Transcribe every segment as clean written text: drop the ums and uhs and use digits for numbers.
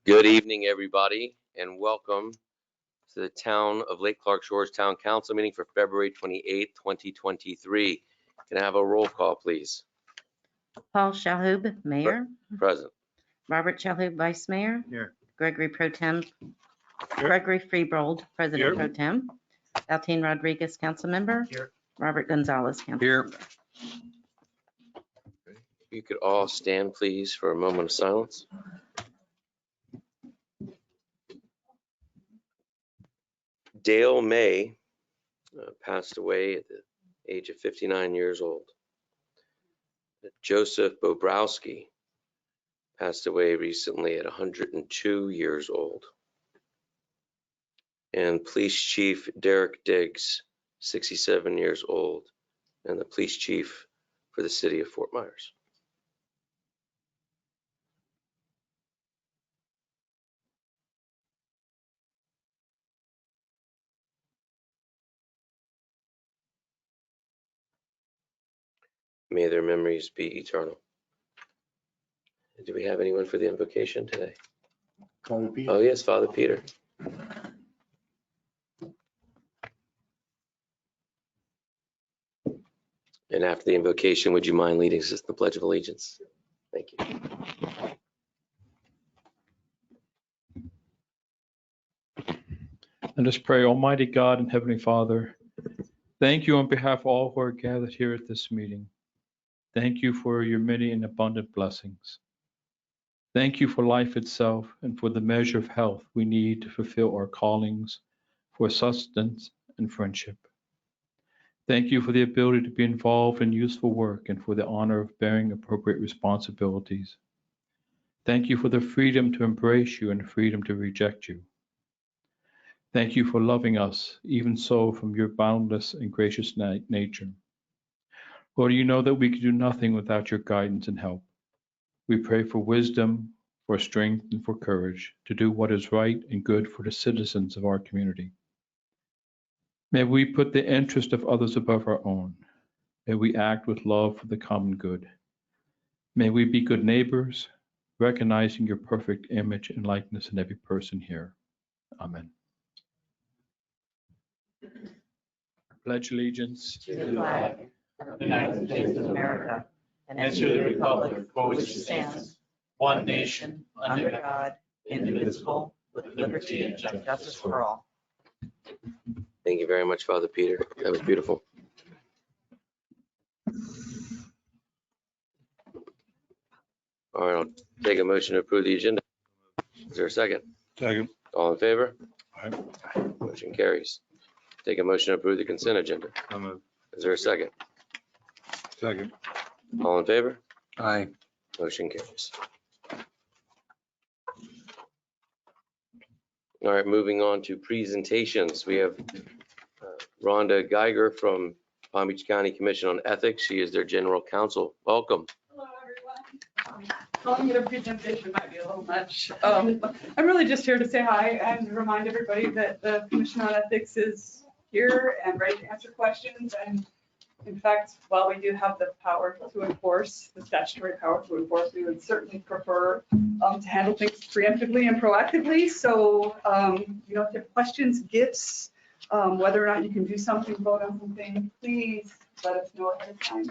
Good evening, everybody, and welcome to the Town of Lake Clark Shores Town Council meeting for February 28th, 2023. Can I have a roll call, please? Paul Shalhoub, Mayor. Present. Robert Shalhoub, Vice Mayor. Here. Gregory Pro Tem. Here. Gregory Freebold, President Here. Pro Tem. Alteen Rodriguez, Council Member. Here. Robert Gonzalez, Council Here. Member. You could all stand, please, for a moment of silence. Dale May passed away at the age of 59 years old. Joseph Bobrowski passed away recently at 102 years old. And Police Chief Derek Diggs, 67 years old, and the police chief for the city of Fort Myers. May their memories be eternal. Do we have anyone for the invocation today? Oh, yes, Father Peter. And after the invocation, would you mind leading us in the Pledge of Allegiance? Thank you. Let us pray. Almighty God and Heavenly Father, thank you on behalf of all who are gathered here at this meeting. Thank you for your many and abundant blessings. Thank you for life itself and for the measure of health we need to fulfill our callings, for sustenance and friendship. Thank you for the ability to be involved in useful work and for the honor of bearing appropriate responsibilities. Thank you for the freedom to embrace you and freedom to reject you. Thank you for loving us, even so, from your boundless and gracious nature. Lord, you know that we can do nothing without your guidance and help. We pray for wisdom, for strength, and for courage to do what is right and good for the citizens of our community. May we put the interest of others above our own. May we act with love for the common good. May we be good neighbors, recognizing your perfect image and likeness in every person here. Amen. Pledge allegiance To the flag of the United States of America and to the republic for which it stands, one nation, under God, indivisible, with liberty and justice for all. Thank you very much, Father Peter. That was beautiful. All right, I'll take a motion to approve the agenda. Is there a second? Second. All in favor? Aye. Motion carries. Take a motion to approve the consent agenda. Is there a second? Second. All in favor? Aye. Motion carries. All right, moving on to presentations. We have Rhonda Geiger from Palm Beach County Commission on Ethics. She is their general counsel. Welcome. Hello, everyone. Calling it a presentation might be a little much. I'm really just here to say hi and remind everybody that the Commission on Ethics is here and ready to answer questions. And in fact, while we do have the power to enforce, the statutory power to enforce, we would certainly prefer to handle things preemptively and proactively. So, if you have questions, gifts, whether or not you can do something, vote on something, please let us know ahead of time.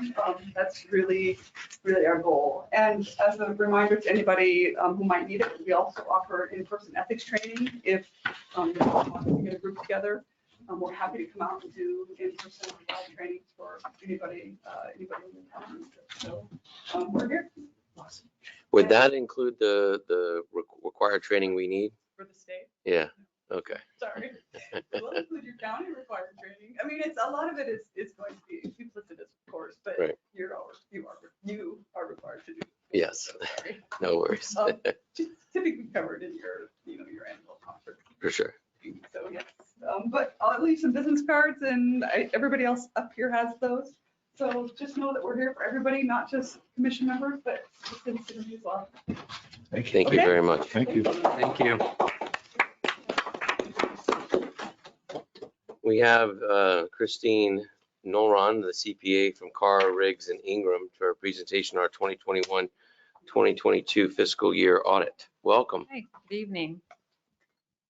That's really our goal. And as a reminder to anybody who might need it, we also offer in-person ethics training. If you want to get a group together, we're happy to come out and do in-person live trainings for anybody in the town. So we're here. Awesome. Would that include the required training we need? For the state? Yeah. Okay. Sorry. We'll include your county required training. I mean, a lot of it is going to be duplicitous, of course, but right. you are required to do. Yes. No worries. Just typically covered in your annual conference. For sure. So yes, but I'll leave some business cards, and everybody else up here has those. So just know that we're here for everybody, not just commission members, but citizens as well. Thank you very much. Thank you. Thank you. We have Christine Noron, the CPA from Carr, Riggs, and Ingram, for a presentation on our 2021-2022 fiscal year audit. welcome. Hi, good evening.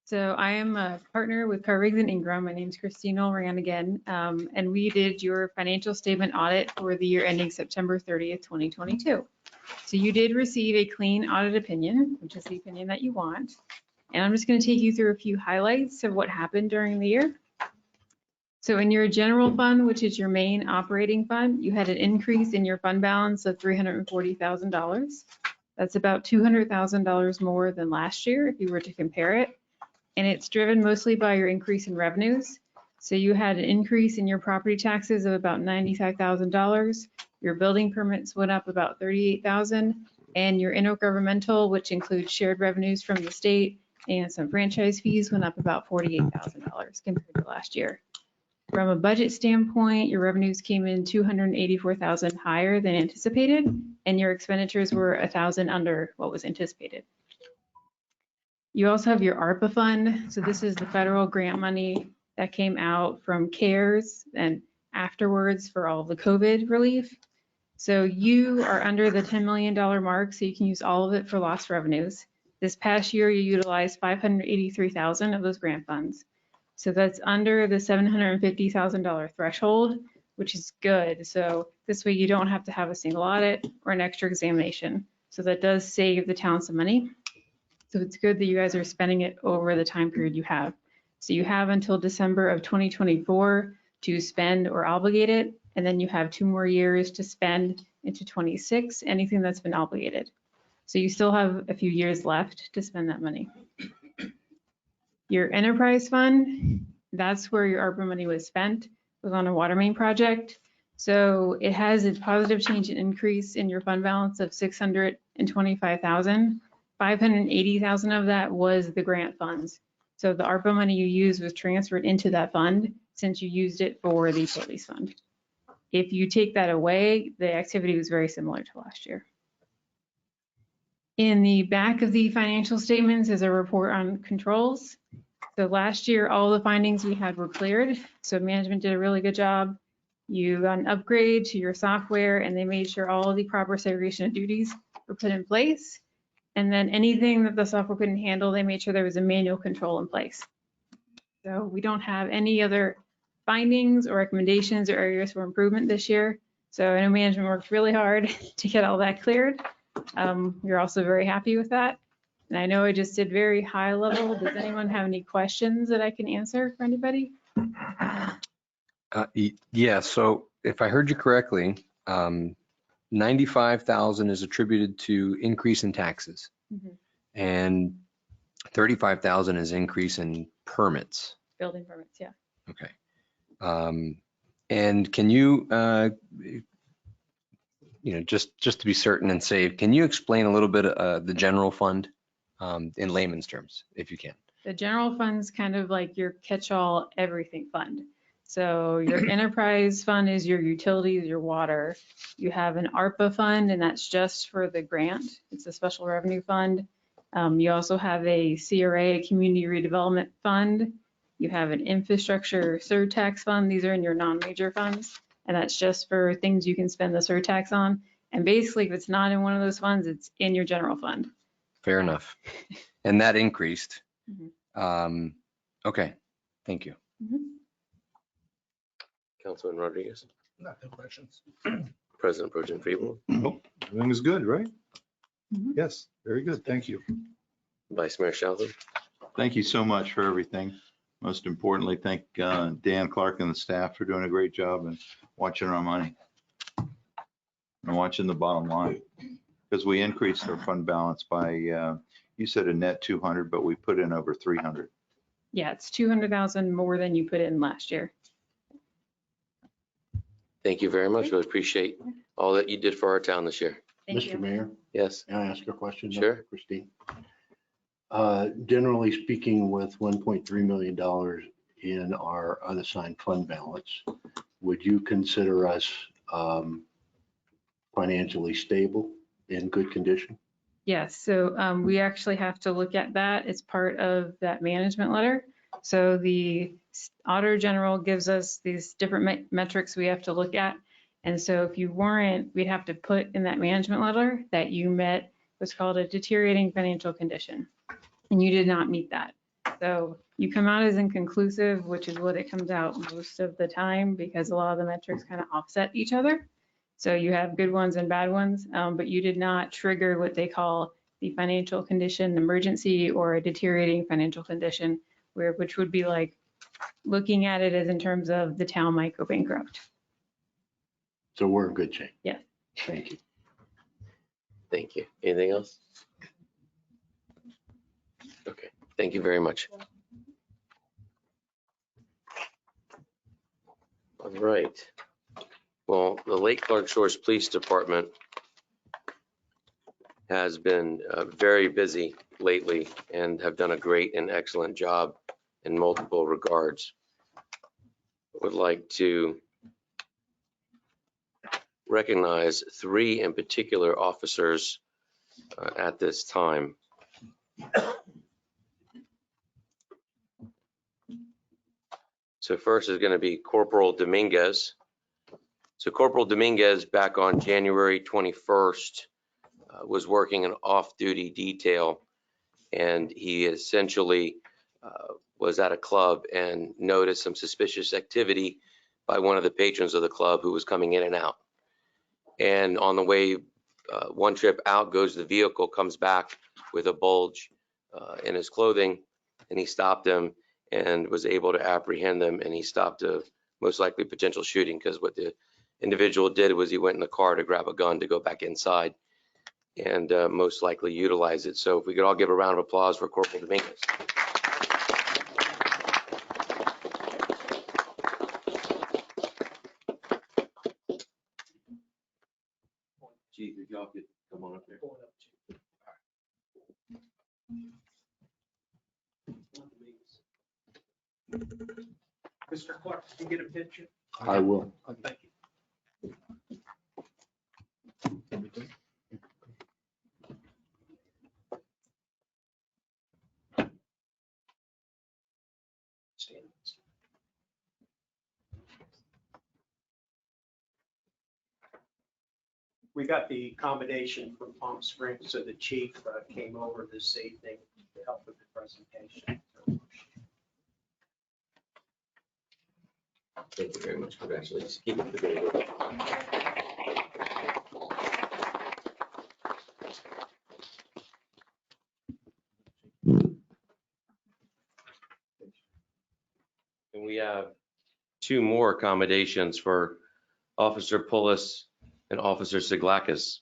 So I am a partner with Carriggs and Ingram. My name is Christine Olran again, and we did your financial statement audit for the year ending September 30th, 2022. So you did receive a clean audit opinion, which is the opinion that you want. And I'm just going to take you through a few highlights of what happened during the year. So in your general fund, which is your main operating fund, you had an increase in your fund balance of $340,000. That's about $200,000 more than last year if you were to compare it. And it's driven mostly by your increase in revenues. So you had an increase in your property taxes of about $95,000. Your building permits went up about $38,000, and your intergovernmental, which includes shared revenues from the state and some franchise fees, went up about $48,000 compared to last year. From a budget standpoint, your revenues came in $284,000 higher than anticipated, and your expenditures were $1,000 under what was anticipated. You also have your ARPA fund. So this is the federal grant money that came out from CARES and afterwards for all of the COVID relief. So you are under the $10 million mark, so you can use all of it for lost revenues. This past year, you utilized $583,000 of those grant funds. So that's under the $750,000 threshold, which is good. So this way you don't have to have a single audit or an extra examination. So that does save the town some money. So it's good that you guys are spending it over the time period you have. So you have until December of 2024 to spend or obligate it. And then you have 2 more years to spend into 26, anything that's been obligated. So you still have a few years left to spend that money. Your enterprise fund, that's where your ARPA money was spent, was on a water main project. So it has a positive change and increase in your fund balance of $625,000. $580,000 of that was the grant funds. So the ARPA money you used was transferred into that fund since you used it for the utilities fund. If you take that away, the activity was very similar to last year. In the back of the financial statements is a report on controls. So last year, all the findings we had were cleared. So management did a really good job. You got an upgrade to your software and they made sure all of the proper segregation of duties were put in place. And then anything that the software couldn't handle, they made sure there was a manual control in place. So we don't have any other findings or recommendations or areas for improvement this year. So I know management worked really hard to get all that cleared. We're also very happy with that. And I know I just did very high level. Does anyone have any questions that I can answer for anybody? Yeah, so if I heard you correctly, 95,000 is attributed to increase in taxes, and 35,000 is increase in permits. Building permits, yeah. Okay. And can you, just to be certain and safe, can you explain a little bit the general fund in layman's terms, if you can? The general fund's kind of like your catch-all everything fund. So your enterprise fund is your utilities, your water. You have an ARPA fund, and that's just for the grant. It's a special revenue fund. You also have a CRA, Community Redevelopment Fund. You have an infrastructure surtax fund. These are in your non-major funds, and that's just for things you can spend the surtax on. And basically, if it's not in one of those funds, it's in your general fund. Fair enough. And that increased. Mhm. Okay, thank you. Councilman Rodriguez, No questions. President Pro Tem Friedel, Nope, everything is good, right? Mhm. Yes, very good, thank you. Vice Mayor Sheldon. Thank you so much for everything. Most importantly, thank Dan Clark and the staff for doing a great job and watching our money and watching the bottom line. Because we increased our fund balance by, you said a net 200, but we put in over 300. Yeah, it's 200,000 more than you put in last year. Thank you very much. Really appreciate all that you did for our town this year. Thank Mr. you. Mayor, Yes. can I ask a question? Sure. Dr. Christine? Generally speaking, with $1.3 million in our unassigned fund balance, would you consider us financially stable, in good condition? Yes, so we actually have to look at that as part of that management letter. So the Auditor General gives us these different metrics we have to look at. And so if you weren't, we'd have to put in that management letter that you met was called a deteriorating financial condition. And you did not meet that. So you come out as inconclusive, which is what it comes out most of the time because a lot of the metrics kind of offset each other. So you have good ones and bad ones, but you did not trigger what they call the financial condition emergency or a deteriorating financial condition, which would be like looking at it as in terms of the town might go bankrupt. So we're in good shape. Yeah. Thank you. Thank you. Anything else? Okay, thank you very much. All right. Well, the Lake Clark Shores Police Department has been very busy lately and have done a great and excellent job in multiple regards. Would like to recognize 3 in particular officers at this time. So first is going to be Corporal Dominguez. So Corporal Dominguez, back on January 21st, was working an off-duty detail, and he essentially was at a club and noticed some suspicious activity by one of the patrons of the club who was coming in and out. And on the way, one trip out goes the vehicle, comes back with a bulge in his clothing, and he stopped him and was able to apprehend them, and he stopped a most likely potential shooting, because what the individual did was he went in the car to grab a gun to go back inside and most likely utilize it. So if we could all give a round of applause for Corporal Dominguez. Chief, if y'all could come on up there. Mr. Clark, can you get a picture? I will. Thank you. We got the accommodation from Palm Springs, so the chief came over this evening to help with the presentation. Thank you very much. Congratulations. Keep up the good work. And we have 2 more accommodations for Officer Pullis and Officer Siglakis.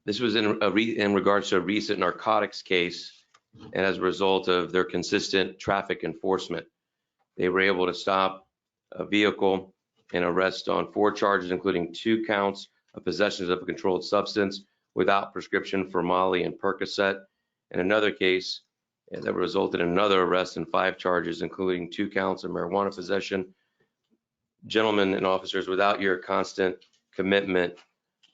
This was in regards to a recent narcotics case, and as a result of their consistent traffic enforcement, they were able to stop a vehicle and arrest on 4 charges, including 2 counts of possession of a controlled substance without prescription for Molly and Percocet, and another case that resulted in another arrest and 5 charges, including 2 counts of marijuana possession. Gentlemen and officers, without your constant commitment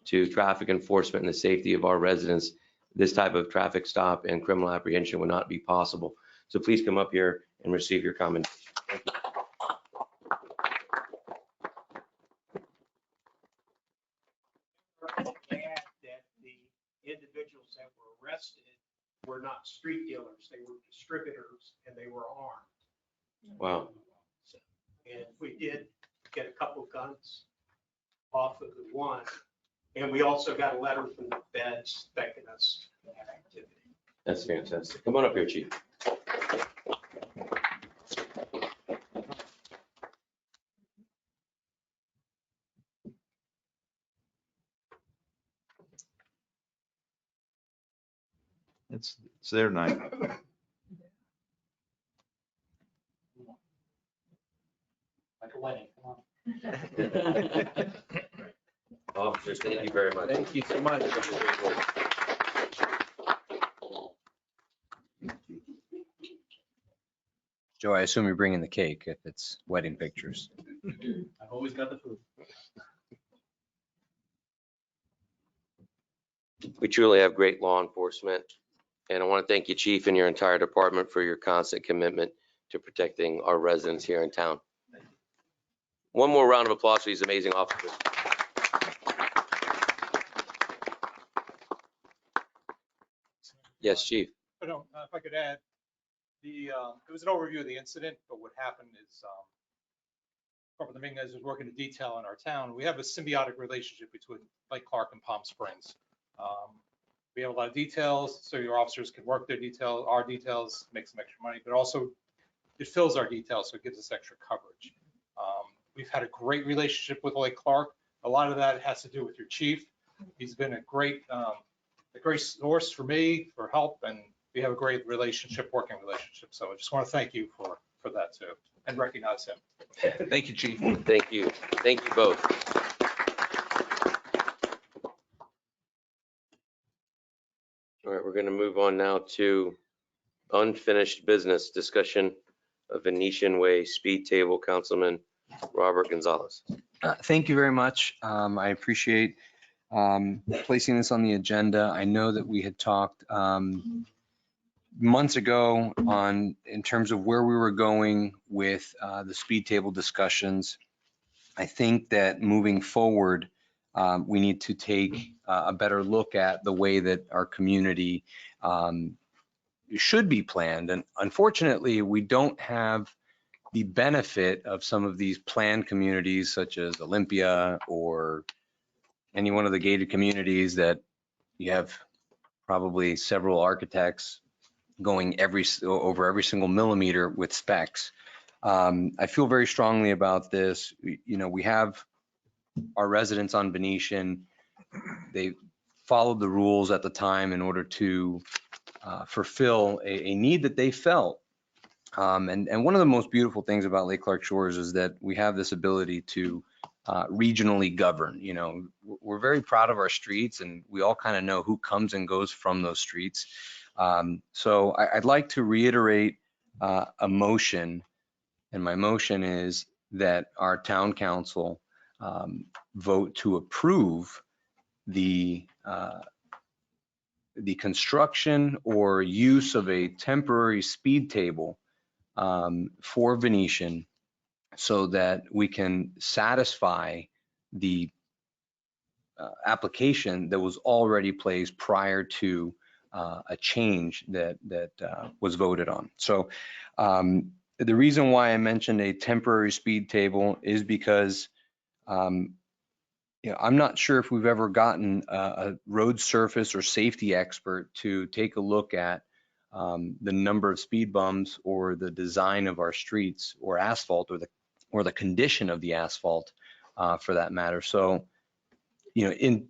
to traffic enforcement and the safety of our residents, this type of traffic stop and criminal apprehension would not be possible. So please come up here and receive your commendation. Thank you. Add that the individuals that were arrested were not street dealers, they were distributors, and they were armed. Wow. And we did get a couple guns off of the one. And we also got a letter from the feds thanking us for that activity. That's fantastic. Come on up here, Chief. It's their night. Like a wedding, come on. Officers, thank you very much. Thank you so much. Joe, I assume you're bringing the cake if it's wedding pictures. I've always got the food. We truly have great law enforcement, and I want to thank you, Chief, and your entire department for your constant commitment to protecting our residents here in town. One more round of applause for these amazing officers. Yes, Chief. But if I could add, it was an overview of the incident, but what happened is Corporal Dominguez was working a detail in our town. We have a symbiotic relationship between Lake Clark and Palm Springs. We have a lot of details, so your officers can work their detail, our details, make some extra money, but also it fills our details, so it gives us extra coverage. We've had a great relationship with Lake Clark. A lot of that has to do with your chief. He's been a great source for me for help, and we have a great working relationship. So I just want to thank you for that too, and recognize him. Thank you, Chief. Thank you. Thank you both. All right, we're going to move on now to unfinished business discussion of Venetian Way speed table. Councilman Robert Gonzalez. Thank you very much. I appreciate placing this on the agenda. I know that we had talked months ago in terms of where we were going with the speed table discussions. I think that moving forward, we need to take a better look at the way that our community should be planned. And unfortunately, we don't have the benefit of some of these planned communities such as Olympia or any one of the gated communities that you have probably several architects going over every single millimeter with specs. I feel very strongly about this. We have our residents on Venetian. They followed the rules at the time in order to fulfill a need that they felt. And one of the most beautiful things about Lake Clark Shores is that we have this ability to regionally govern. We're very proud of our streets, and we all kind of know who comes and goes from those streets. So I'd like to reiterate a motion, and my motion is that our town council vote to approve the construction or use of a temporary speed table for Venetian, so that we can satisfy the application that was already placed prior to a change that was voted on. So the reason why I mentioned a temporary speed table is because I'm not sure if we've ever gotten a road surface or safety expert to take a look at the number of speed bumps or the design of our streets or asphalt or the condition of the asphalt for that matter. So, in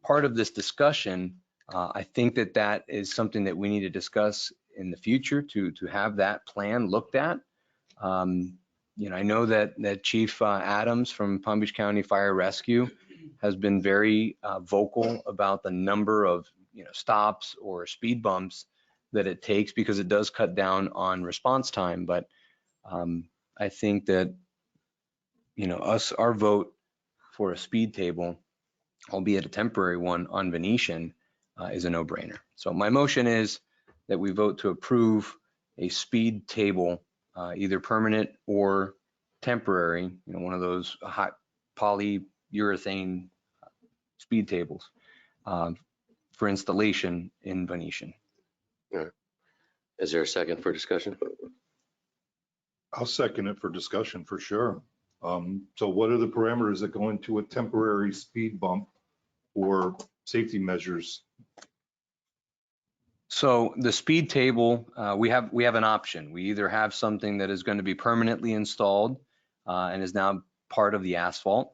part of this discussion, I think that is something that we need to discuss in the future to have that plan looked at. I know that Chief Adams from Palm Beach County Fire Rescue has been very vocal about the number of stops or speed bumps that it takes, because it does cut down on response time. But I think that our vote for a speed table, albeit a temporary one on Venetian, is a no-brainer. So my motion is that we vote to approve a speed table, either permanent or temporary, one of those hot polyurethane speed tables for installation in Venetian. All right. Is there a second for discussion? I'll second it for discussion for sure. So what are the parameters that go into a temporary speed bump or safety measures? So the speed table, we have an option. We either have something that is going to be permanently installed and is now part of the asphalt,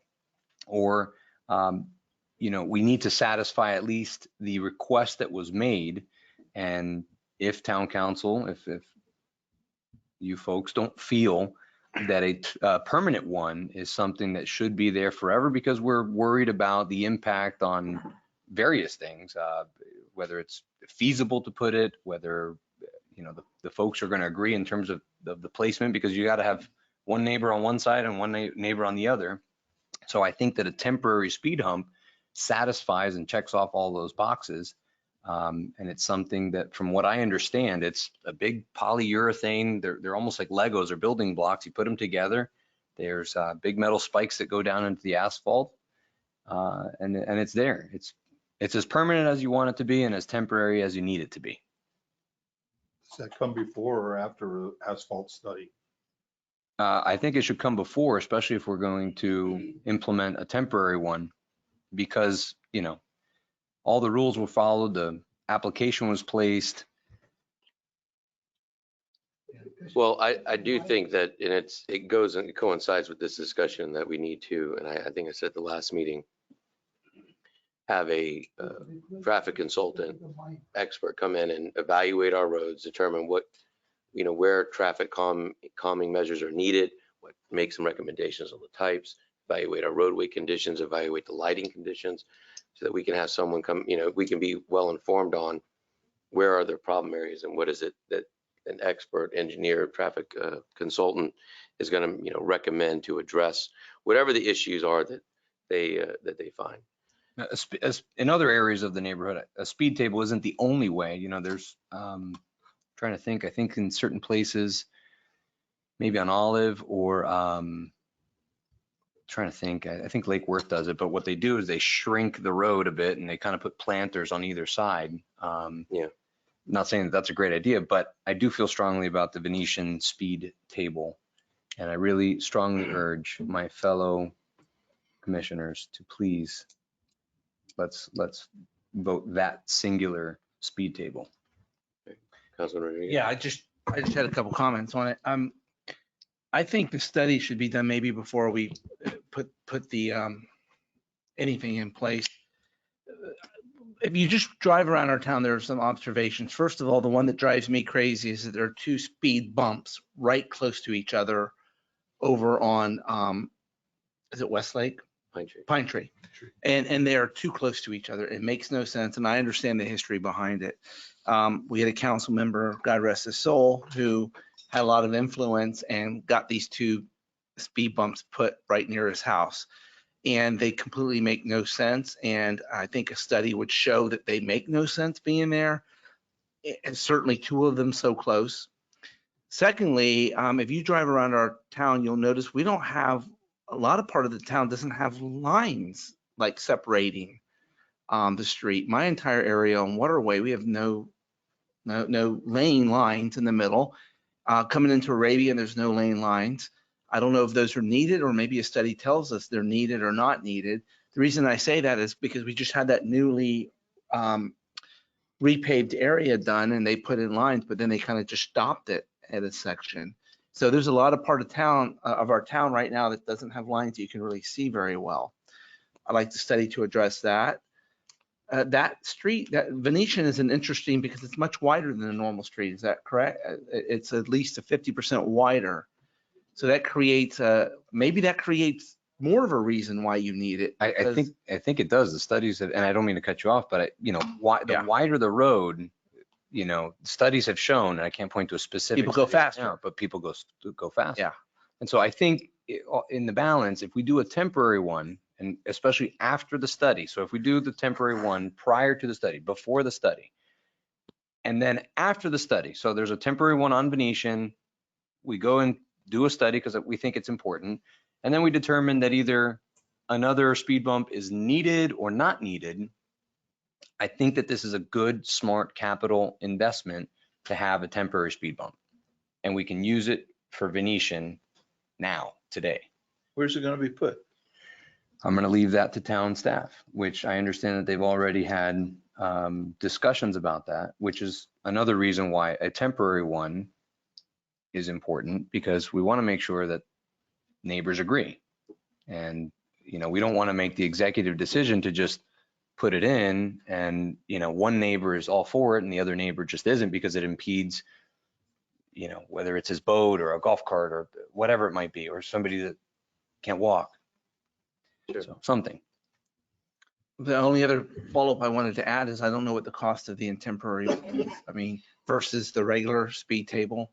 or we need to satisfy at least the request that was made. And if town council, if you folks don't feel that a permanent one is something that should be there forever, because we're worried about the impact on various things, whether it's feasible to put it, whether the folks are going to agree in terms of the placement, because you got to have one neighbor on one side and one neighbor on the other. So I think that a temporary speed hump satisfies and checks off all those boxes. And it's something that, from what I understand, it's a big polyurethane. They're almost like Legos or building blocks. You put them together. There's big metal spikes that go down into the asphalt, and it's there. It's It's as permanent as you want it to be and as temporary as you need it to be. Does that come before or after asphalt study? I think it should come before, especially if we're going to implement a temporary one, because, you know, all the rules were followed, the application was placed. Well, I do think that, and it goes and it coincides with this discussion that we need to, and I think I said the last meeting, have a traffic consultant expert come in and evaluate our roads, determine what, where traffic calming measures are needed, make some recommendations on the types, evaluate our roadway conditions, evaluate the lighting conditions, so that we can have someone come, we can be well informed on where are the problem areas and what is it that an expert engineer, traffic consultant is going to, recommend to address whatever the issues are that they find. As in other areas of the neighborhood, a speed table isn't the only way. There's, trying to think, I think in certain places, maybe on Olive or trying to think, I think Lake Worth does it, but what they do is they shrink the road a bit and they kind of put planters on either side. Yeah. Not saying that that's a great idea, but I do feel strongly about the Venetian speed table. And I really strongly urge my fellow commissioners to please, let's vote that singular speed table. Councilman Rodriguez? Yeah, I just had a couple comments on it. I think the study should be done maybe before we put the anything in place. If you just drive around our town, there are some observations. First of all, the one that drives me crazy is that there are two speed bumps right close to each other over on, is it Westlake? Pine Tree. Pine Tree. And they are too close to each other. It makes no sense. And I understand the history behind it. We had a council member, God rest his soul, who had a lot of influence and got these two speed bumps put right near his house. And they completely make no sense. And I think a study would show that they make no sense being there. And certainly two of them so close. Secondly, if you drive around our town, you'll notice we don't have, a lot of part of the town doesn't have lines like separating the street. My entire area on Waterway, we have no lane lines in the middle. Coming into Arabia, there's no lane lines. I don't know if those are needed, or maybe a study tells us they're needed or not needed. The reason I say that is because we just had that newly repaved area done and they put in lines, but then they kind of just stopped it at a section. So there's a lot of part of town, of our town right now, that doesn't have lines that you can really see very well. I'd like the study to address that. That street, that Venetian, is an interesting because it's much wider than a normal street. Is that correct? It's at least a 50% wider. So that creates maybe that creates more of a reason why you need it. I think it does. The studies have, and I don't mean to cut you off, but the wider the road, studies have shown, and I can't point to a specific. People go faster. Now, but people go faster. Yeah. And so I think in the balance, if we do a temporary one, and especially after the study, so if we do the temporary one prior to the study, before the study, and then after the study, so there's a temporary one on Venetian, we go and do a study because we think it's important, and then we determine that either another speed bump is needed or not needed. I think that this is a good, smart capital investment to have a temporary speed bump, and we can use it for Venetian now, today. Where's it going to be put? I'm going to leave that to town staff, which I understand that they've already had discussions about that, which is another reason why a temporary one is important, because we want to make sure that neighbors agree. And, we don't want to make the executive decision to just put it in and, one neighbor is all for it and the other neighbor just isn't, because it impedes, whether it's his boat or a golf cart or whatever it might be, or somebody that can't walk. Sure. So something. The only other follow-up I wanted to add is I don't know what the cost of the temporary is. Versus the regular speed table.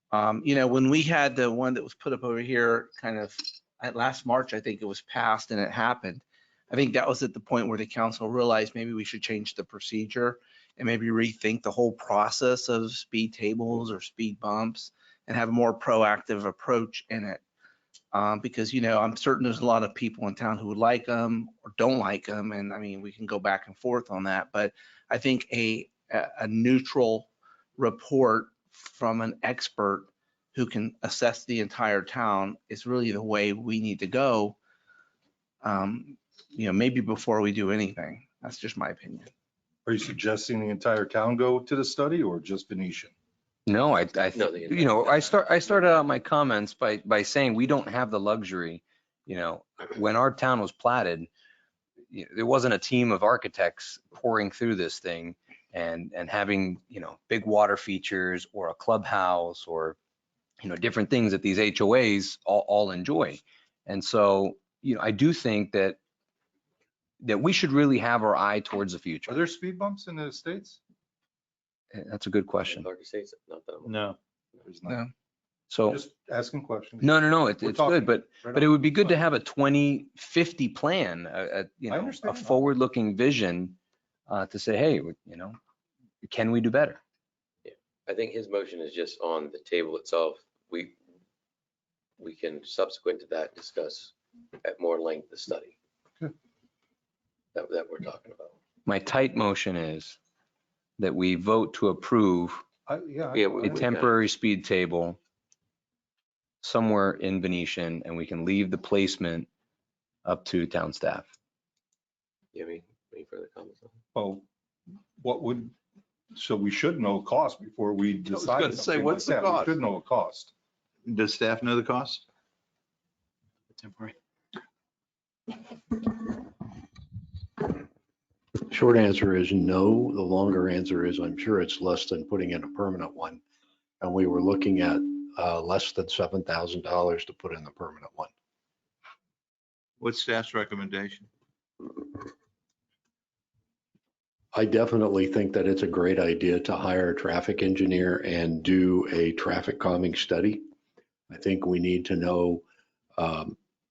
When we had the one that was put up over here kind of at last March, I think it was passed and it happened. I think that was at the point where the council realized maybe we should change the procedure and maybe rethink the whole process of speed tables or speed bumps and have a more proactive approach in it. because, you know, I'm certain there's a lot of people in town who would like them or don't like them. And I mean, we can go back and forth on that, but I think a neutral report from an expert who can assess the entire town is really the way we need to go. You know, maybe before we do anything. That's just my opinion. Are you suggesting the entire town go to the study or just Venetian? No, No, you know, I started out my comments by saying we don't have the luxury, you know, when our town was platted, there wasn't a team of architects pouring through this thing and having, you know, big water features or a clubhouse or, you know, different things that these HOAs all enjoy. And so, you know, I do think that we should really have our eye towards the future. Are there speed bumps in the States? That's a good question. Clark Estates, not that one. No. There's not. No. So, Just asking questions. no, it's We're good, talking but right it on. would be good to have a 2050 plan, you I know, a understand that. forward-looking vision to say, hey, you know, can we do better? I think his motion is just on the table itself. We can subsequent to that discuss at more length the study Okay. that we're talking about. My tight motion is that we vote to approve Yeah, a temporary speed table somewhere in Venetian, and we can leave the placement up to town staff. You have any further comments on Well, what would, so we should know cost before we decide. gonna say, something what's like the that. cost? We should know a cost. Does staff know the cost? Temporary. Short answer is no. The longer answer is I'm sure it's less than putting in a permanent one. And we were looking at less than $7,000 to put in the permanent one. What's staff's recommendation? I definitely think that it's a great idea to hire a traffic engineer and do a traffic calming study. I think we need to know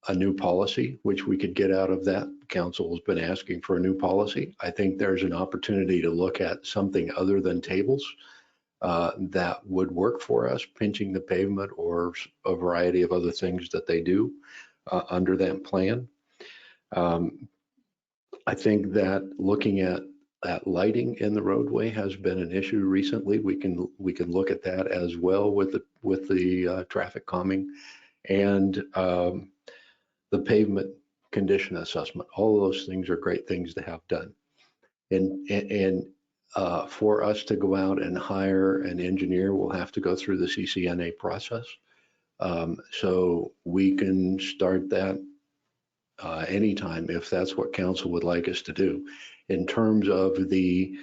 a new policy, which we could get out of that. Council has been asking for a new policy. I think there's an opportunity to look at something other than tables that would work for us, pinching the pavement or a variety of other things that they do under that plan. I think that looking at lighting in the roadway has been an issue recently. We can look at that as well with the traffic calming and the pavement condition assessment. All of those things are great things to have done. And for us to go out and hire an engineer, we'll have to go through the CCNA process. So we can start that anytime if that's what council would like us to do. In terms of the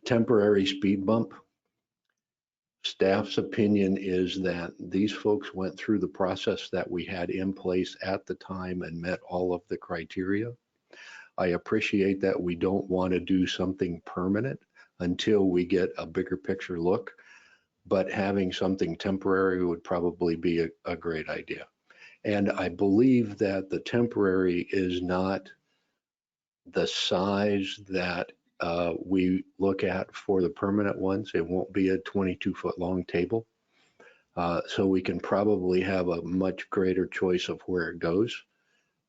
temporary speed bump, staff's opinion is that these folks went through the process that we had in place at the time and met all of the criteria. I appreciate that we don't want to do something permanent until we get a bigger picture look, but having something temporary would probably be a great idea. And I believe that the temporary is not the size that we look at for the permanent ones. It won't be a 22-foot long table. So we can probably have a much greater choice of where it goes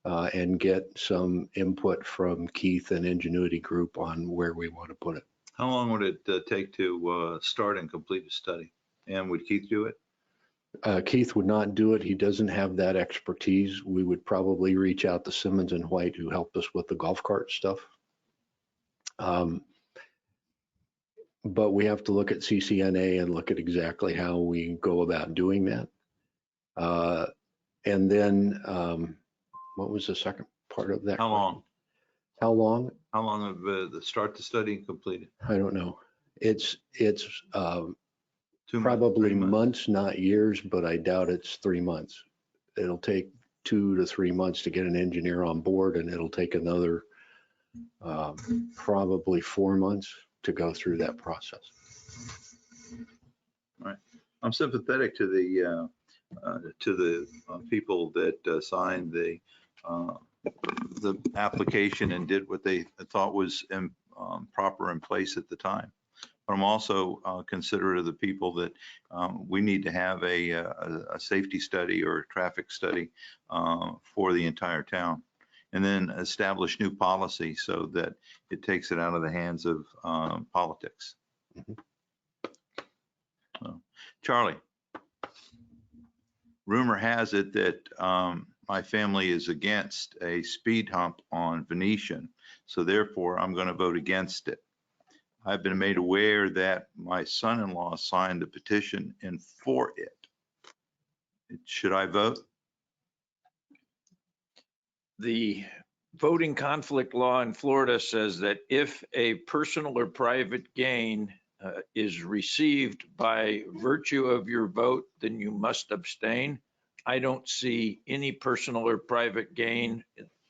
and get some input from Keith and Ingenuity Group on where we want to put it. How long would it take to start and complete a study? And would Keith do it? Keith would not do it. He doesn't have that expertise. We would probably reach out to Simmons and White, who helped us with the golf cart stuff. But we have to look at CCNA and look at exactly how we go about doing that. And then what was the second part of that? How long? How long? How long of the start the study and complete it? I don't know. It's 2 months, probably 3 months? months, not years, but I doubt it's 3 months. It'll take 2 to 3 months to get an engineer on board, and it'll take another probably 4 months to go through that process. Right. I'm sympathetic to the people that signed the application and did what they thought was proper in place at the time. But I'm also considerate of the people that we need to have a safety study or a traffic study for the entire town. And then establish new policy so that it takes it out of the hands of politics. Mhm. So, Charlie, rumor has it that my family is against a speed hump on Venetian. So therefore, I'm going to vote against it. I've been made aware that my son-in-law signed a petition in for it. Should I vote? The voting conflict law in Florida says that if a personal or private gain is received by virtue of your vote, then you must abstain. I don't see any personal or private gain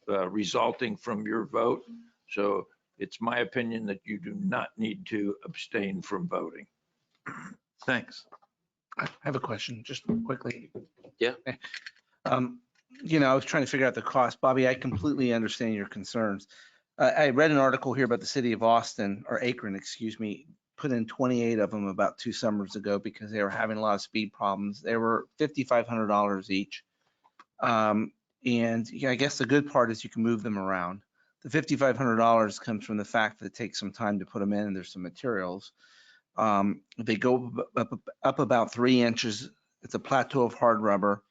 resulting from your vote. So it's my opinion that you do not need to abstain from voting. Thanks. I have a question, just quickly. Yeah. I was trying to figure out the cost. Bobby, I completely understand your concerns. I read an article here about the city of Austin, or Akron, excuse me, put in 28 of them about 2 summers ago because they were having a lot of speed problems. They were $5,500 each. And I guess the good part is you can move them around. The $5,500 comes from the fact that it takes some time to put them in and there's some materials. They go up about 3 inches. It's a plateau of hard rubber,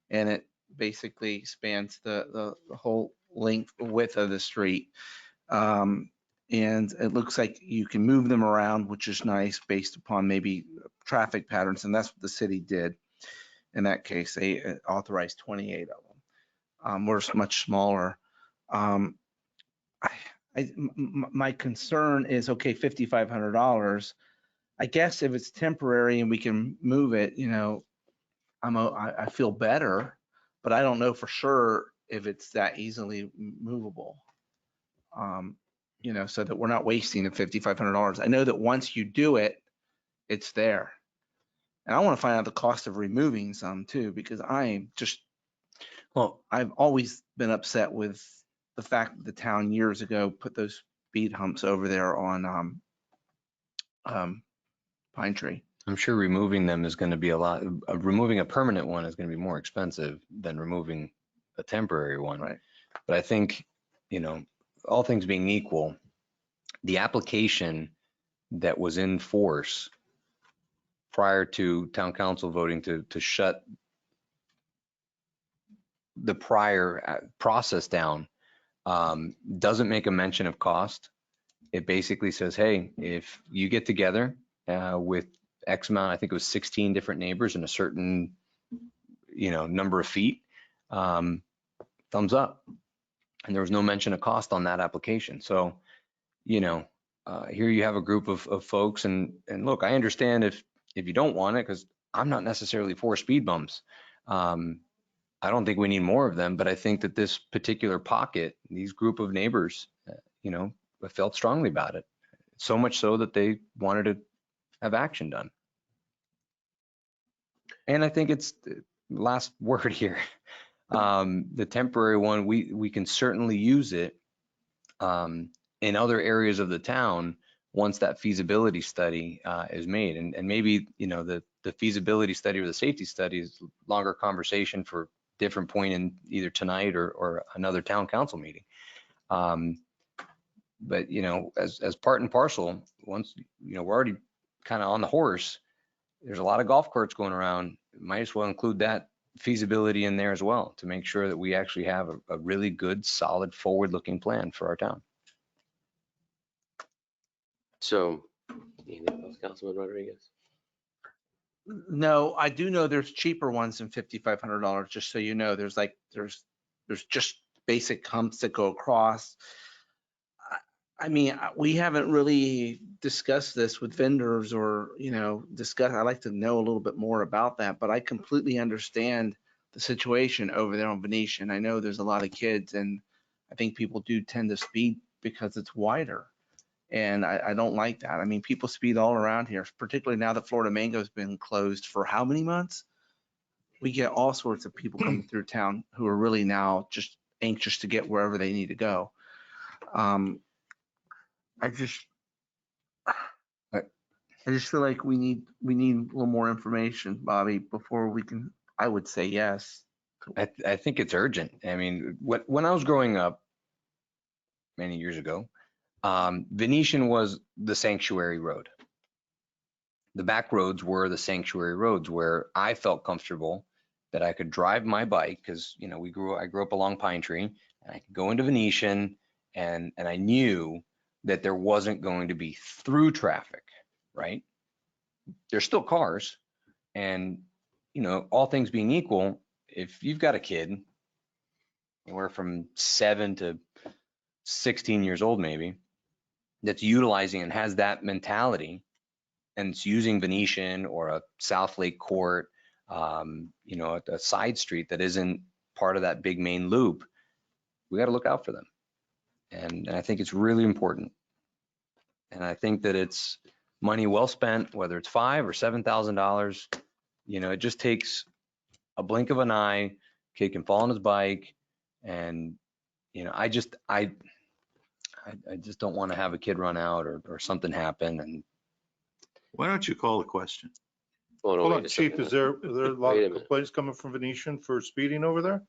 and it basically spans the whole width of the street. And it looks like you can move them around, which is nice based upon maybe traffic patterns. And that's what the city did. In that case, they authorized 28 of them. We're much smaller. My concern is, okay, $5,500. I guess if it's temporary and we can move it, I feel better, but I don't know for sure if it's that easily movable. So that we're not wasting the $5,500. I know that once you do it, it's there. And I want to find out the cost of removing some too, because I've always been upset with the fact that the town years ago put those speed humps over there on Pine Tree. I'm sure removing them is going to be removing a permanent one is going to be more expensive than removing a temporary one. Right. But I think, all things being equal, the application that was in force prior to town council voting to shut the prior process down doesn't make a mention of cost. It basically says, hey, if you get together with X amount, I think it was 16 different neighbors in a certain, number of feet, thumbs up. And there was no mention of cost on that application. So, here you have a group of folks, and look, I understand if you don't want it, because I'm not necessarily for speed bumps. I don't think we need more of them, but I think that this particular pocket, these group of neighbors, felt strongly about it. So much so that they wanted to have action done. And I think it's the last word here. The temporary one, we can certainly use it in other areas of the town once that feasibility study is made. And maybe, the feasibility study or the safety study is a longer conversation for different point in either tonight or another town council meeting. But, as part and parcel, once, we're already kind of on the horse, there's a lot of golf carts going around. Might as well include that feasibility in there as well to make sure that we actually have a really good, solid, forward-looking plan for our town. So, anything else, Councilman Rodriguez? No, I do know there's cheaper ones than $5,500, just so you know. There's just basic humps that go across. I mean, we haven't really discussed this with vendors or, I'd like to know a little bit more about that, but I completely understand the situation over there on Venetian. I know there's a lot of kids, and I think people do tend to speed because it's wider. And I don't like that. I mean, people speed all around here, particularly now that Florida Mango's been closed for how many months? We get all sorts of people coming through town who are really now just anxious to get wherever they need to go. I just feel like we need a little more information, Bobby, before we can, I would say yes. I think it's urgent. I mean, when I was growing up many years ago, Venetian was the sanctuary road. The back roads were the sanctuary roads where I felt comfortable that I could drive my bike because, you know, I grew up along Pine Tree, and I could go into Venetian and I knew that there wasn't going to be through traffic, right? There's still cars, and, you know, all things being equal, if you've got a kid anywhere from 7 to 16 years old, maybe, that's utilizing and has that mentality, and it's using Venetian or a South Lake Court, you know, a side street that isn't part of that big main loop, we got to look out for them. And I think it's really important. And I think that it's money well spent, whether it's $5,000 or $7,000. You know, it just takes a blink of an eye. Kid can fall on his bike, and you know, I just don't want to have a kid run out or something happen. And Why don't you call the question? Hold Hold wait on, a Chief, second. is there a lot Wait a of minute. complaints coming from Venetian for speeding over there?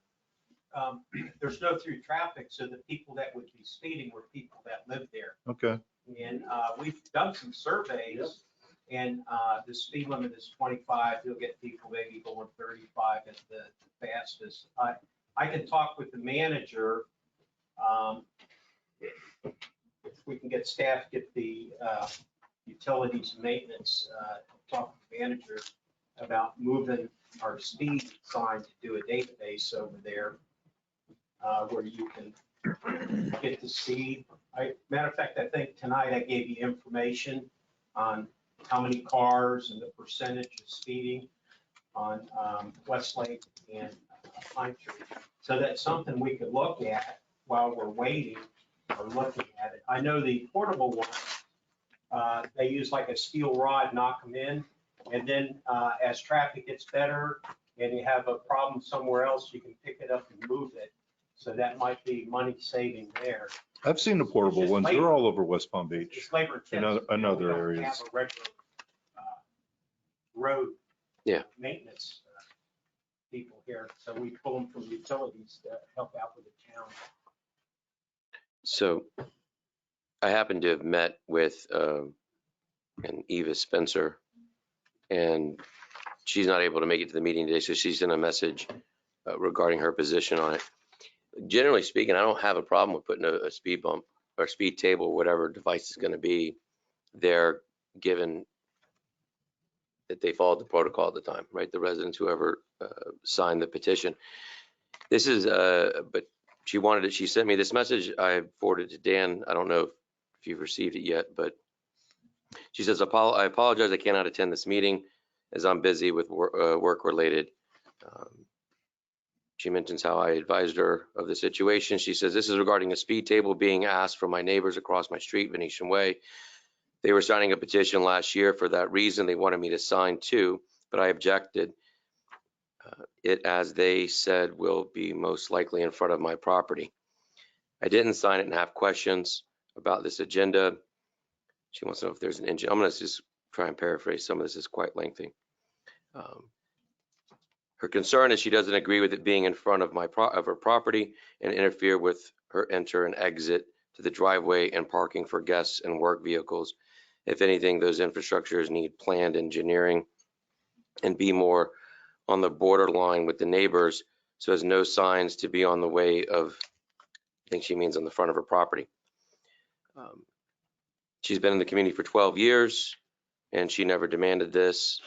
There's no through traffic, so the people that would be speeding were people that live there. Okay, And we've done some surveys, and the speed limit is 25. You'll get people maybe going 35 at the fastest. I can talk with the manager. If we can get staff, get the utilities maintenance, talk with the manager about moving our speed sign to do a database over there where you can get the speed. Matter of fact, I think tonight I gave you information on how many cars and the percentage of speeding on Westlake and Pine Tree. So that's something we could look at while we're waiting or looking at it. I know the portable one, they use like a steel rod, knock them in. And then as traffic gets better and you have a problem somewhere else, you can pick it up and move it. So that might be money saving there. I've seen the portable ones. They're all over West Palm Beach. It's labor In intensive. other You know, we don't areas. have a regular road maintenance people here, so we pull them from utilities to help out with the town. So I happen to have met with an Eva Spencer, and she's not able to make it to the meeting today, so she sent a message regarding her position on it. Generally speaking, I don't have a problem with putting a speed bump or speed table, or whatever device is going to be there, given that they followed the protocol at the time, right? The residents, whoever signed the petition. This is, but she wanted it. She sent me this message. I forwarded it to Dan. I don't know if you've received it yet, but she says, I apologize. I cannot attend this meeting as I'm busy with work related. She mentions how I advised her of the situation. She says, this is regarding a speed table being asked from my neighbors across my street, Venetian Way. They were signing a petition last year for that reason. They wanted me to sign too, but I objected. It, as they said, will be most likely in front of my property. I didn't sign it and have questions about this agenda. She wants to know if there's an engine. I'm going to just try and paraphrase. Some of this is quite lengthy. Her concern is she doesn't agree with it being in front of her property and interfere with her enter and exit to the driveway and parking for guests and work vehicles. If anything, those infrastructures need planned engineering and be more on the borderline with the neighbors, so as no signs to be on the way of, I think she means on the front of her property. She's been in the community for 12 years and she never demanded this.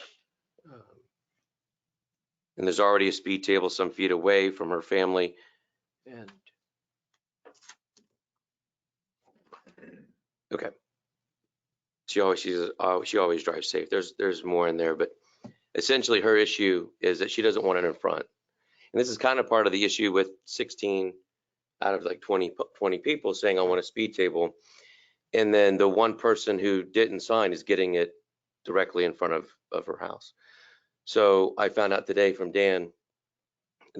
And there's already a speed table some feet away from her family. And okay. She always drives safe. There's more in there, but essentially her issue is that she doesn't want it in front. And this is kind of part of the issue with 16 out of like 20 people saying I want a speed table. And then the one person who didn't sign is getting it directly in front of her house. So I found out today from Dan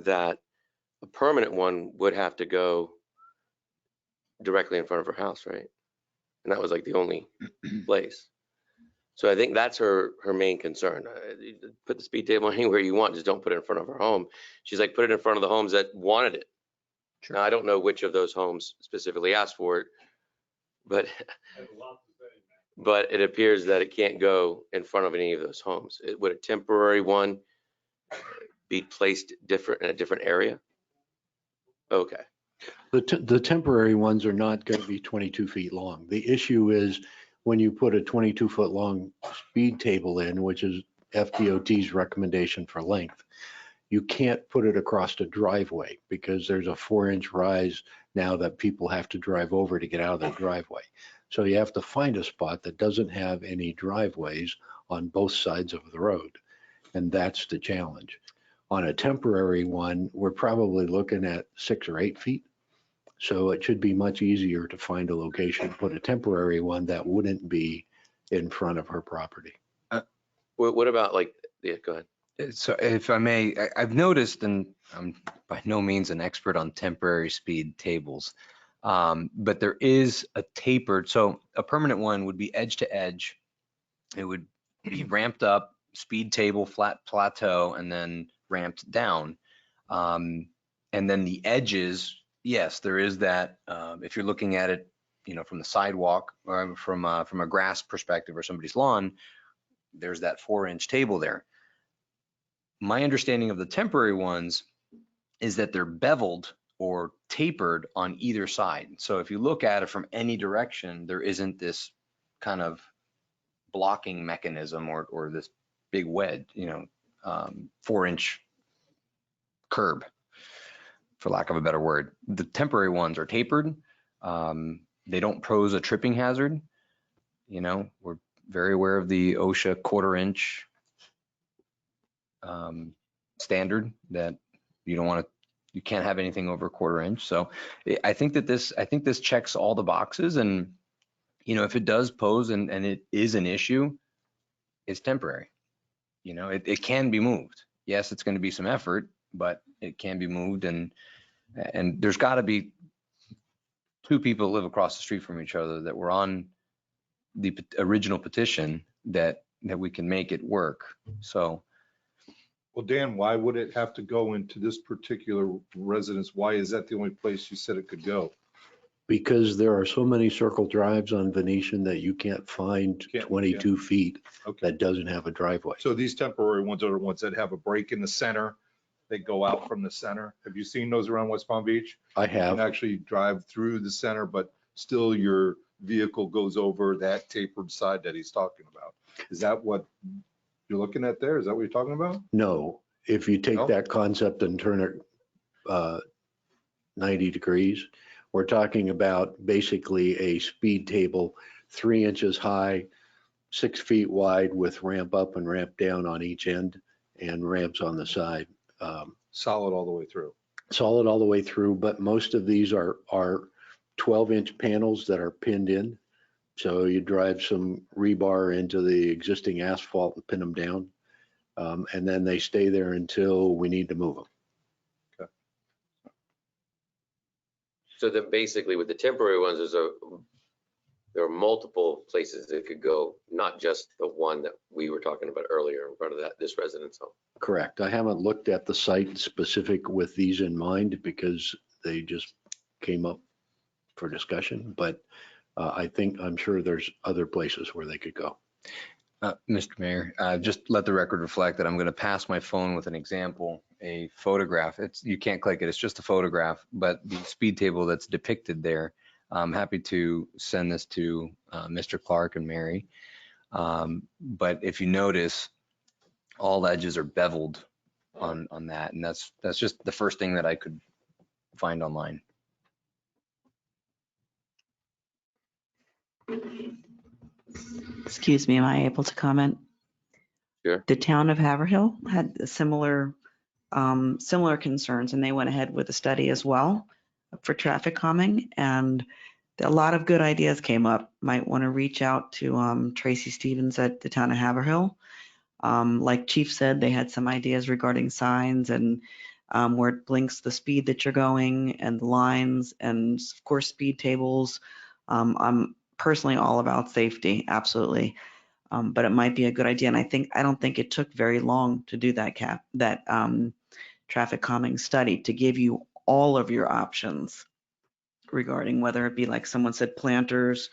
that a permanent one would have to go directly in front of her house, right? And that was like the only place. So I think that's her main concern. You put the speed table anywhere you want, just don't put it in front of her home. She's like, put it in front of the homes that wanted it. Now, I don't know which of those homes specifically asked for it, but it appears that it can't go in front of any of those homes. Would a temporary one be placed in a different area? Okay. The temporary ones are not going to be 22 feet long. The issue is when you put a 22-foot long speed table in, which is FDOT's recommendation for length, you can't put it across a driveway because there's a 4-inch rise now that people have to drive over to get out of their driveway. So you have to find a spot that doesn't have any driveways on both sides of the road. And that's the challenge. On a temporary one, we're probably looking at 6 or 8 feet. So it should be much easier to find a location, put a temporary one that wouldn't be in front of her property. What about like, yeah, go ahead. So if I may, I've noticed, and I'm by no means an expert on temporary speed tables, but there is a tapered, so a permanent one would be edge to edge. It would be ramped up, speed table, flat plateau, and then ramped down. And then the edges, yes, there is that. If you're looking at it, from the sidewalk or from a grass perspective or somebody's lawn, there's that 4-inch table there. My understanding of the temporary ones is that they're beveled or tapered on either side. So if you look at it from any direction, there isn't this kind of blocking mechanism or this big wedge, 4-inch curb, for lack of a better word. The temporary ones are tapered. They don't pose a tripping hazard. We're very aware of the OSHA 1/4-inch standard that you can't have anything over a 1/4-inch. So I think this checks all the boxes, and if it does pose and it is an issue, it's temporary. It can be moved. Yes, it's going to be some effort, but it can be moved, and there's got to be 2 people that live across the street from each other that were on the original petition that we can make it work. So. Well, Dan, why would it have to go into this particular residence? Why is that the only place you said it could go? Because there are so many circle drives on Venetian that you can't find 22 feet Okay. that doesn't have a driveway. So these temporary ones are the ones that have a break in the center. They go out from the center. Have you seen those around West Palm Beach? I You have. can actually drive through the center, but still your vehicle goes over that tapered side that he's talking about. Is that what you're looking at there? Is that what you're talking about? No, if you take No? that concept and turn it 90 degrees, we're talking about basically a speed table 3 inches high, 6 feet wide with ramp up and ramp down on each end and ramps on the side. Solid all the way through. Solid all the way through, but most of these are 12-inch panels that are pinned in. So you drive some rebar into the existing asphalt and pin them down. And then they stay there until we need to move them. So then basically with the temporary ones, there are multiple places that could go, not just the one that we were talking about earlier in front of this residence home. Correct. I haven't looked at the site specific with these in mind because they just came up for discussion, but I'm sure there's other places where they could go. Mr. Mayor, just let the record reflect that I'm going to pass my phone with an example, a photograph. You can't click it. It's just a photograph, but the speed table that's depicted there, I'm happy to send this to Mr. Clark and Mary. But if you notice, all edges are beveled on that. And that's just the first thing that I could find online. Excuse me, am I able to comment? Sure. The town of Haverhill had similar concerns, and they went ahead with a study as well for traffic calming, and a lot of good ideas came up. Might want to reach out to Tracy Stevens at the town of Haverhill. Like Chief said, they had some ideas regarding signs and where it blinks the speed that you're going and the lines, and of course speed tables. I'm personally all about safety, absolutely. But it might be a good idea. And I don't think it took very long to do that traffic calming study to give you all of your options regarding whether it be like someone said planters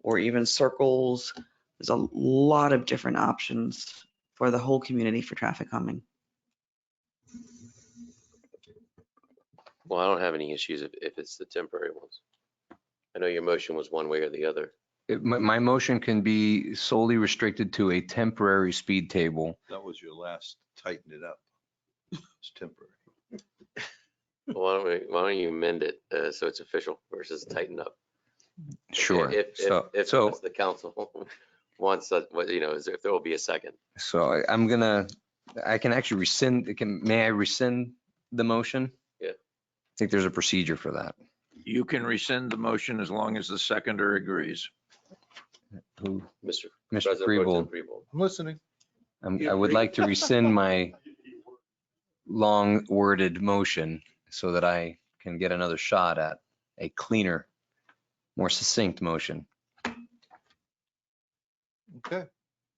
or even circles. There's a lot of different options for the whole community for traffic calming. Well, I don't have any issues if it's the temporary ones. I know your motion was one way or the other. My motion can be solely restricted to a temporary speed table. That was your last tighten it up. It's temporary. Well, why don't you amend it so it's official versus tighten up? Sure. If the council wants that, if there will be a second. So I can actually rescind, may I rescind the motion? Yeah. I think there's a procedure for that. You can rescind the motion as long as the seconder agrees. Who? Mr. Mr. President Pro Tem Preble. Preble. I'm listening. I would like to rescind my long worded motion so that I can get another shot at a cleaner, more succinct motion. Okay.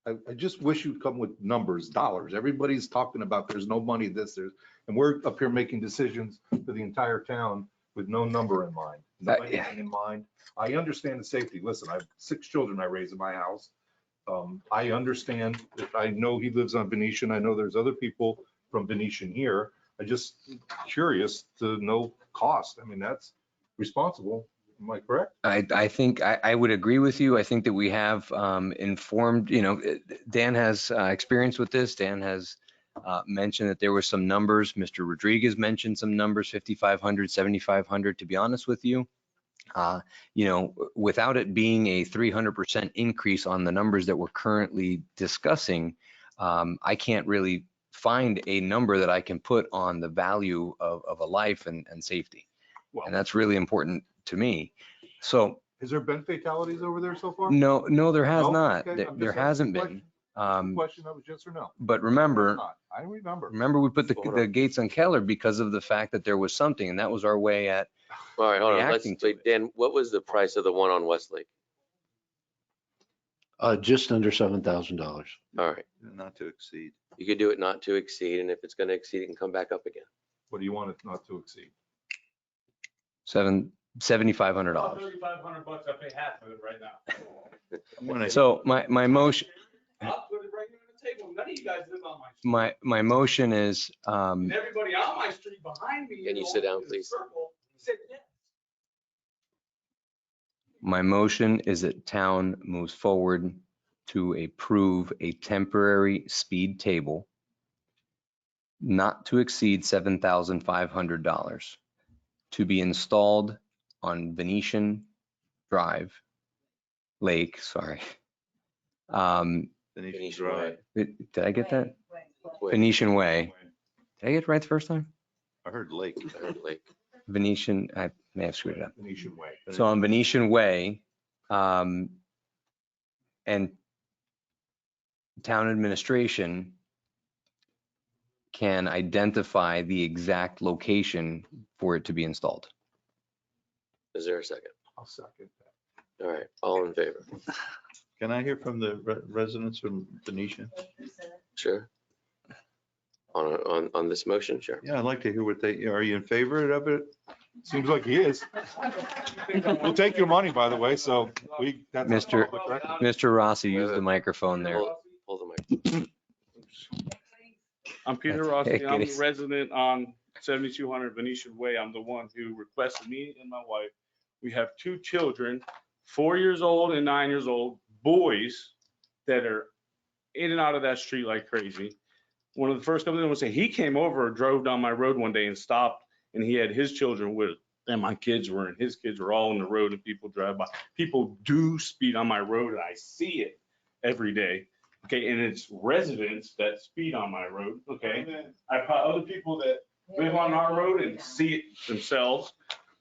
I just wish you'd come with numbers, dollars. Everybody's talking about there's no money, and we're up here making decisions for the entire town with no number in mind, no anything in mind. I understand the safety. Listen, I have 6 children I raise in my house. I understand that. I know he lives on Venetian. I know there's other people from Venetian here. I just curious to know cost. I mean, that's responsible. Am I correct? I think I would agree with you. I think that we have informed, Dan has experience with this. Dan has mentioned that there were some numbers. Mr. Rodriguez mentioned some numbers, 5,500, 7,500. To be honest with you, without it being a 300% increase on the numbers that we're currently discussing, I can't really find a number that I can put on the value of a life and safety. Well, and that's really important to me. So has there been fatalities over there so far? no, there has No? not. Okay, There hasn't been. Question, that was yes or no? But remember, I remember. we put the gates on Keller because of the fact that there was something, and that was our way at All right, hold on. reacting to it. Dan, what was the price of the one on Westlake? Just under $7,000. All right. Not to exceed. You could do it not to exceed, and if it's going to exceed, it can come back up again. What do you want it not to exceed? $7,500. $3,500, I pay half of it right now. So my motion, I'll put it right here on the table. None of you guys live on my street. my motion is, And everybody on my street behind me. Can you sit down, please? Said yes. my motion is that town moves forward to approve a temporary speed table not to exceed $7,500 to be installed on Venetian Lake. Venetian Way. Did I get that? Way. Venetian Way. Did I get it right the first time? I heard lake. I heard Lake. Venetian, I may have screwed it up. Venetian Way. So on Venetian Way, and town administration can identify the exact location for it to be installed. Is there a second? I'll second that. All right, all in favor? Can I hear from the residents from Venetian? Sure. On this motion, sure. Yeah, I'd like to hear what are you in favor of it? Seems like he is. We'll take your money, by the way, so that's Mr. public record. Mr. Rossi, use the microphone there. Pull the mic. I'm Peter Hey, Rossi. I'm kiddies. the resident on 7200 Venetian Way. I'm the one who requested, me and my wife. We have 2 children, 4 years old and 9 years old, boys that are in and out of that street like crazy. One of the first companies was say he came over, drove down my road one day and stopped, and he had his children with him. And my kids were, and his kids were all on the road, and people drive by. People do speed on my road, and I see it every day. Okay, and it's residents that speed on my road. Okay, I've got other people that live on our road and see it themselves,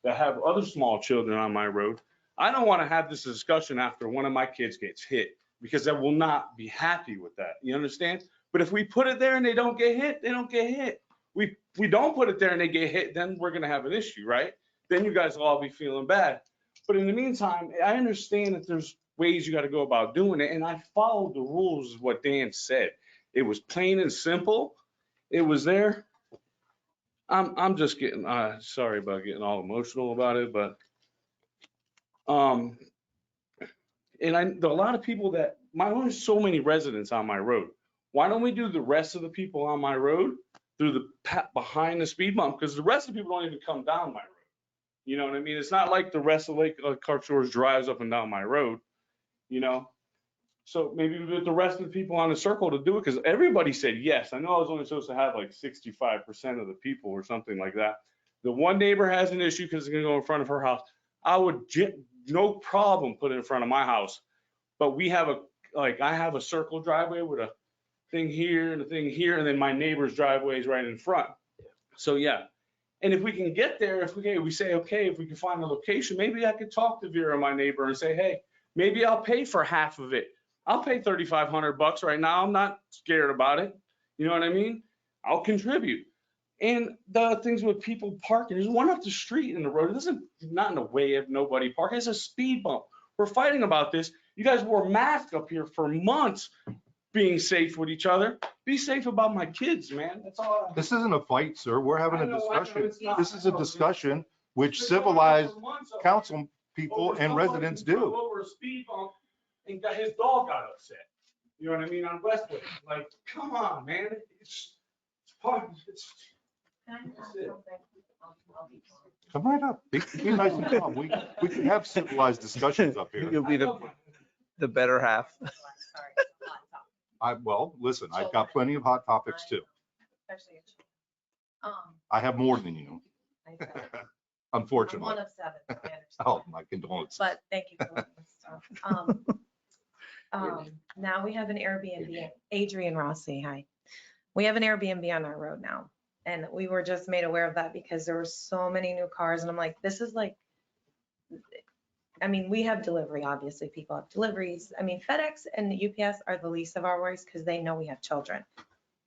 that have other small children on my road. I don't want to have this discussion after one of my kids gets hit, because I will not be happy with that. You understand? But if we put it there and they don't get hit, they don't get hit. We don't put it there and they get hit, then we're going to have an issue, right? Then you guys will all be feeling bad. But in the meantime, I understand that there's ways you got to go about doing it. And I followed the rules of what Dan said. It was plain and simple. It was there. I'm just getting, sorry about getting all emotional about it, but, and a lot of people there's so many residents on my road. Why don't we do the rest of the people on my road through the behind the speed bump? Because the rest of the people don't even come down my road. You know what I mean? It's not like the rest of Lake Clark Shores drives up and down my road, you know? So maybe we get the rest of the people on the circle to do it, because everybody said yes. I know I was only supposed to have like 65% of the people or something like that. The one neighbor has an issue because it's gonna go in front of her house. I would no problem put it in front of my house. But we have I have a circle driveway with a thing here and a thing here, and then my neighbor's driveway is right in front. So yeah. And if we can get there, if we say, okay, if we can find a location, maybe I could talk to Vera, my neighbor, and say, hey, maybe I'll pay for half of it. I'll pay $3,500 right now. I'm not scared about it. You know what I mean? I'll contribute. And the things with people parking, there's one up the street in the road. It doesn't, not in the way of nobody parking. It's a speed bump. We're fighting about this. You guys wore masks up here for months, being safe with each other. Be safe about my kids, man. That's all. This isn't a fight, sir. We're having I a know discussion. it's not. This is a discussion which civilized council people and residents do. Over a speed bump and his dog got upset. You know what I mean? On Westwood. Like, come on, man. It's part. Come right up. Be nice and calm. We can have civilized discussions up here. You'll be the better half. Well, listen, I've got plenty of hot topics too. I have more than you, I'm unfortunately. one of 7. I understand. Oh, my condolences. But thank you for letting us talk. Now we have an Airbnb. Adrian Rossi, hi. We have an Airbnb on our road now. And we were just made aware of that because there were so many new cars. And I'm like, this is like, I mean, we have delivery, obviously. People have deliveries. I mean, FedEx and UPS are the least of our worries because they know we have children.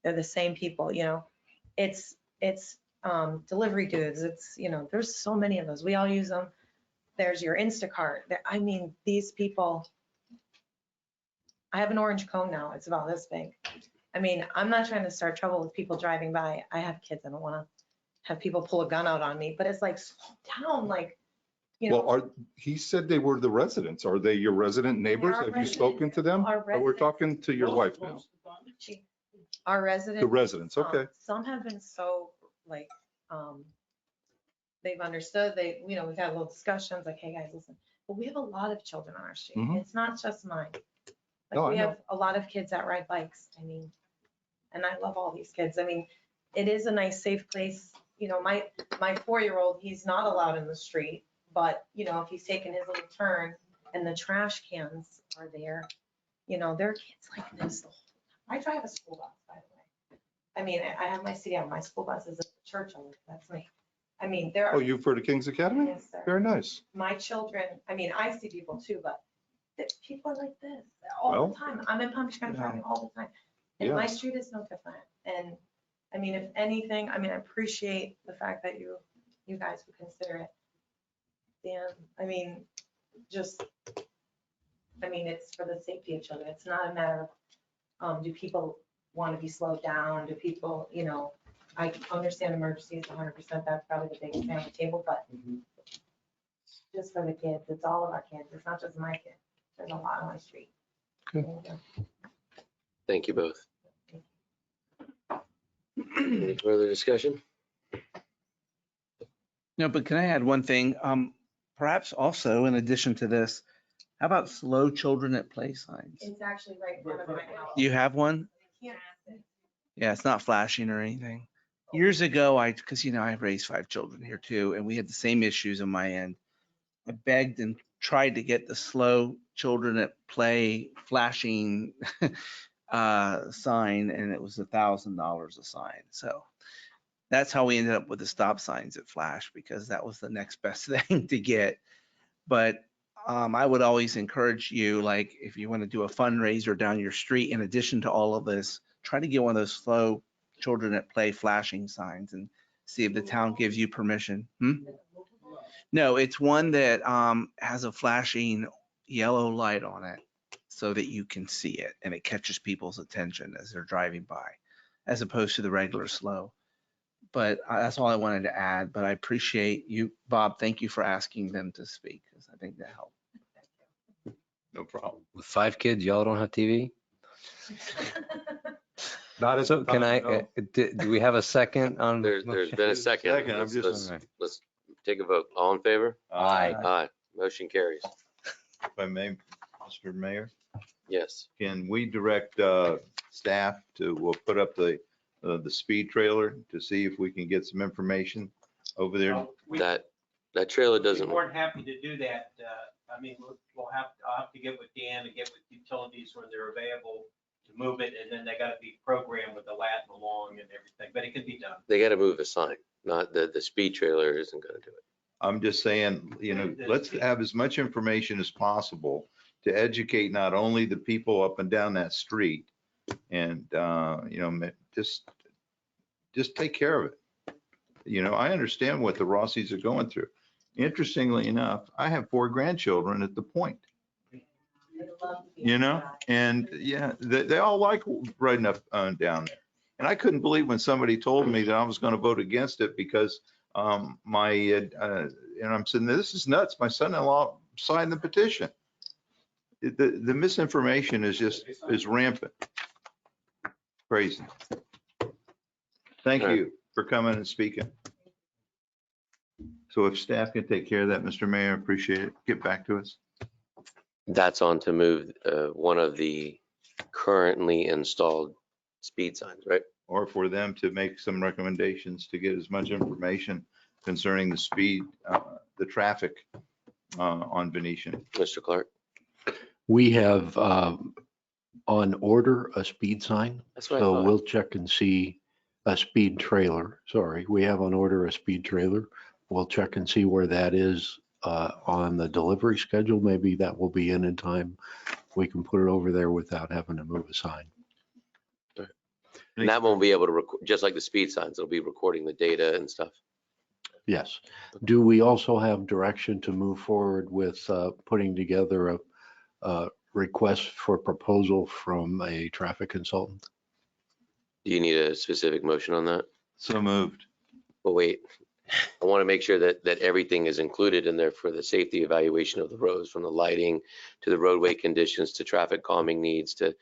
They're the same people, you know. It's delivery dudes. It's, you know, there's so many of those. We all use them. There's your Instacart. I mean, these people, I have an orange cone now. It's about this big. I mean, I'm not trying to start trouble with people driving by. I have kids. I don't want to have people pull a gun out on me, but it's like, slow down, like, you know. Well, he said they were the residents. Are they your resident neighbors? Have you spoken to them? We're talking to your wife now. Our residents. The residents, okay. Some have been so like, they've understood, you know, we've had little discussions like, hey guys, listen, but we have a lot of children on our street. Mhm. It's not just mine. No, Like we I know. have a lot of kids that ride bikes. I mean, and I love all these kids. I mean, it is a nice, safe place. You know, my 4-year-old, he's not allowed in the street, but you know, if he's taking his little turn and the trash cans are there, you know, there are kids like this. I drive a school bus, by the way. I mean, I have my CDL. My school bus is at the church. That's me. I mean, there are. Oh, you for the King's Academy? Yes, sir. Very nice. My children, I mean, I see people too, but people are like this all the time. I'm in Palm Beach County driving all the time. And my street is no different. And I mean, if anything, I mean, I appreciate the fact that you guys would consider it. Dan, I mean, just, I mean, it's for the safety of children. It's not a matter of, do people want to be slowed down? Do people, you know, I understand emergencies 100%. That's probably the biggest thing on the table, but just for the kids, it's all of our kids. It's not just my kids. There's a lot on my street. Good. Thank you both. Any further discussion? No, but can I add one thing? Perhaps also in addition to this, how about slow children at play signs? It's actually right in front of my house. You have one? Yeah. Yeah, it's not flashing or anything. Years ago, because, you know, I raised 5 children here too, and we had the same issues on my end. I begged and tried to get the slow children at play flashing sign, and it was $1,000 a sign. So that's how we ended up with the stop signs at Flash, because that was the next best thing to get. But I would always encourage you, like, if you want to do a fundraiser down your street, in addition to all of this, try to get one of those slow children at play flashing signs and see if the town gives you permission. No, it's one that has a flashing yellow light on it so that you can see it and it catches people's attention as they're driving by, as opposed to the regular slow. But that's all I wanted to add, but I appreciate you, Bob. Thank you for asking them to speak, because I think that helped. No problem. With 5 kids, y'all don't have TV? Not at So the can time, I, no. do we have a second on? There's been a second. Second, I'm Let's- just- let's take a vote. All in favor? Aye. Aye. Motion carries. If I may, Mr. Mayor, Yes. can we direct staff to, we'll put up the speed trailer to see if we can get some information over there? That trailer We're doesn't, more than happy to do that. I mean, I'll have to get with Dan and get with utilities when they're available to move it, and then they gotta be programmed with the lat and along and everything, but it can be done. they got to move a sign, not the speed trailer isn't going to do it. I'm just saying, let's have as much information as possible to educate not only the people up and down that street and, just take care of it. I understand what the Rossies are going through. Interestingly enough, I have 4 grandchildren at the point, and yeah, they all like riding up and down there. And I couldn't believe when somebody told me that I was going to vote against it because and I'm saying, this is nuts. My son-in-law signed the petition. The misinformation is rampant. Crazy. Thank you for coming and speaking. So if staff can take care of that, Mr. Mayor, appreciate it. Get back to us. That's on to move one of the currently installed speed signs, right? Or for them to make some recommendations to get as much information concerning the speed, the traffic on Venetian. Mr. Clark? We have on order a speed sign. That's what I So thought. we'll check and see a speed trailer. Sorry, we have on order a speed trailer. We'll check and see where that is on the delivery schedule. Maybe that will be in time. We can put it over there without having to move a sign. And that won't be able to record, just like the speed signs, it'll be recording the data and stuff. Yes. Do we also have direction to move forward with putting together a request for proposal from a traffic consultant? Do you need a specific motion on that? So moved. Well, wait, I want to make sure that everything is included in there for the safety evaluation of the roads, from the lighting to the roadway conditions to traffic calming needs to,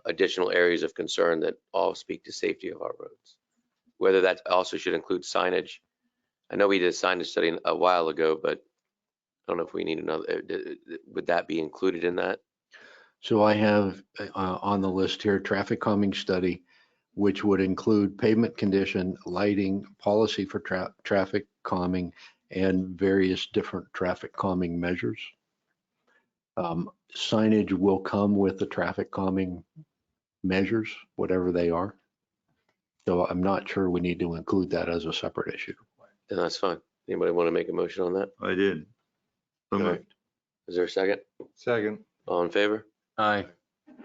additional areas of concern that all speak to safety of our roads. Whether that also should include signage. I know we did a signage study a while ago, but I don't know if we need another, would that be included in that? So I have on the list here, traffic calming study, which would include pavement condition, lighting, policy for traffic calming, and various different traffic calming measures. Signage will come with the traffic calming measures, whatever they are. So I'm not sure we need to include that as a separate issue. Then that's fine. Anybody want to make a motion on that? I did. So All right. moved. Is there a second? Second. All in favor? Aye.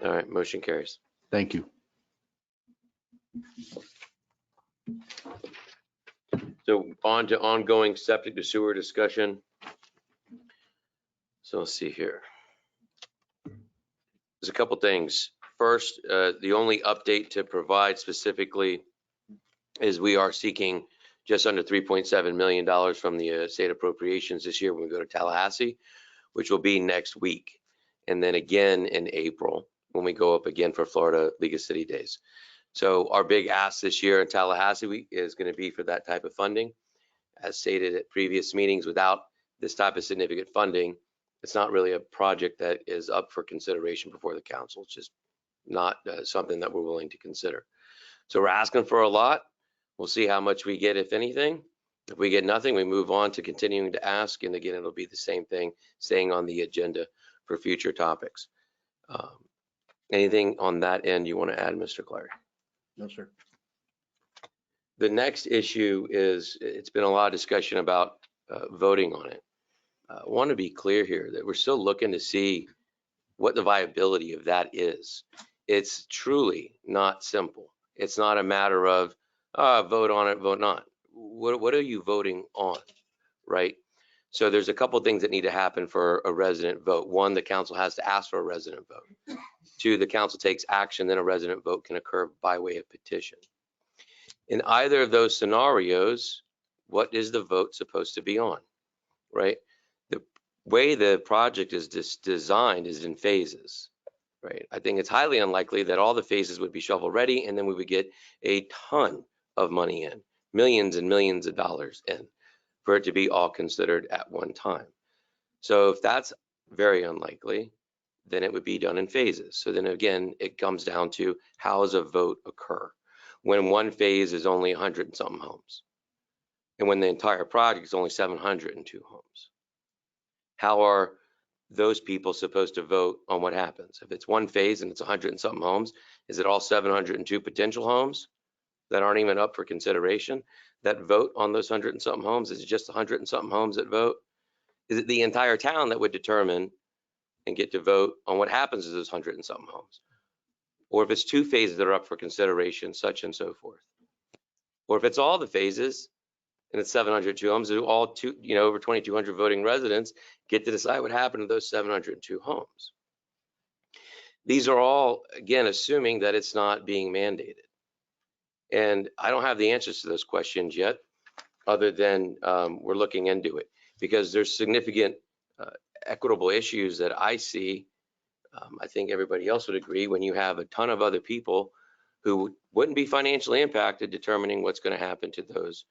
All right, motion carries. Thank you. So on to ongoing septic to sewer discussion. So let's see here. There's a couple things. First, the only update to provide specifically is we are seeking just under $3.7 million from the state appropriations this year when we go to Tallahassee, which will be next week. And then again in April when we go up again for Florida League of City Days. So our big ask this year in Tallahassee is going to be for that type of funding. As stated at previous meetings, without this type of significant funding, it's not really a project that is up for consideration before the council. It's just not something that we're willing to consider. So we're asking for a lot. We'll see how much we get, if anything. If we get nothing, we move on to continuing to ask. And again, it'll be the same thing, staying on the agenda for future topics. Anything on that end you want to add, Mr. Clark? No, sir. The next issue is, it's been a lot of discussion about voting on it. I want to be clear here that we're still looking to see what the viability of that is. It's truly not simple. It's not a matter of vote on it, vote not. What are you voting on, right? So there's a couple things that need to happen for a resident vote. One, the council has to ask for a resident vote. Two, the council takes action, then a resident vote can occur by way of petition. In either of those scenarios, what is the vote supposed to be on, right? The way the project is designed is in phases, right? I think it's highly unlikely that all the phases would be shovel ready and then we would get a ton of money in, millions and millions of dollars in, for it to be all considered at one time. So if that's very unlikely, then it would be done in phases. So then again, it comes down to how does a vote occur when one phase is only 100 and something homes, and when the entire project is only 702 homes. How are those people supposed to vote on what happens? If it's one phase and it's 100 and something homes, is it all 702 potential homes that aren't even up for consideration that vote on those 100 and something homes? Is it just 100 and something homes that vote? Is it the entire town that would determine and get to vote on what happens to those 100 and something homes? Or if it's two phases that are up for consideration, such and so forth. Or if it's all the phases and it's 702 homes, all two, over 2,200 voting residents get to decide what happened to those 702 homes. These are all, again, assuming that it's not being mandated. And I don't have the answers to those questions yet, other than we're looking into it, because there's significant equitable issues that I see. I think everybody else would agree when you have a ton of other people who wouldn't be financially impacted determining what's going to happen to those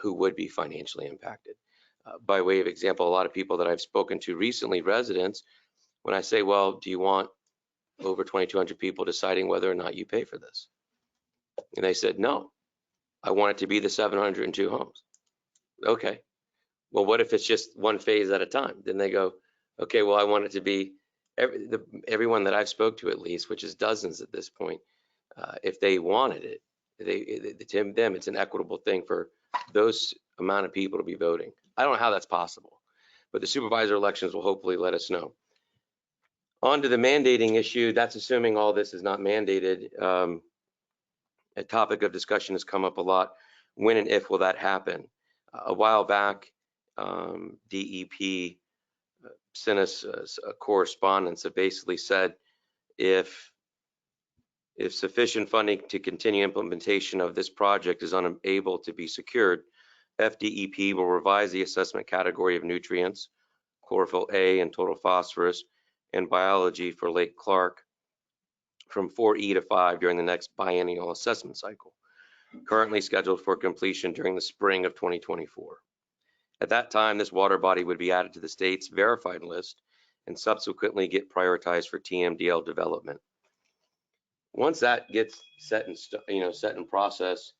who would be financially impacted. By way of example, a lot of people that I've spoken to recently, residents, when I say, well, do you want over 2,200 people deciding whether or not you pay for this? And they said, no, I want it to be the 702 homes. Okay, well, what if it's just one phase at a time? Then they go, okay, well, I want it to be everyone that I've spoke to, at least, which is dozens at this point. If they wanted it, to them, it's an equitable thing for those amount of people to be voting. I don't know how that's possible, but the supervisor elections will hopefully let us know. On to the mandating issue, that's assuming all this is not mandated. A topic of discussion has come up a lot. When and if will that happen? A while back, DEP sent us a correspondence that basically said if sufficient funding to continue implementation of this project is unable to be secured, FDEP will revise the assessment category of nutrients, chlorophyll A and total phosphorus, and biology for Lake Clark from 4E to 5 during the next biennial assessment cycle, currently scheduled for completion during the spring of 2024. At that time, this water body would be added to the state's verified list and subsequently get prioritized for TMDL development. Once that gets set in process,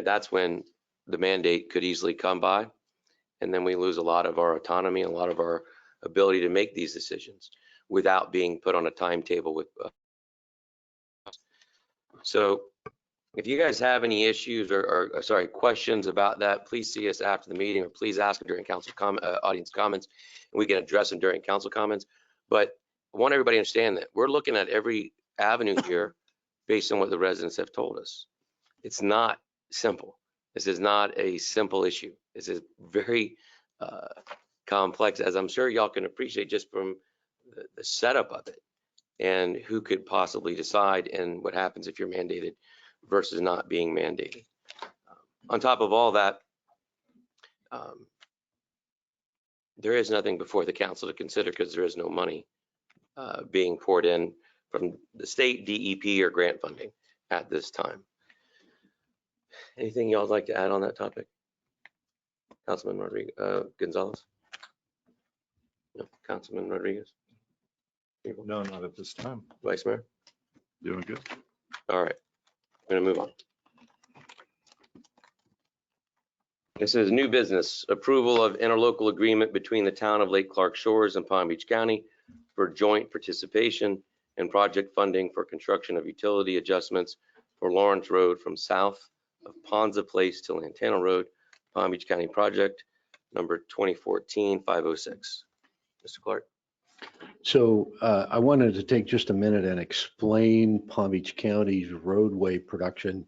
that's when the mandate could easily come by, and then we lose a lot of our autonomy and a lot of our ability to make these decisions without being put on a timetable with. So if you guys have any issues or questions about that, please see us after the meeting, or please ask them during audience comments, and we can address them during council comments. But I want everybody to understand that we're looking at every avenue here based on what the residents have told us. It's not simple. This is not a simple issue. This is very complex, as I'm sure y'all can appreciate just from the setup of it and who could possibly decide and what happens if you're mandated versus not being mandated. On top of all that, there is nothing before the council to consider because there is no money being poured in from the state, DEP, or grant funding at this time. Anything y'all would like to add on that topic? Councilman Gonzalez? No, Councilman Rodriguez? No, not at this time. Vice Mayor? Doing good. All right, I'm gonna move on. This is new business, approval of interlocal agreement between the town of Lake Clark Shores and Palm Beach County for joint participation and project funding for construction of utility adjustments for Lawrence Road from south of Ponza Place to Lantana Road, Palm Beach County project number 2014-506. Mr. Clark. So I wanted to take just a minute and explain Palm Beach County's roadway production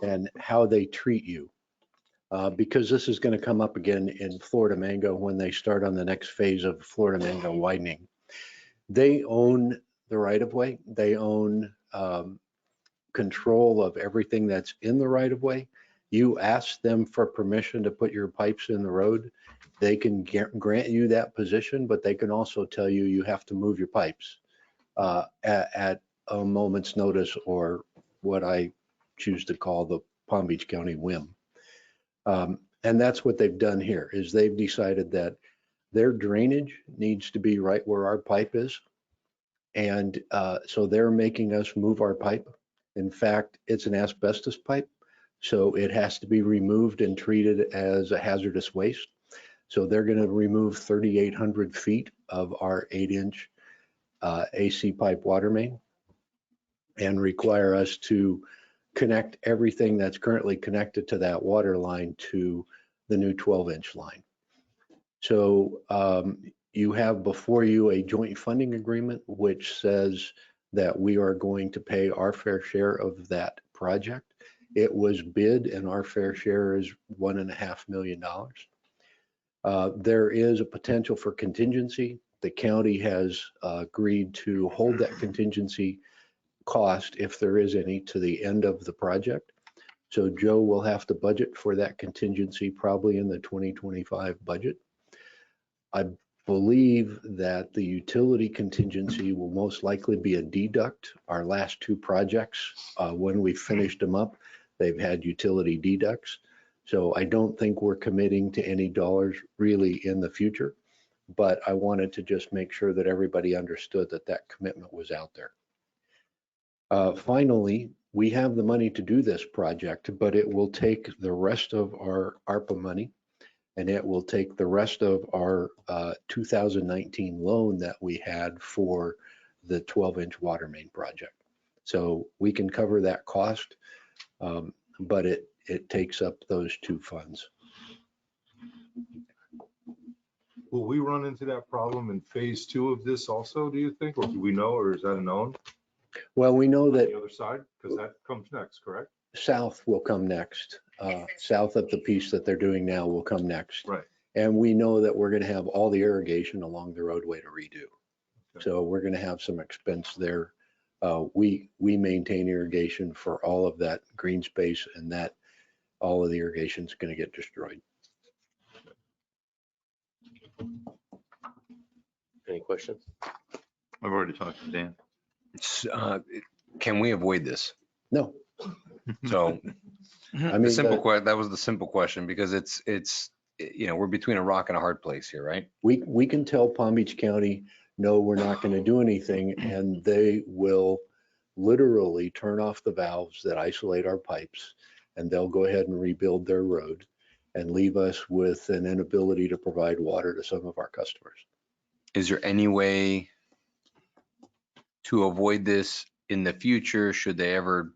and how they treat you. because this is going to come up again in Florida Mango when they start on the next phase of Florida Mango widening. They own the right of way. They own control of everything that's in the right of way. You ask them for permission to put your pipes in the road, they can grant you that position, but they can also tell you you have to move your pipes at a moment's notice, or what I choose to call the Palm Beach County whim. And that's what they've done here, is they've decided that their drainage needs to be right where our pipe is. And so they're making us move our pipe. In fact, it's an asbestos pipe, so it has to be removed and treated as a hazardous waste. So they're going to remove 3,800 feet of our 8-inch AC pipe water main and require us to connect everything that's currently connected to that water line to the new 12-inch line. So you have before you a joint funding agreement, which says that we are going to pay our fair share of that project. It was bid and our fair share is $1.5 million. There is a potential for contingency. The county has agreed to hold that contingency cost, if there is any, to the end of the project. So Joe will have to budget for that contingency probably in the 2025 budget. I believe that the utility contingency will most likely be a deduct. Our last two projects, when we finished them up, they've had utility deducts. So I don't think we're committing to any dollars really in the future, but I wanted to just make sure that everybody understood that that commitment was out there. Finally, we have the money to do this project, but it will take the rest of our ARPA money, and it will take the rest of our 2019 loan that we had for the 12-inch water main project. So we can cover that cost, but it takes up those two funds. Will we run into that problem in phase 2 of this also, do you think? Or do we know, or is that a known? Well, we know that The other side, because that comes next, correct? south will come next. South of the piece that they're doing now will come next. Right. And we know that we're going to have all the irrigation along the roadway to redo. Okay. So we're going to have some expense there. We maintain irrigation for all of that green space, and that all of the irrigation is going to get destroyed. Any questions? I've already talked to Dan. Can we avoid this? No, So I the mean, simple that was the simple question, because it's, we're between a rock and a hard place here, right? we can tell Palm Beach County, no, we're not going to do anything, and they will literally turn off the valves that isolate our pipes, and they'll go ahead and rebuild their road and leave us with an inability to provide water to some of our customers. Is there any way to avoid this in the future, should they ever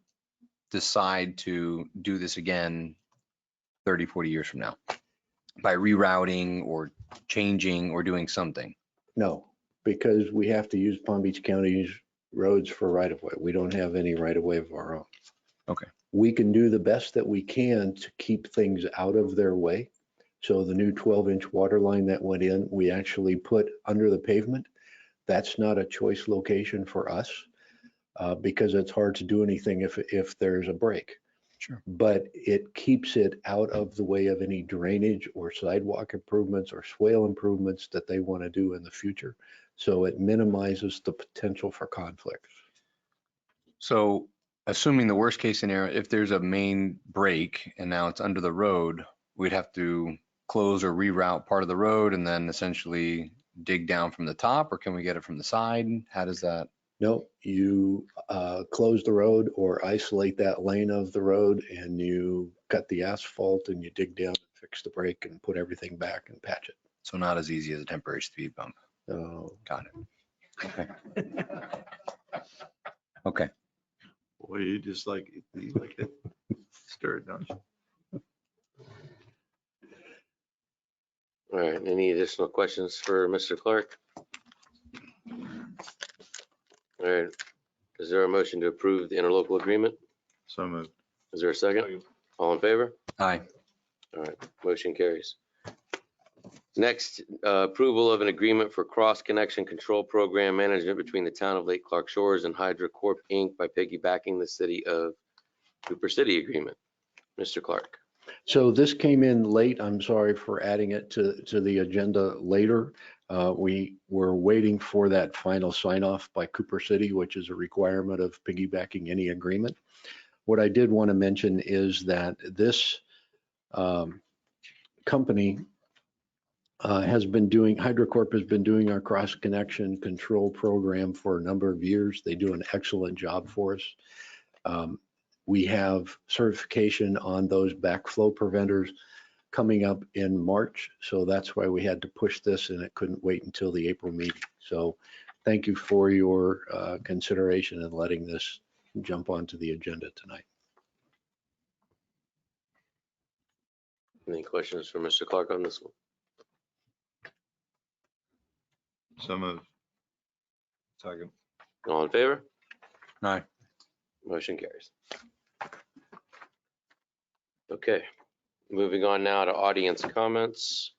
decide to do this again 30, 40 years from now, by rerouting or changing or doing something? No, because we have to use Palm Beach County's roads for right of way. We don't have any right of way of our own. Okay. We can do the best that we can to keep things out of their way. So the new 12-inch water line that went in, we actually put under the pavement. That's not a choice location for us because it's hard to do anything if there's a break. Sure. But it keeps it out of the way of any drainage or sidewalk improvements or swale improvements that they want to do in the future. So it minimizes the potential for conflicts. So assuming the worst case scenario, if there's a main break and now it's under the road, we'd have to close or reroute part of the road and then essentially dig down from the top, or can we get it from the side? How does that? No, you close the road or isolate that lane of the road, and you cut the asphalt and you dig down and fix the break and put everything back and patch it. So not as easy as a temporary speed bump. Got it. Okay. Okay. Boy, you just like it stirred, don't you? All right, any additional questions for Mr. Clark? All right, is there a motion to approve the interlocal agreement? So moved. Is there a second? All in favor? Aye. All right, motion carries. Next, approval of an agreement for cross-connection control program management between the town of Lake Clark Shores and Hydra Corp. Inc. by piggybacking the city of Cooper City agreement. Mr. Clark. So this came in late. I'm sorry for adding it to the agenda later. We were waiting for that final sign off by Cooper City, which is a requirement of piggybacking any agreement. What I did want to mention is that this company HydroCorp has been doing our cross connection control program for a number of years. They do an excellent job for us. We have certification on those backflow preventers coming up in March. So that's why we had to push this and it couldn't wait until the April meeting. So thank you for your consideration and letting this jump onto the agenda tonight. Any questions for Mr. Clark on this one? Some of, Second. All in favor? Aye. Motion carries. Okay, moving on now to audience comments.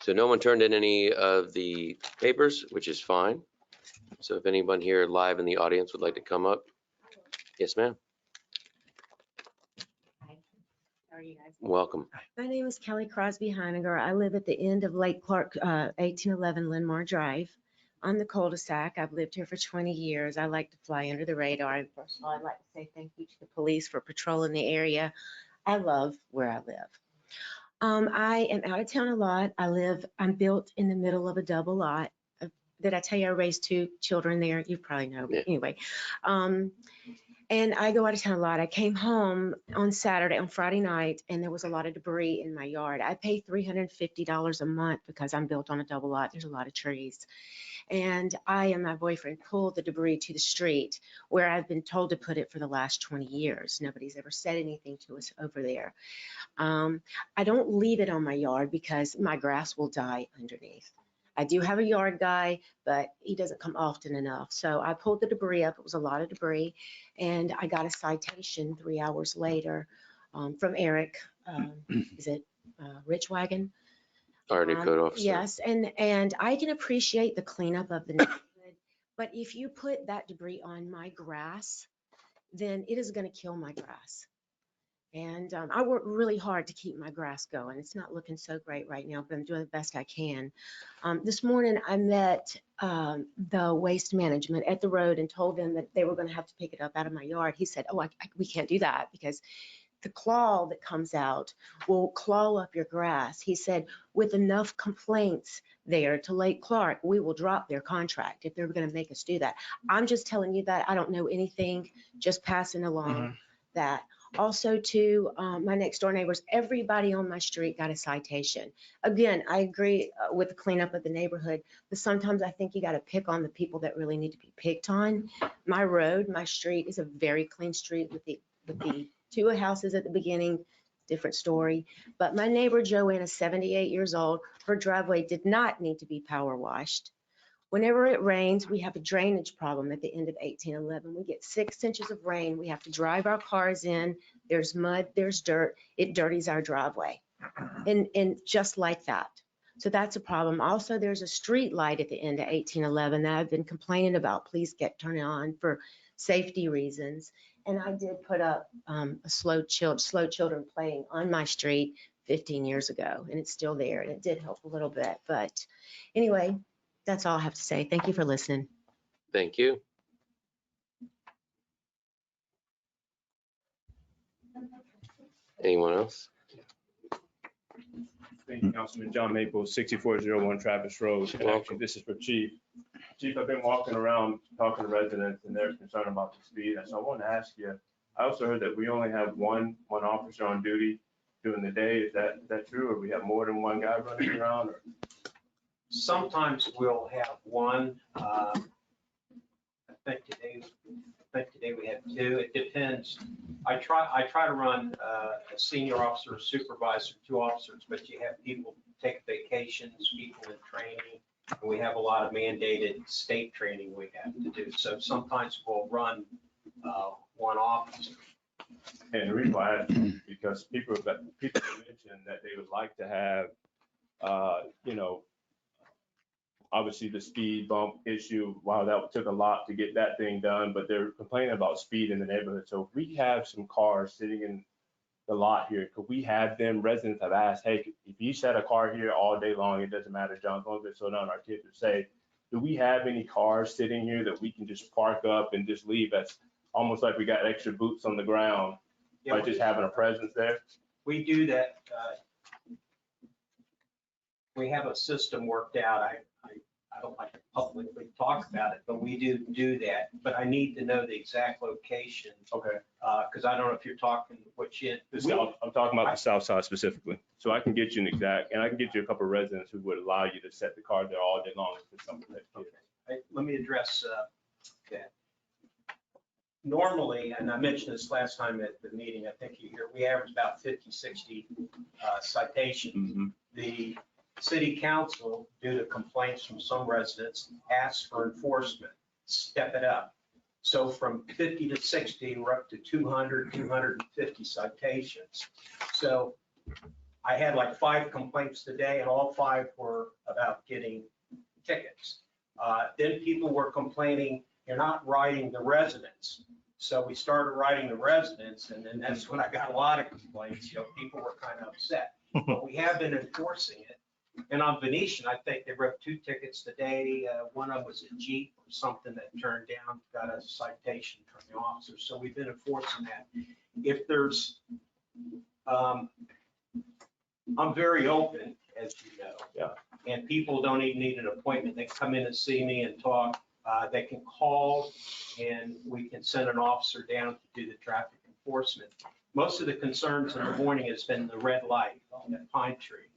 So no one turned in any of the papers, which is fine. So if anyone here live in the audience would like to come up. Yes, ma'am. Hi. How are you guys? Welcome. My name is Kelly Crosby Heiniger. I live at the end of Lake Clark, 1811 Linmar Drive on the cul-de-sac. I've lived here for 20 years. I like to fly under the radar. And first of all, I'd like to say thank you to the police for patrolling the area. I love where I live. I am out of town a lot. I'm built in the middle of a double lot. Did I tell you I raised 2 children there? You probably know, but anyway. And I go out of town a lot. I came home on Friday night, and there was a lot of debris in my yard. I pay $350 a month because I'm built on a double lot. There's a lot of trees. And I and my boyfriend pulled the debris to the street where I've been told to put it for the last 20 years. Nobody's ever said anything to us over there. I don't leave it on my yard because my grass will die underneath. I do have a yard guy, but he doesn't come often enough. So I pulled the debris up. It was a lot of debris. And I got a citation 3 hours later from Eric. Is it Rich Wagon? Our new code officer. Yes, and I can appreciate the cleanup of the neighborhood, but if you put that debris on my grass, then it is going to kill my grass. And I work really hard to keep my grass going. It's not looking so great right now, but I'm doing the best I can. This morning I met the waste management at the road and told them that they were going to have to pick it up out of my yard. He said, oh, we can't do that because the claw that comes out will claw up your grass. He said, with enough complaints there to Lake Clark, we will drop their contract if they're going to make us do that. I'm just telling you that. I don't know anything, just passing along that. Also to my next door neighbors, everybody on my street got a citation. Again, I agree with the cleanup of the neighborhood, but sometimes I think you got to pick on the people that really need to be picked on. My road, my street is a very clean street with the 2 houses at the beginning, different story. But my neighbor Joanna, 78 years old, her driveway did not need to be power washed. Whenever it rains, we have a drainage problem at the end of 1811. We get 6 inches of rain. We have to drive our cars in. There's mud, there's dirt. It dirties our driveway. And just like that. So that's a problem. Also, there's a street light at the end of 1811 that I've been complaining about. Please turn it on for safety reasons. And I did put up a slow children playing on my street 15 years ago, and it's still there, and it did help a little bit. But anyway, that's all I have to say. Thank you for listening. Thank you. Anyone else? Thank you, Councilman John Maple, 6401 Travis Road. And actually, this is for Chief. Chief, I've been walking around talking to residents and they're concerned about the speed. And so I wanted to ask you, I also heard that we only have one officer on duty during the day. Is that true? Or we have more than one guy running around? Or? Sometimes we'll have one. I think today we have 2. It depends. I try to run a senior officer, a supervisor, 2 officers, but you have people take vacations, people in training, and we have a lot of mandated state training we have to do. So sometimes we'll run one officer. And the reason why I asked is because people mentioned that they would like to have, you know, obviously the speed bump issue, wow, that took a lot to get that thing done, but they're complaining about speed in the neighborhood. So if we have some cars sitting in the lot here, could we have them, residents have asked, hey, if you set a car here all day long, it doesn't matter, John, as long as it's so down, our kids would say, do we have any cars sitting here that we can just park up and just leave? That's almost like we got extra boots on the ground by just having a presence there. We do that. We have a system worked out. I don't like to publicly talk about it, but we do that. But I need to know the exact location. Okay. Because I don't know if you're talking which end. I'm talking about the south side specifically. So I can get you an exact, and I can get you a couple of residents who would allow you to set the car there all day long if it's something that. Okay. Let me address that. Normally, and I mentioned this last time at the meeting, I think you hear, we average about 50, 60 citations. Mm-hmm. The city council, due to complaints from some residents, asked for enforcement, step it up. So from 50 to 60, we're up to 200, 250 citations. So I had like 5 complaints today, and all 5 were about getting tickets. Then people were complaining, you're not writing the residents. So we started writing the residents, and then that's when I got a lot of complaints. You know, people were kind of upset. But we have been enforcing it. And on Venetian, I think they wrote 2 tickets today. One of them was a Jeep or something that turned down, got a citation from the officer. So we've been enforcing that. If there's, I'm very open, as you know. Yeah. And people don't even need an appointment. They come in and see me and talk. They can call and we can send an officer down to do the traffic enforcement. Most of the concerns in the morning has been the red light on that pine tree.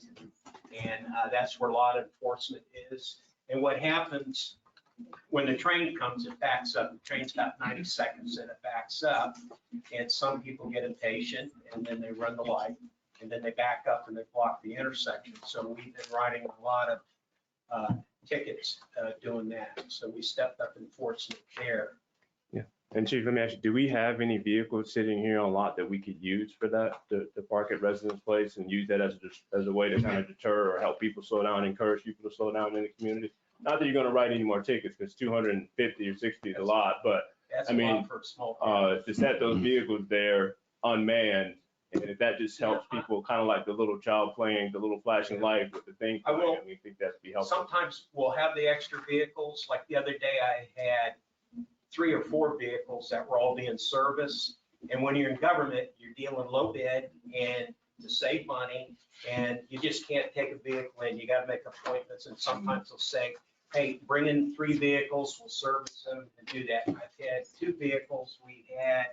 And that's where a lot of enforcement is. And what happens when the train comes, it backs up. The train's about 90 seconds and it backs up. And some people get impatient and then they run the light and then they back up and they block the intersection. So we've been writing a lot of tickets doing that. So we stepped up enforcement there. Yeah. And Chief, let me ask you, do we have any vehicles sitting here on a lot that we could use for that, to park at residence place and use that as a way to kind of deter or help people slow down, encourage people to slow down in the community? Not that you're going to write any more tickets, because 250 or 60 is a lot, but That's I mean, a lot for a small town. to set those vehicles there unmanned, and if that just helps people, kind of like the little child playing the little flashing light with the thing, I will. we think that'd be helpful. Sometimes we'll have the extra vehicles. Like the other day, I had 3 or 4 vehicles that were all being serviced. And when you're in government, you're dealing low bid and to save money, and you just can't take a vehicle in. You got to make appointments, and sometimes they'll say, hey, bring in 3 vehicles, we'll service them and do that. I've had 2 vehicles we had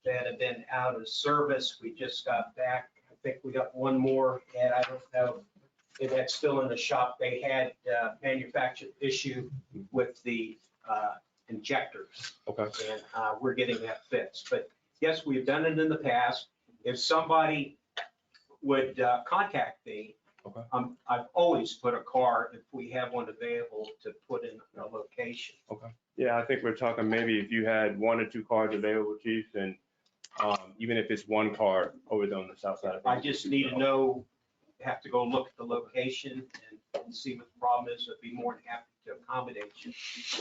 that have been out of service. We just got back. I think we got 1 more, and I don't know if that's still in the shop. They had manufactured issue with the injectors. Okay. And we're getting that fixed. But yes, we've done it in the past. If somebody would contact me, okay. I've always put a car, if we have one available, to put in a location. Okay. Yeah, I think we're talking maybe if you had 1 or 2 cars available, Chief, and even if it's 1 car over there on the south side. I just need to know, have to go look at the location and see what the problem is. I'd be more than happy to accommodate you.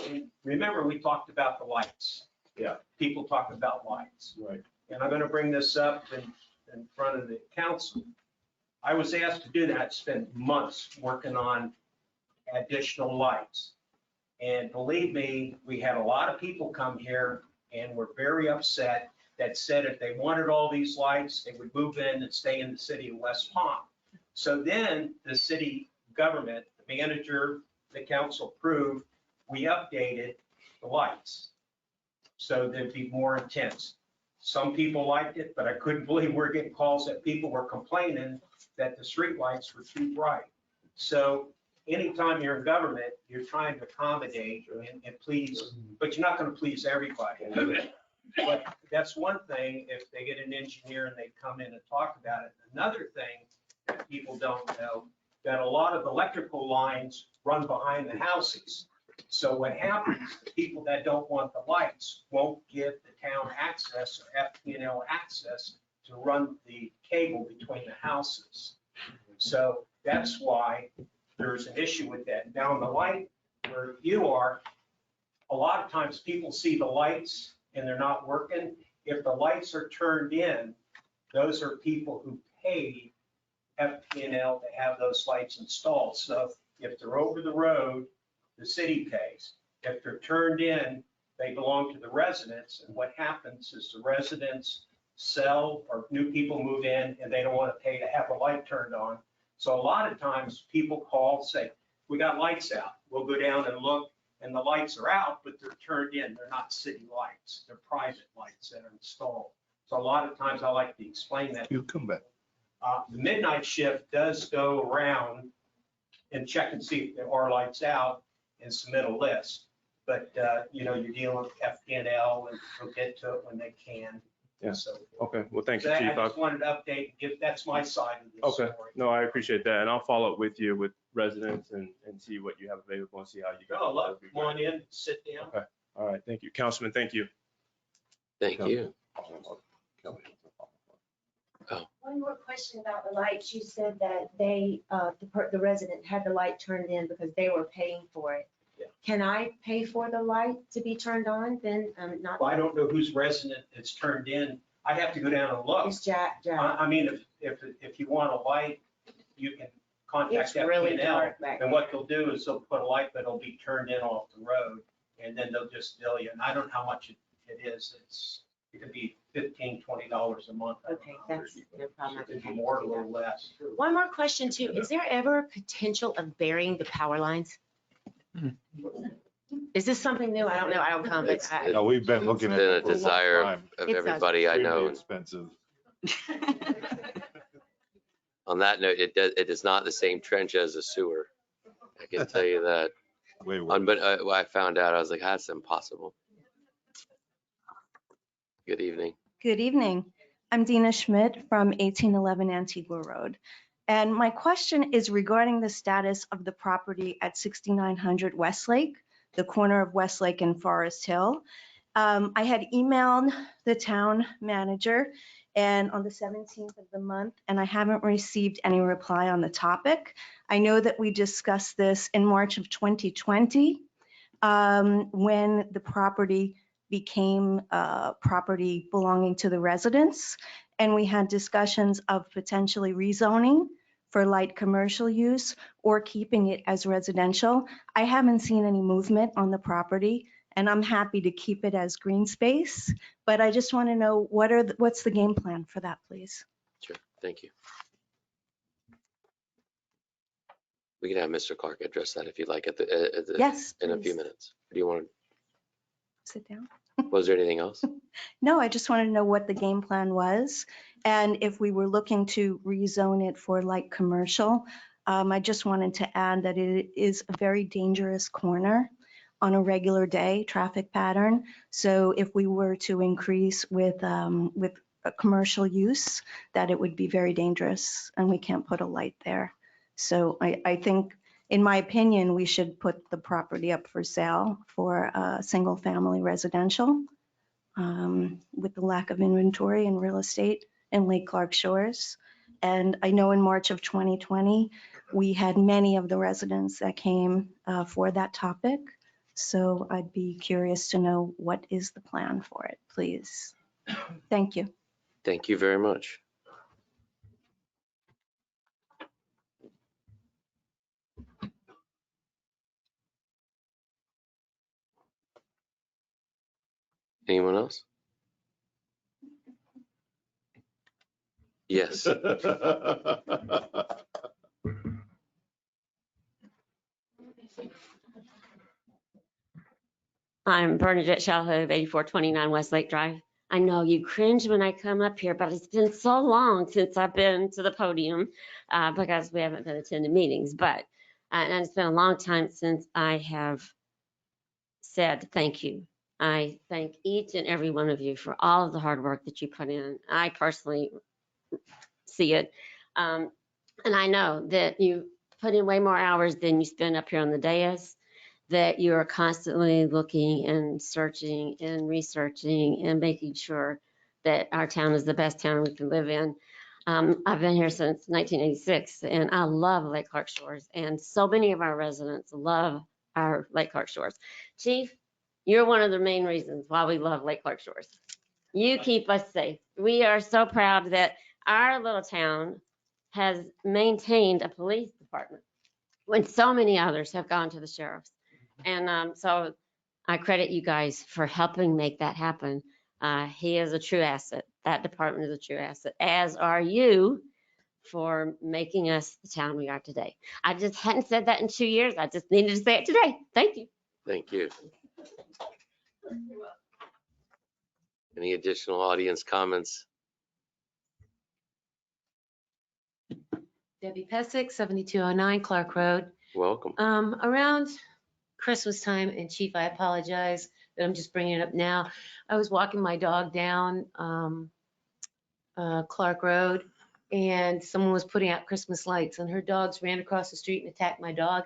And remember, we talked about the lights. Yeah. People talk about lights. Right. And I'm going to bring this up in front of the council. I was asked to do that, spent months working on additional lights. And believe me, we had a lot of people come here and were very upset that said if they wanted all these lights, they would move in and stay in the city of West Palm. So then the city government, the manager, the council approved, we updated the lights. So they'd be more intense. Some people liked it, but I couldn't believe we're getting calls that people were complaining that the street lights were too bright. So anytime you're in government, you're trying to accommodate and please, but you're not going to please everybody. But that's one thing, if they get an engineer and they come in and talk about it. Another thing that people don't know, that a lot of electrical lines run behind the houses. So what happens, the people that don't want the lights won't give the town access or FPL access to run the cable between the houses. So that's why there's an issue with that. Now, on the light where you are, a lot of times people see the lights and they're not working. If the lights are turned in, those are people who paid FPL to have those lights installed. So if they're over the road, the city pays. If they're turned in, they belong to the residents. And what happens is the residents sell or new people move in and they don't want to pay to have the light turned on. So a lot of times people call, say, we got lights out. We'll go down and look and the lights are out, but they're turned in. They're not city lights. They're private lights that are installed. So a lot of times I like to explain that. You come back. The midnight shift does go around and check and see if there are lights out and submit a list. But, you're dealing with FPL and they'll get to it when they can. Yeah. So Okay, well, thank you, I Chief. just wanted to update, that's my side of this Okay, story. no, I appreciate that. And I'll follow up with you with residents and see what you have available and see how you guys. Oh, look, come on in, sit down. Okay, all right, thank you. Councilman, thank you. Thank you. One more question about the lights. You said that the resident had the light turned in because they were paying for it. Yeah. Can I pay for the light to be turned on then? Not. Well, I don't know whose resident it's turned in. I'd have to go down and look. It's Jack. I mean, if you want a light, you can contact It's really FPL. dark back And what they'll do is they'll put a light, but it'll be turned in off the road and then they'll just bill you. And I don't know how much it is. It could be $15, $20 a month. Okay, that's no problem. It could be more, a little less. One more question too. Is there ever potential of burying the power lines? Is this something new? I don't know. I don't come, but No, we've been looking at Been it a for a long desire time. of It's everybody I know. Extremely And expensive. on that note, it is not the same trench as a sewer. I can tell you that. Way worse. But when I found out, I was like, that's impossible. Good evening. Good evening. I'm Dina Schmidt from 1811 Antigua Road. And my question is regarding the status of the property at 6900 Westlake, the corner of Westlake and Forest Hill. I had emailed the town manager and on the 17th of the month, and I haven't received any reply on the topic. I know that we discussed this in March of 2020 when the property became property belonging to the residents. And we had discussions of potentially rezoning for light commercial use or keeping it as residential. I haven't seen any movement on the property and I'm happy to keep it as green space, but I just want to know what's the game plan for that, please? Sure, thank you. We can have Mr. Clark address that if you'd like Yes, in a few please. minutes. Do you want Sit down. Was there anything else? No, I just wanted to know what the game plan was. And if we were looking to rezone it for light commercial, I just wanted to add that it is a very dangerous corner on a regular day traffic pattern. So if we were to increase with a commercial use, that it would be very dangerous and we can't put a light there. So I think, in my opinion, we should put the property up for sale for single family residential with the lack of inventory and real estate in Lake Clark Shores. And I know in March of 2020, we had many of the residents that came for that topic. So I'd be curious to know what is the plan for it, please. Thank you. Thank you very much. Anyone else? Yes. I'm Bernadette Shalhoub, 8429 Westlake Drive. I know you cringe when I come up here, but it's been so long since I've been to the podium because we haven't been attending meetings. But and it's been a long time since I have said thank you. I thank each and every one of you for all of the hard work that you put in. I personally see it. And I know that you put in way more hours than you spend up here on the dais. that you are constantly looking and searching and researching and making sure that our town is the best town we can live in. I've been here since 1986 and I love Lake Clark Shores, and so many of our residents love our Lake Clark Shores. Chief, you're one of the main reasons why we love Lake Clark Shores. You keep us safe. We are so proud that our little town has maintained a police department when so many others have gone to the sheriff's. And so I credit you guys for helping make that happen. He is a true asset. That department is a true asset, as are you for making us the town we are today. I just hadn't said that in 2 years. I just needed to say it today. Thank you. Thank you. Any additional audience comments? Debbie Pesic, 7209 Clark Road. Welcome. Around Christmas time, and Chief, I apologize that I'm just bringing it up now. I was walking my dog down Clark Road, and someone was putting out Christmas lights, and her dogs ran across the street and attacked my dog.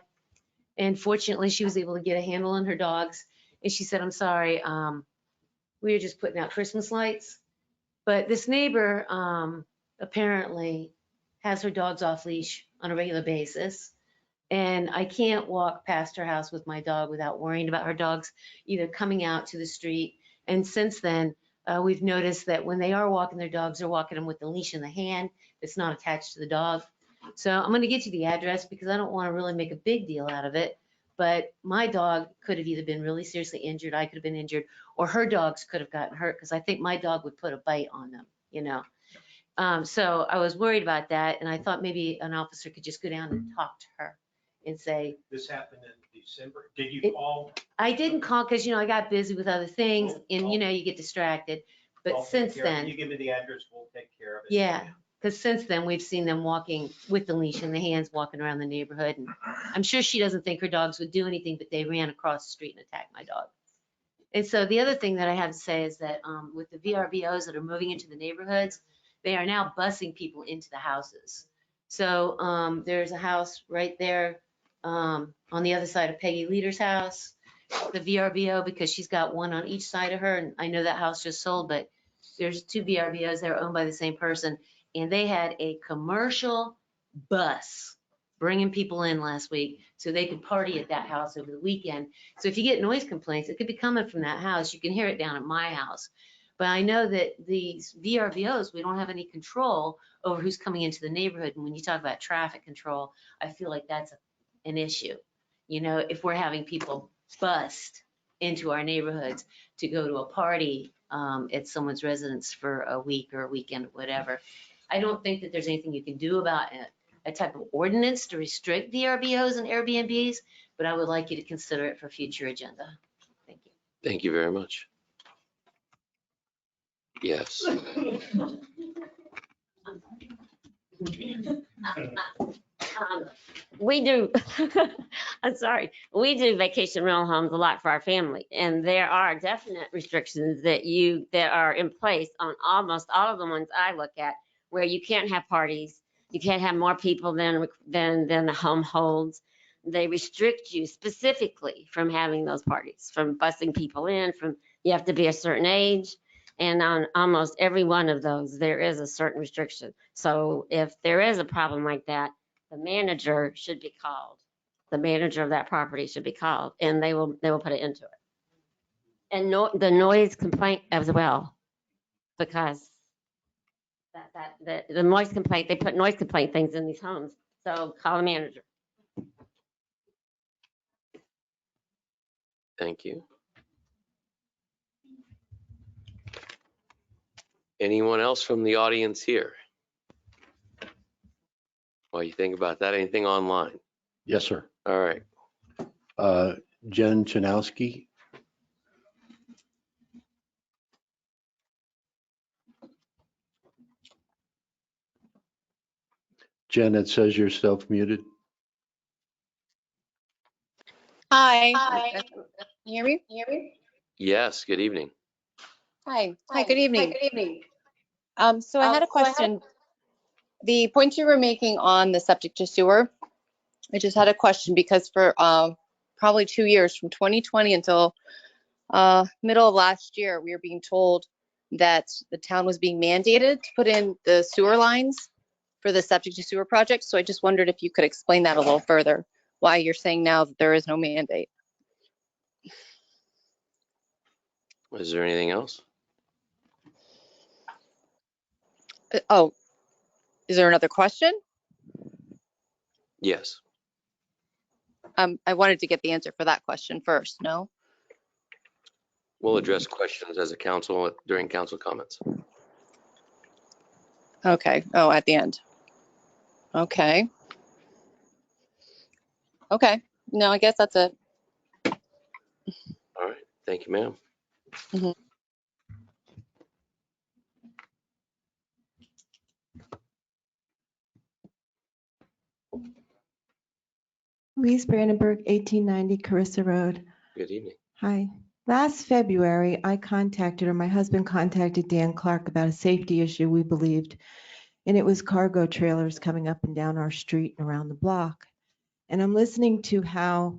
And fortunately, she was able to get a handle on her dogs. And she said, "I'm sorry, we were just putting out Christmas lights." But this neighbor apparently has her dogs off leash on a regular basis. And I can't walk past her house with my dog without worrying about her dogs either coming out to the street. And since then, we've noticed that when they are walking their dogs, they're walking them with the leash in the hand that's not attached to the dog. So I'm going to get you the address because I don't want to really make a big deal out of it. But my dog could have either been really seriously injured, I could have been injured, or her dogs could have gotten hurt because I think my dog would put a bite on them, you know. So I was worried about that, and I thought maybe an officer could just go down and talk to her and say. This happened in December. Did you call? I didn't call because, you know, I got busy with other things and, you know, you get distracted. But since then. You give me the address, we'll take care of it. Yeah, because since then we've seen them walking with the leash in the hands, walking around the neighborhood. And I'm sure she doesn't think her dogs would do anything, but they ran across the street and attacked my dog. And so the other thing that I have to say is that with the VRBOs that are moving into the neighborhoods, they are now busing people into the houses. So there's a house right there on the other side of Peggy Leader's house, the VRBO, because she's got one on each side of her. And I know that house just sold, but there's 2 VRBOs that are owned by the same person. And they had a commercial bus bringing people in last week so they could party at that house over the weekend. So if you get noise complaints, it could be coming from that house. You can hear it down at my house. But I know that these VRBOs, we don't have any control over who's coming into the neighborhood. And when you talk about traffic control, I feel like that's an issue. You know, if we're having people bust into our neighborhoods to go to a party at someone's residence for a week or a weekend or whatever, I don't think that there's anything you can do about a type of ordinance to restrict VRBOs and Airbnbs, but I would like you to consider it for future agenda. Thank you. Thank you very much. Yes. We do, I'm sorry, we do vacation rental homes a lot for our family. And there are definite restrictions that are in place on almost all of the ones I look at, where you can't have parties. You can't have more people than the home holds. They restrict you specifically from having those parties, from busing people in, from you have to be a certain age. And on almost every one of those, there is a certain restriction. So if there is a problem like that, the manager should be called. The manager of that property should be called, and they will put it into it. And the noise complaint as well, because the noise complaint, they put noise complaint things in these homes. So call the manager. Thank you. Anyone else from the audience here? While you think about that, anything online? Yes, sir. All right. Jen Chanowski. Jen, it says you're self-muted. Hi. Can you hear me? Yes, good evening. Hi. Good evening. So I had a question. The point you were making on the septic to sewer, I just had a question because for probably 2 years, from 2020 until middle of last year, we were being told that the town was being mandated to put in the sewer lines for the septic to sewer project. So I just wondered if you could explain that a little further, why you're saying now that there is no mandate. Is there anything else? Oh, is there another question? Yes. I wanted to get the answer for that question first, no? We'll address questions as a council during council comments. Okay. Oh, at the end. Okay. Okay. No, I guess that's it. All right. Thank you, ma'am. Mhm. Louise Brandenburg, 1890 Carissa Road. Good evening. Hi. Last February, my husband contacted Dan Clark about a safety issue we believed, and it was cargo trailers coming up and down our street and around the block. And I'm listening to how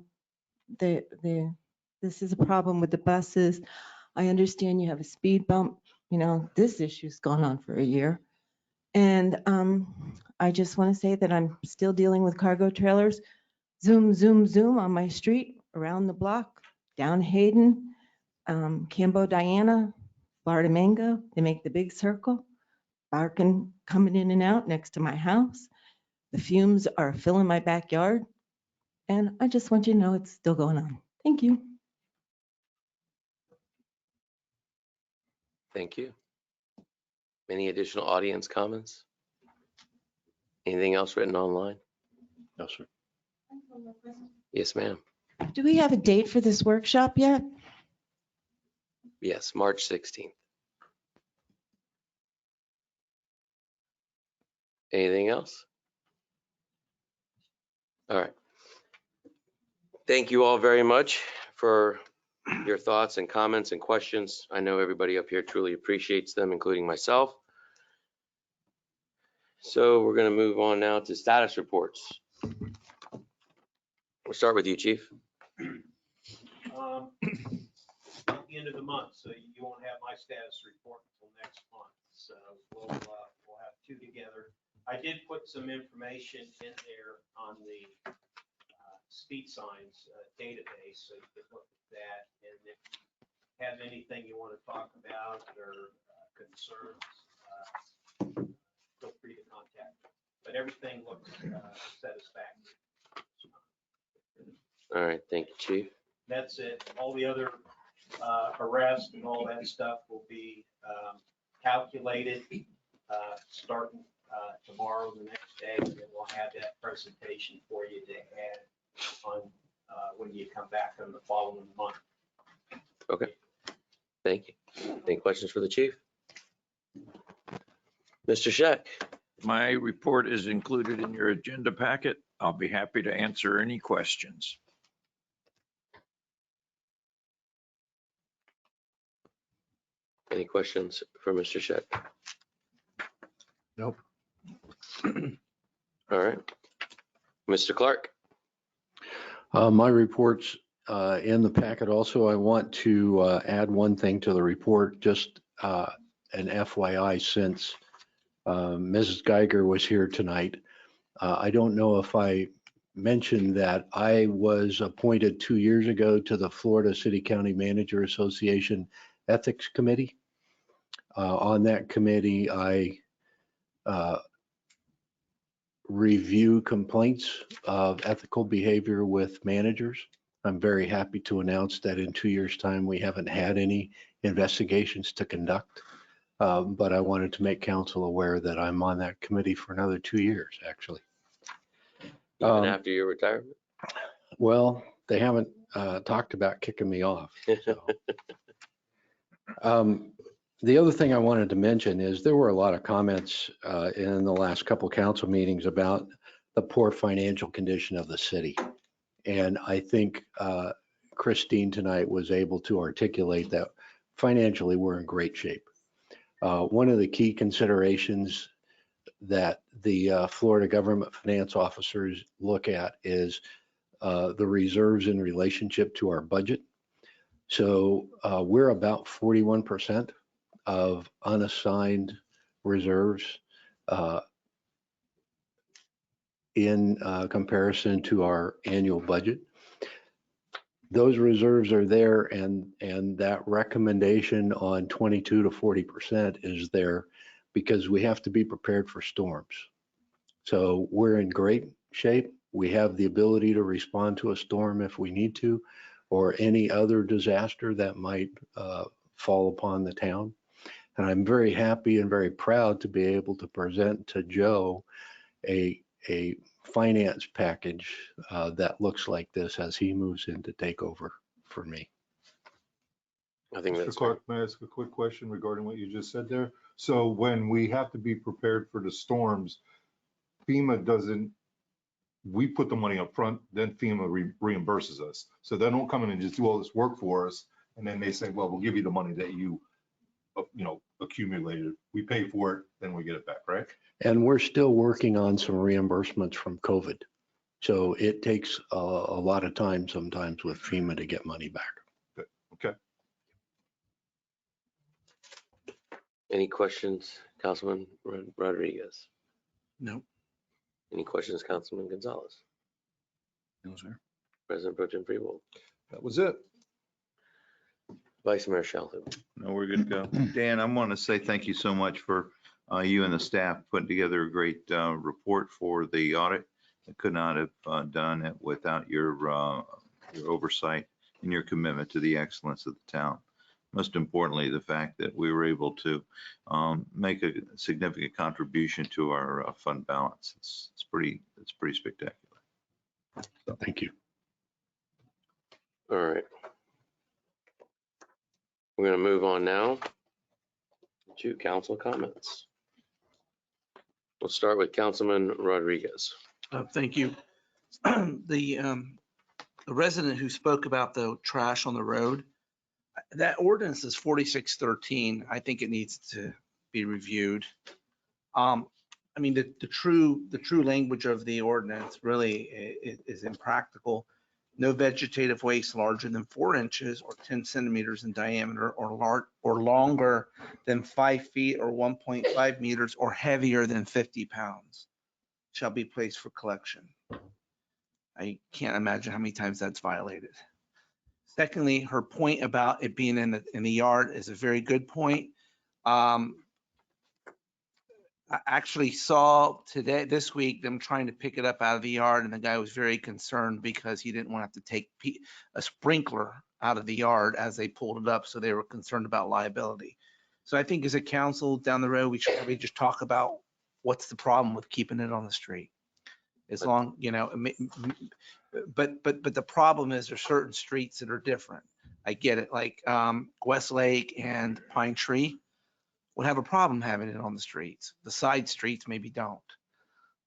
this is a problem with the buses. I understand you have a speed bump. You know, this issue's gone on for a year. And I just want to say that I'm still dealing with cargo trailers. Zoom, zoom, zoom on my street, around the block, down Hayden, Cambo Diana, Florida Mango. They make the big circle, barking, coming in and out next to my house. The fumes are filling my backyard. And I just want you to know it's still going on. Thank you. Thank you. Any additional audience comments? Anything else written online? No, sir. Yes, ma'am. Do we have a date for this workshop yet? Yes, March 16th. Anything else? All right. Thank you all very much for your thoughts and comments and questions. I know everybody up here truly appreciates them, including myself. So we're going to move on now to status reports. We'll start with you, Chief. At the end of the month, so you won't have my status report until next month. So we'll have two together. I did put some information in there on the speed signs database, so you can look at that. And if you have anything you want to talk about or concerns, feel free to contact me. But everything looks satisfactory. All right, thank you, Chief. That's it. All the other arrests and all that stuff will be calculated starting tomorrow, the next day, and we'll have that presentation for you to add on when you come back on the following month. Okay, thank you. Any questions for the Chief? Mr. Scheck. My report is included in your agenda packet. I'll be happy to answer any questions. Any questions for Mr. Scheck? Nope. All right. Mr. Clark. My report's in the packet also. I want to add one thing to the report, just an FYI, since Mrs. Geiger was here tonight. I don't know if I mentioned that I was appointed 2 years ago to the Florida City County Manager Association Ethics Committee. On that committee, I review complaints of ethical behavior with managers. I'm very happy to announce that in 2 years' time, we haven't had any investigations to conduct. But I wanted to make council aware that I'm on that committee for another 2 years, actually. Even after your retirement? Well, they haven't talked about kicking me off. So. The other thing I wanted to mention is there were a lot of comments in the last couple council meetings about the poor financial condition of the city. And I think Christine tonight was able to articulate that financially we're in great shape. One of the key considerations that the Florida government finance officers look at is the reserves in relationship to our budget. So we're about 41% of unassigned reserves in comparison to our annual budget. Those reserves are there, and that recommendation on 22 to 40% is there because we have to be prepared for storms. So we're in great shape. We have the ability to respond to a storm if we need to, or any other disaster that might fall upon the town. And I'm very happy and very proud to be able to present to Joe a finance package that looks like this as he moves in to take over for me. I think Mr. that's Clark, may I ask a quick question regarding what you just said there? So when we have to be prepared for the storms, FEMA doesn't, we put the money up front, then FEMA reimburses us. So they don't come in and just do all this work for us. And then they say, well, we'll give you the money that you accumulated. We pay for it, then we get it back, right? And we're still working on some reimbursements from COVID. So it takes a lot of time sometimes with FEMA to get money back. Good. Okay. Any questions, Councilman Rodriguez? No. Any questions, Councilman Gonzalez? No, sir. President Pro Tem Freewold? That was it. Vice Mayor Shalhoub? No, we're good to go. Dan, I want to say thank you so much for you and the staff putting together a great report for the audit. I could not have done it without your oversight and your commitment to the excellence of the town. Most importantly, the fact that we were able to make a significant contribution to our fund balance. It's pretty spectacular. So thank you. All right. We're going to move on now to council comments. We'll start with Councilman Rodriguez. Thank you. The resident who spoke about the trash on the road, that ordinance is 4613. I think it needs to be reviewed. I mean, the true language of the ordinance really is impractical. No vegetative waste larger than 4 inches or 10 centimeters in diameter or longer than 5 feet or 1.5 meters or heavier than 50 pounds shall be placed for collection. I can't imagine how many times that's violated. Secondly, her point about it being in the yard is a very good point. I actually saw this week, them trying to pick it up out of the yard, and the guy was very concerned because he didn't want to have to take a sprinkler out of the yard as they pulled it up. So they were concerned about liability. So I think as a council down the road, we should probably just talk about what's the problem with keeping it on the street. As long, but the problem is there's certain streets that are different. I get it, like Westlake and Pine Tree would have a problem having it on the streets. The side streets maybe don't.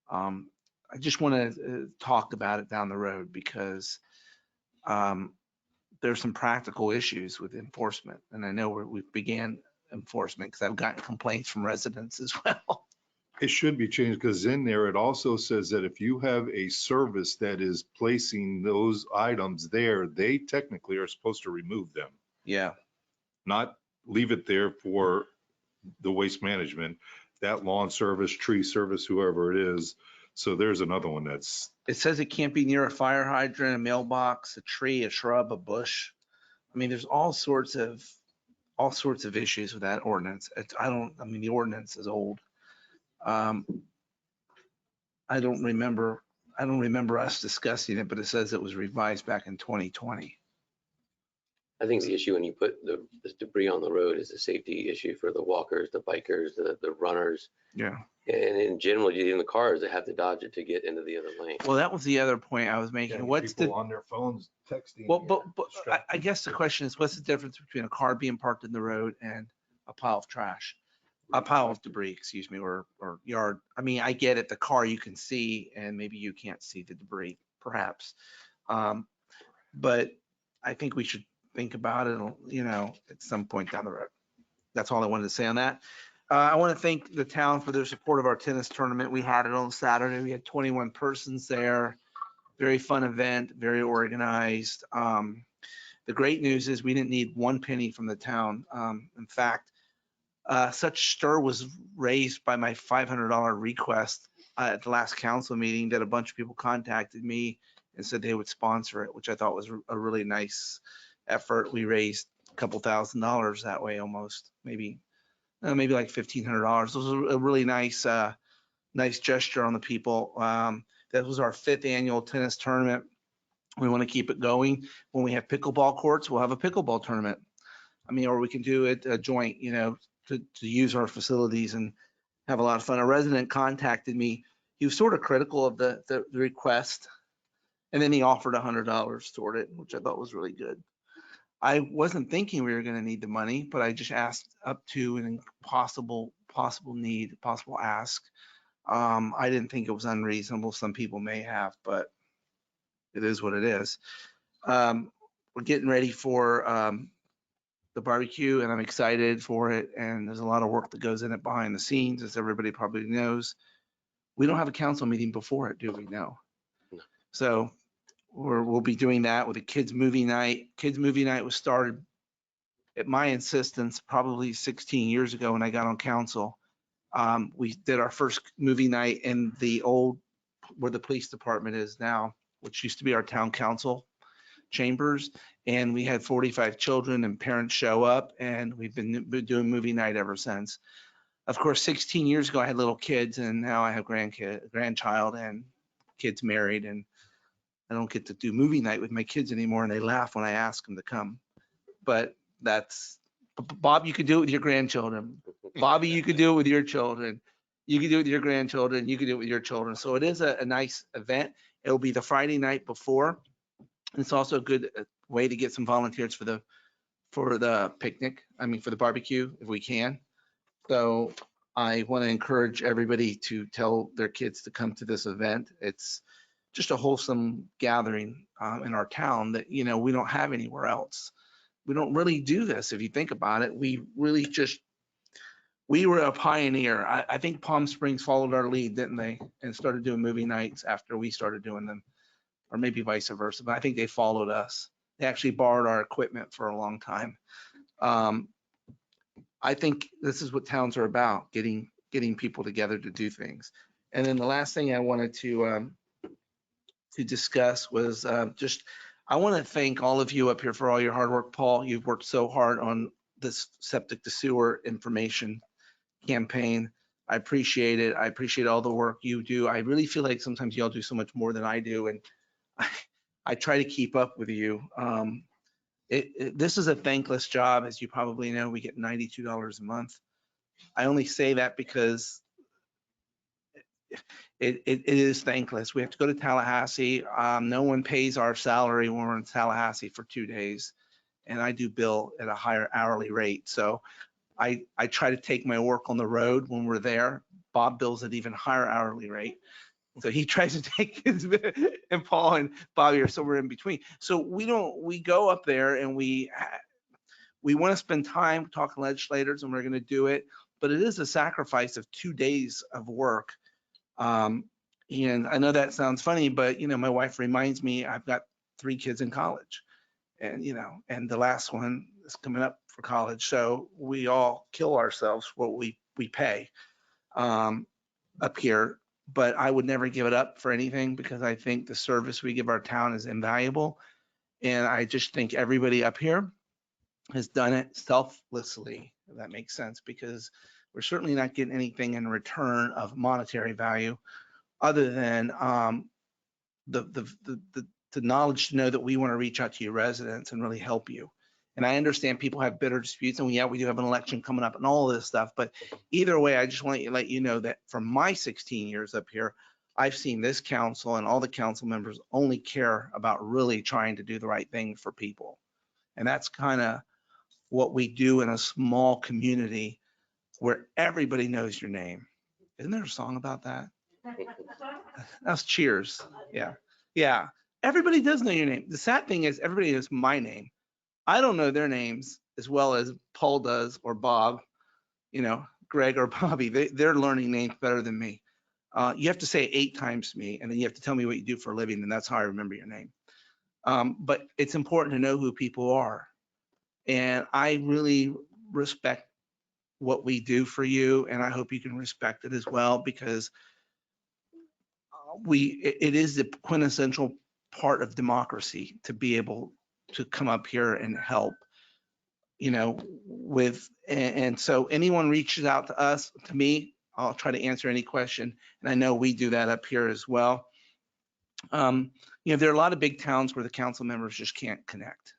I just want to talk about it down the road because there's some practical issues with enforcement. And I know we began enforcement because I've gotten complaints from residents as well. It should be changed because in there, it also says that if you have a service that is placing those items there, they technically are supposed to remove them. Yeah. Not leave it there for the waste management, that lawn service, tree service, whoever it is. So there's another one that's. It says it can't be near a fire hydrant, a mailbox, a tree, a shrub, a bush. I mean, there's all sorts of issues with that ordinance. The ordinance is old. I don't remember us discussing it, but it says it was revised back in 2020. I think the issue when you put the debris on the road is a safety issue for the walkers, the bikers, the runners. Yeah. And in general, in the cars, they have to dodge it to get into the other lane. Well, that was the other point I was making. What's people on their phones texting? Well, but I guess the question is, what's the difference between a car being parked in the road and a pile of trash? A pile of debris, excuse me, or yard. I mean, I get it. The car you can see, and maybe you can't see the debris, perhaps. But I think we should think about it, at some point down the road. That's all I wanted to say on that. I want to thank the town for their support of our tennis tournament. We had it on Saturday. We had 21 persons there. very fun event, very organized. The great news is we didn't need one penny from the town. In fact, such stir was raised by my $500 request at the last council meeting that a bunch of people contacted me and said they would sponsor it, which I thought was a really nice effort. We raised a couple $1,000s that way, almost maybe like $1,500. It was a really nice gesture on the people. That was our 5th annual tennis tournament. We want to keep it going. When we have pickleball courts, we'll have a pickleball tournament. I mean, or we can do it a joint, to use our facilities and have a lot of fun. A resident contacted me. He was sort of critical of the request, and then he offered $100 toward it, which I thought was really good. I wasn't thinking we were going to need the money, but I just asked up to an possible ask. I didn't think it was unreasonable. Some people may have, but it is what it is. We're getting ready for the barbecue, and I'm excited for it. And there's a lot of work that goes in it behind the scenes, as everybody probably knows. We don't have a council meeting before it, do we? No. So we'll be doing that with a kids movie night. Kids movie night was started at my insistence probably 16 years ago when I got on council. We did our first movie night in the old, where the police department is now, which used to be our town council chambers. And we had 45 children and parents show up, and we've been doing movie night ever since. Of course, 16 years ago, I had little kids, and now I have grandchild and kids married, and I don't get to do movie night with my kids anymore, and they laugh when I ask them to come. But that's, Bob, you could do it with your grandchildren. Bobby, you could do it with your children. You could do it with your grandchildren. You could do it with your children. So it is a nice event. It'll be the Friday night before. It's also a good way to get some volunteers for the picnic. I mean, for the barbecue, if we can. So I want to encourage everybody to tell their kids to come to this event. It's just a wholesome gathering in our town that, we don't have anywhere else. We don't really do this. If you think about it, we were a pioneer. I think Palm Springs followed our lead, didn't they? And started doing movie nights after we started doing them, or maybe vice versa. But I think they followed us. They actually borrowed our equipment for a long time. I think this is what towns are about, getting people together to do things. And then the last thing I wanted to discuss was I want to thank all of you up here for all your hard work. Paul, you've worked so hard on this septic to sewer information campaign. I appreciate it. I appreciate all the work you do. I really feel like sometimes y'all do so much more than I do, and I try to keep up with you. This is a thankless job, as you probably know. We get $92 a month. I only say that because it is thankless. We have to go to Tallahassee. No one pays our salary when we're in Tallahassee for 2 days, and I do bill at a higher hourly rate. So I try to take my work on the road when we're there. Bob bills at even higher hourly rate. So he tries to take his, and Paul and Bobby are somewhere in between. So we go up there and we want to spend time talking to legislators, and we're going to do it, but it is a sacrifice of 2 days of work. And I know that sounds funny, but my wife reminds me I've got 3 kids in college, and and the last one is coming up for college. So we all kill ourselves what we pay up here. But I would never give it up for anything, because I think the service we give our town is invaluable. And I just think everybody up here has done it selflessly, if that makes sense, because we're certainly not getting anything in return of monetary value other than the knowledge to know that we want to reach out to your residents and really help you. And I understand people have bitter disputes, and we do have an election coming up and all of this stuff. But either way, I just want to let you know that from my 16 years up here, I've seen this council and all the council members only care about really trying to do the right thing for people. And that's kind of what we do in a small community where everybody knows your name. Isn't there a song about that? That's Cheers. Yeah. Yeah. Everybody does know your name. The sad thing is everybody knows my name. I don't know their names as well as Paul does, or Bob, Greg or Bobby. They're learning names better than me. You have to say it 8 times to me, and then you have to tell me what you do for a living, and that's how I remember your name. But it's important to know who people are. And I really respect what we do for you, and I hope you can respect it as well, because it is the quintessential part of democracy to be able to come up here and help, and so anyone reaches out to us, to me, I'll try to answer any question. And I know we do that up here as well. There are a lot of big towns where the council members just can't connect.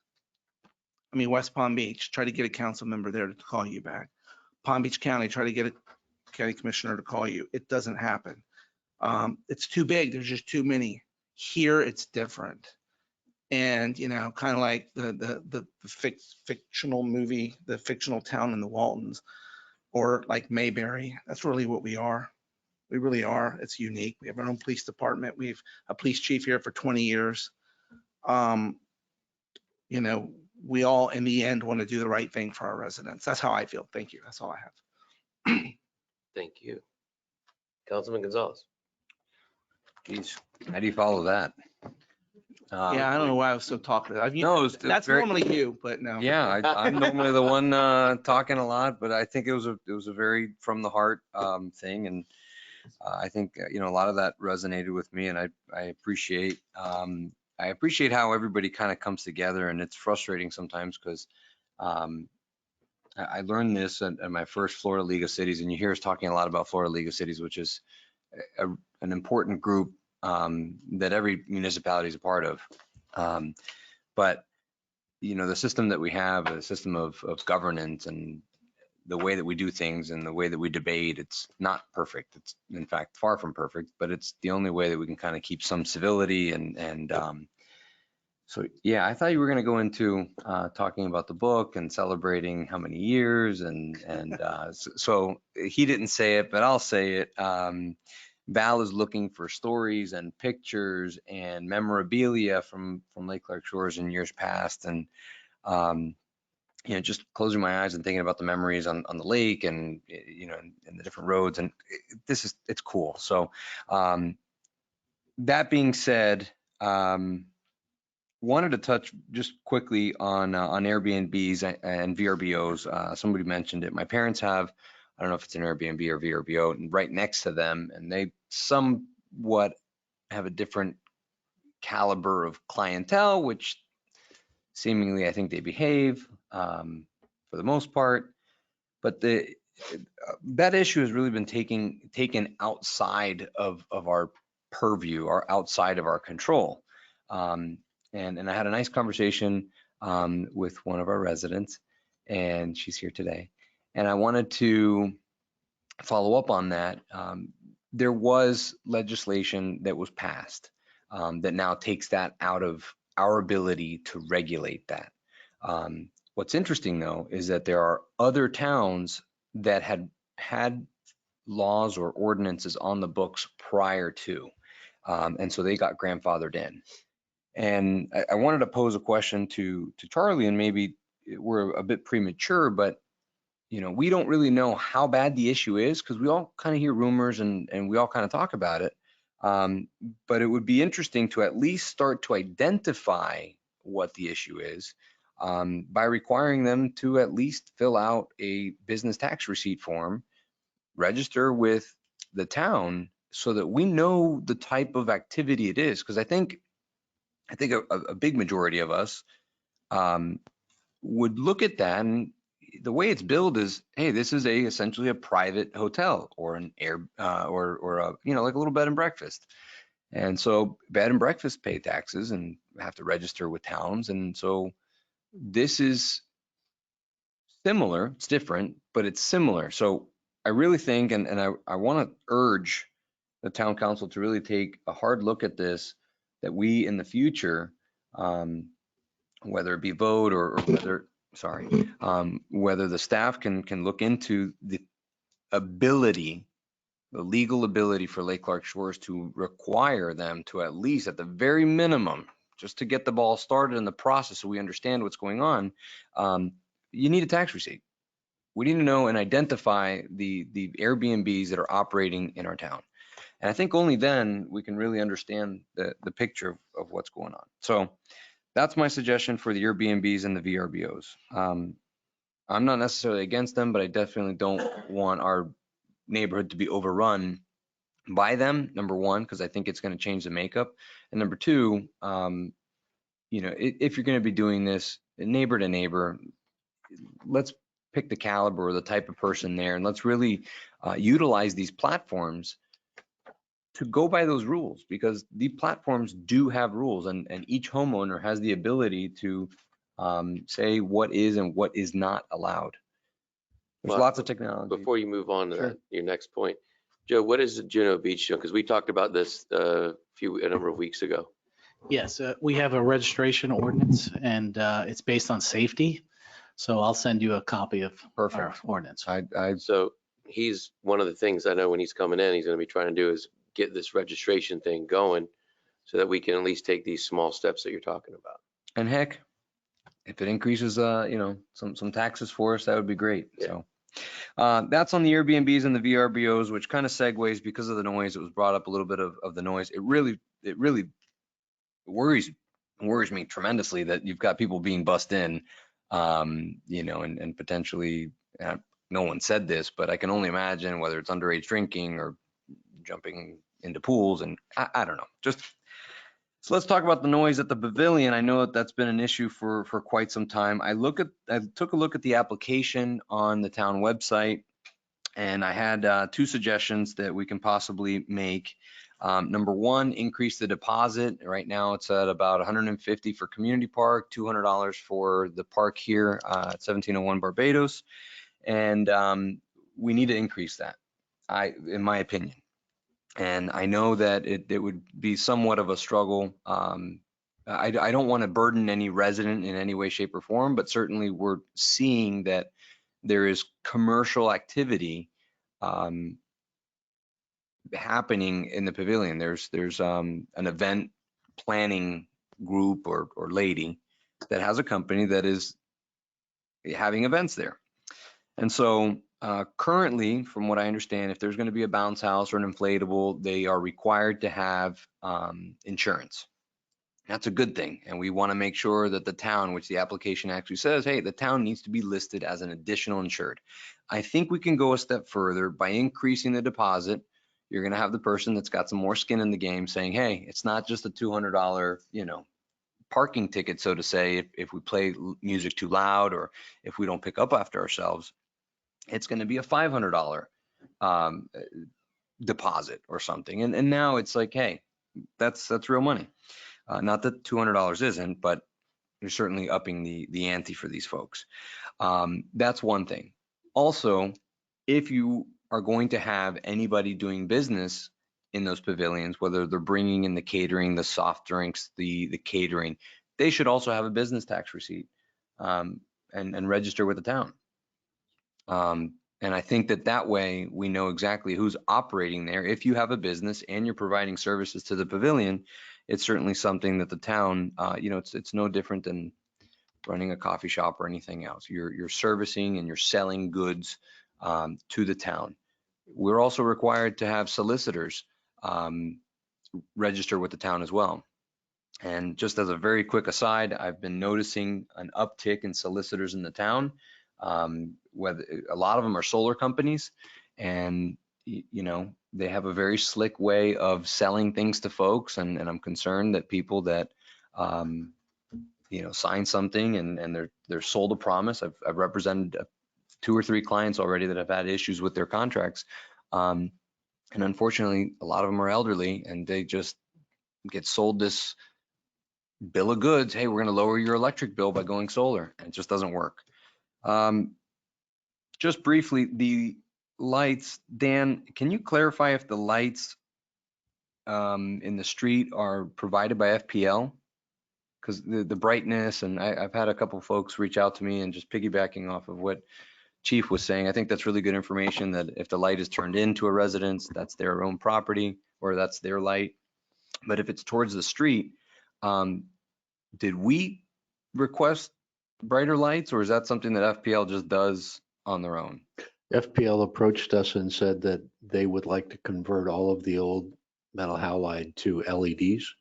I mean, West Palm Beach, try to get a council member there to call you back. Palm Beach County, try to get a county commissioner to call you. It doesn't happen. It's too big. There's just too many. Here, it's different. And, kind of like the fictional movie, The Fictional Town in the Waltons, or like Mayberry. That's really what we are. We really are. It's unique. We have our own police department. We have a police chief here for 20 years. We all, in the end, want to do the right thing for our residents. That's how I feel. Thank you. That's all I have. Thank you. Councilman Gonzalez. Geez, how do you follow that? Yeah, I don't know why I was so talkative. No, that's normally you, but no. Yeah, I'm normally the one talking a lot, but I think it was a very from the heart thing, and I think a lot of that resonated with me, and I appreciate how everybody kind of comes together, and it's frustrating sometimes because I learned this at my first Florida League of Cities, and you hear us talking a lot about Florida League of Cities, which is an important group that every municipality is a part of. But the system that we have, a system of governance and the way that we do things and the way that we debate, it's not perfect. It's in fact far from perfect, but it's the only way that we can kind of keep some civility and so yeah, I thought you were going to go into talking about the book and celebrating how many years and so he didn't say it, but I'll say it. Val is looking for stories and pictures and memorabilia from Lake Clark Shores in years past, and just closing my eyes and thinking about the memories on the lake and and the different roads, and it's cool. So that being said, wanted to touch just quickly on Airbnbs and VRBOs. Somebody mentioned it. My parents have, I don't know if it's an Airbnb or VRBO, and right next to them, and they somewhat have a different caliber of clientele, which seemingly I think they behave for the most part. But that issue has really been taken outside of our purview or outside of our control. And I had a nice conversation with one of our residents, and she's here today. And I wanted to follow up on that. There was legislation that was passed that now takes that out of our ability to regulate that. What's interesting though is that there are other towns that had laws or ordinances on the books prior to, and so they got grandfathered in. And I wanted to pose a question to Charlie, and maybe we're a bit premature, but we don't really know how bad the issue is because we all kind of hear rumors and we all kind of talk about it. But it would be interesting to at least start to identify what the issue is by requiring them to at least fill out a business tax receipt form, register with the town so that we know the type of activity it is. Because I think a big majority of us would look at that, and the way it's billed is, hey, this is essentially a private hotel or an or a like a little bed and breakfast. And so bed and breakfast pay taxes and have to register with towns. And so this is similar. It's different, but it's similar. So I really think, and I want to urge the town council to really take a hard look at this, that we in the future, whether it be vote or whether the staff can look into the legal ability for Lake Clark Shores to require them to, at least at the very minimum, just to get the ball started in the process so we understand what's going on, you need a tax receipt. We need to know and identify the Airbnbs that are operating in our town. And I think only then we can really understand the picture of what's going on. So that's my suggestion for the Airbnbs and the VRBOs. I'm not necessarily against them, but I definitely don't want our neighborhood to be overrun by them, number one, because I think it's going to change the makeup. And number two, if you're going to be doing this neighbor to neighbor, let's pick the caliber or the type of person there, and let's really utilize these platforms to go by those rules, because the platforms do have rules, and each homeowner has the ability to say what is and what is not allowed. There's Well, lots of technology. Before you move on to Sure. that, your next point, Joe, what is the Juno Beach show? Because we talked about this a number of weeks ago. Yes, we have a registration ordinance, and it's based on safety. So I'll send you a copy of our ordinance. So he's, one of the things I know when he's coming in, he's going to be trying to do is get this registration thing going so that we can at least take these small steps that you're talking about. And heck, if it increases, some taxes for us, that would be great. Yeah. So that's on the Airbnbs and the VRBOs, which kind of segues because of the noise. It was brought up a little bit of the noise. It really worries me tremendously that you've got people being bussed in, and potentially, no one said this, but I can only imagine whether it's underage drinking or jumping into pools, and I don't know. So let's talk about the noise at the pavilion. I know that's been an issue for quite some time. I took a look at the application on the town website, and I had two suggestions that we can possibly make. Number one, increase the deposit. Right now it's at about $150 for community park, $200 for the park here at 1701 Barbados. And we need to increase that, in my opinion. And I know that it would be somewhat of a struggle. I don't want to burden any resident in any way, shape, or form, but certainly we're seeing that there is commercial activity happening in the pavilion. There's an event planning group or lady that has a company that is having events there. And so currently, from what I understand, if there's going to be a bounce house or an inflatable, they are required to have insurance. That's a good thing. And we want to make sure that the town, which the application actually says, hey, the town needs to be listed as an additional insured. I think we can go a step further by increasing the deposit. You're going to have the person that's got some more skin in the game saying, hey, it's not just a $200, parking ticket, so to say, if we play music too loud or if we don't pick up after ourselves. It's going to be a $500 deposit or something. And now it's like, hey, that's real money. Not that $200 isn't, but you're certainly upping the ante for these folks. That's one thing. Also, if you are going to have anybody doing business in those pavilions, whether they're bringing in the catering, the soft drinks, the catering, they should also have a business tax receipt and register with the town. And I think that way we know exactly who's operating there. If you have a business and you're providing services to the pavilion, it's certainly something that the town, it's no different than running a coffee shop or anything else. You're servicing and you're selling goods to the town. We're also required to have solicitors register with the town as well. And just as a very quick aside, I've been noticing an uptick in solicitors in the town. Whether a lot of them are solar companies, and they have a very slick way of selling things to folks. And I'm concerned that people that sign something and they're sold a promise. I've represented 2 or 3 clients already that have had issues with their contracts. And unfortunately, a lot of them are elderly, and they just get sold this bill of goods. Hey, we're going to lower your electric bill by going solar, and it just doesn't work. Just briefly, the lights, Dan, can you clarify if the lights in the street are provided by FPL? Because the brightness, and I've had a couple folks reach out to me, and just piggybacking off of what Chief was saying, I think that's really good information, that if the light is turned into a residence, that's their own property or that's their light. But if it's towards the street, did we request brighter lights, or is that something that FPL just does on their own? FPL approached us and said that they would like to convert all of the old metal halide to LEDs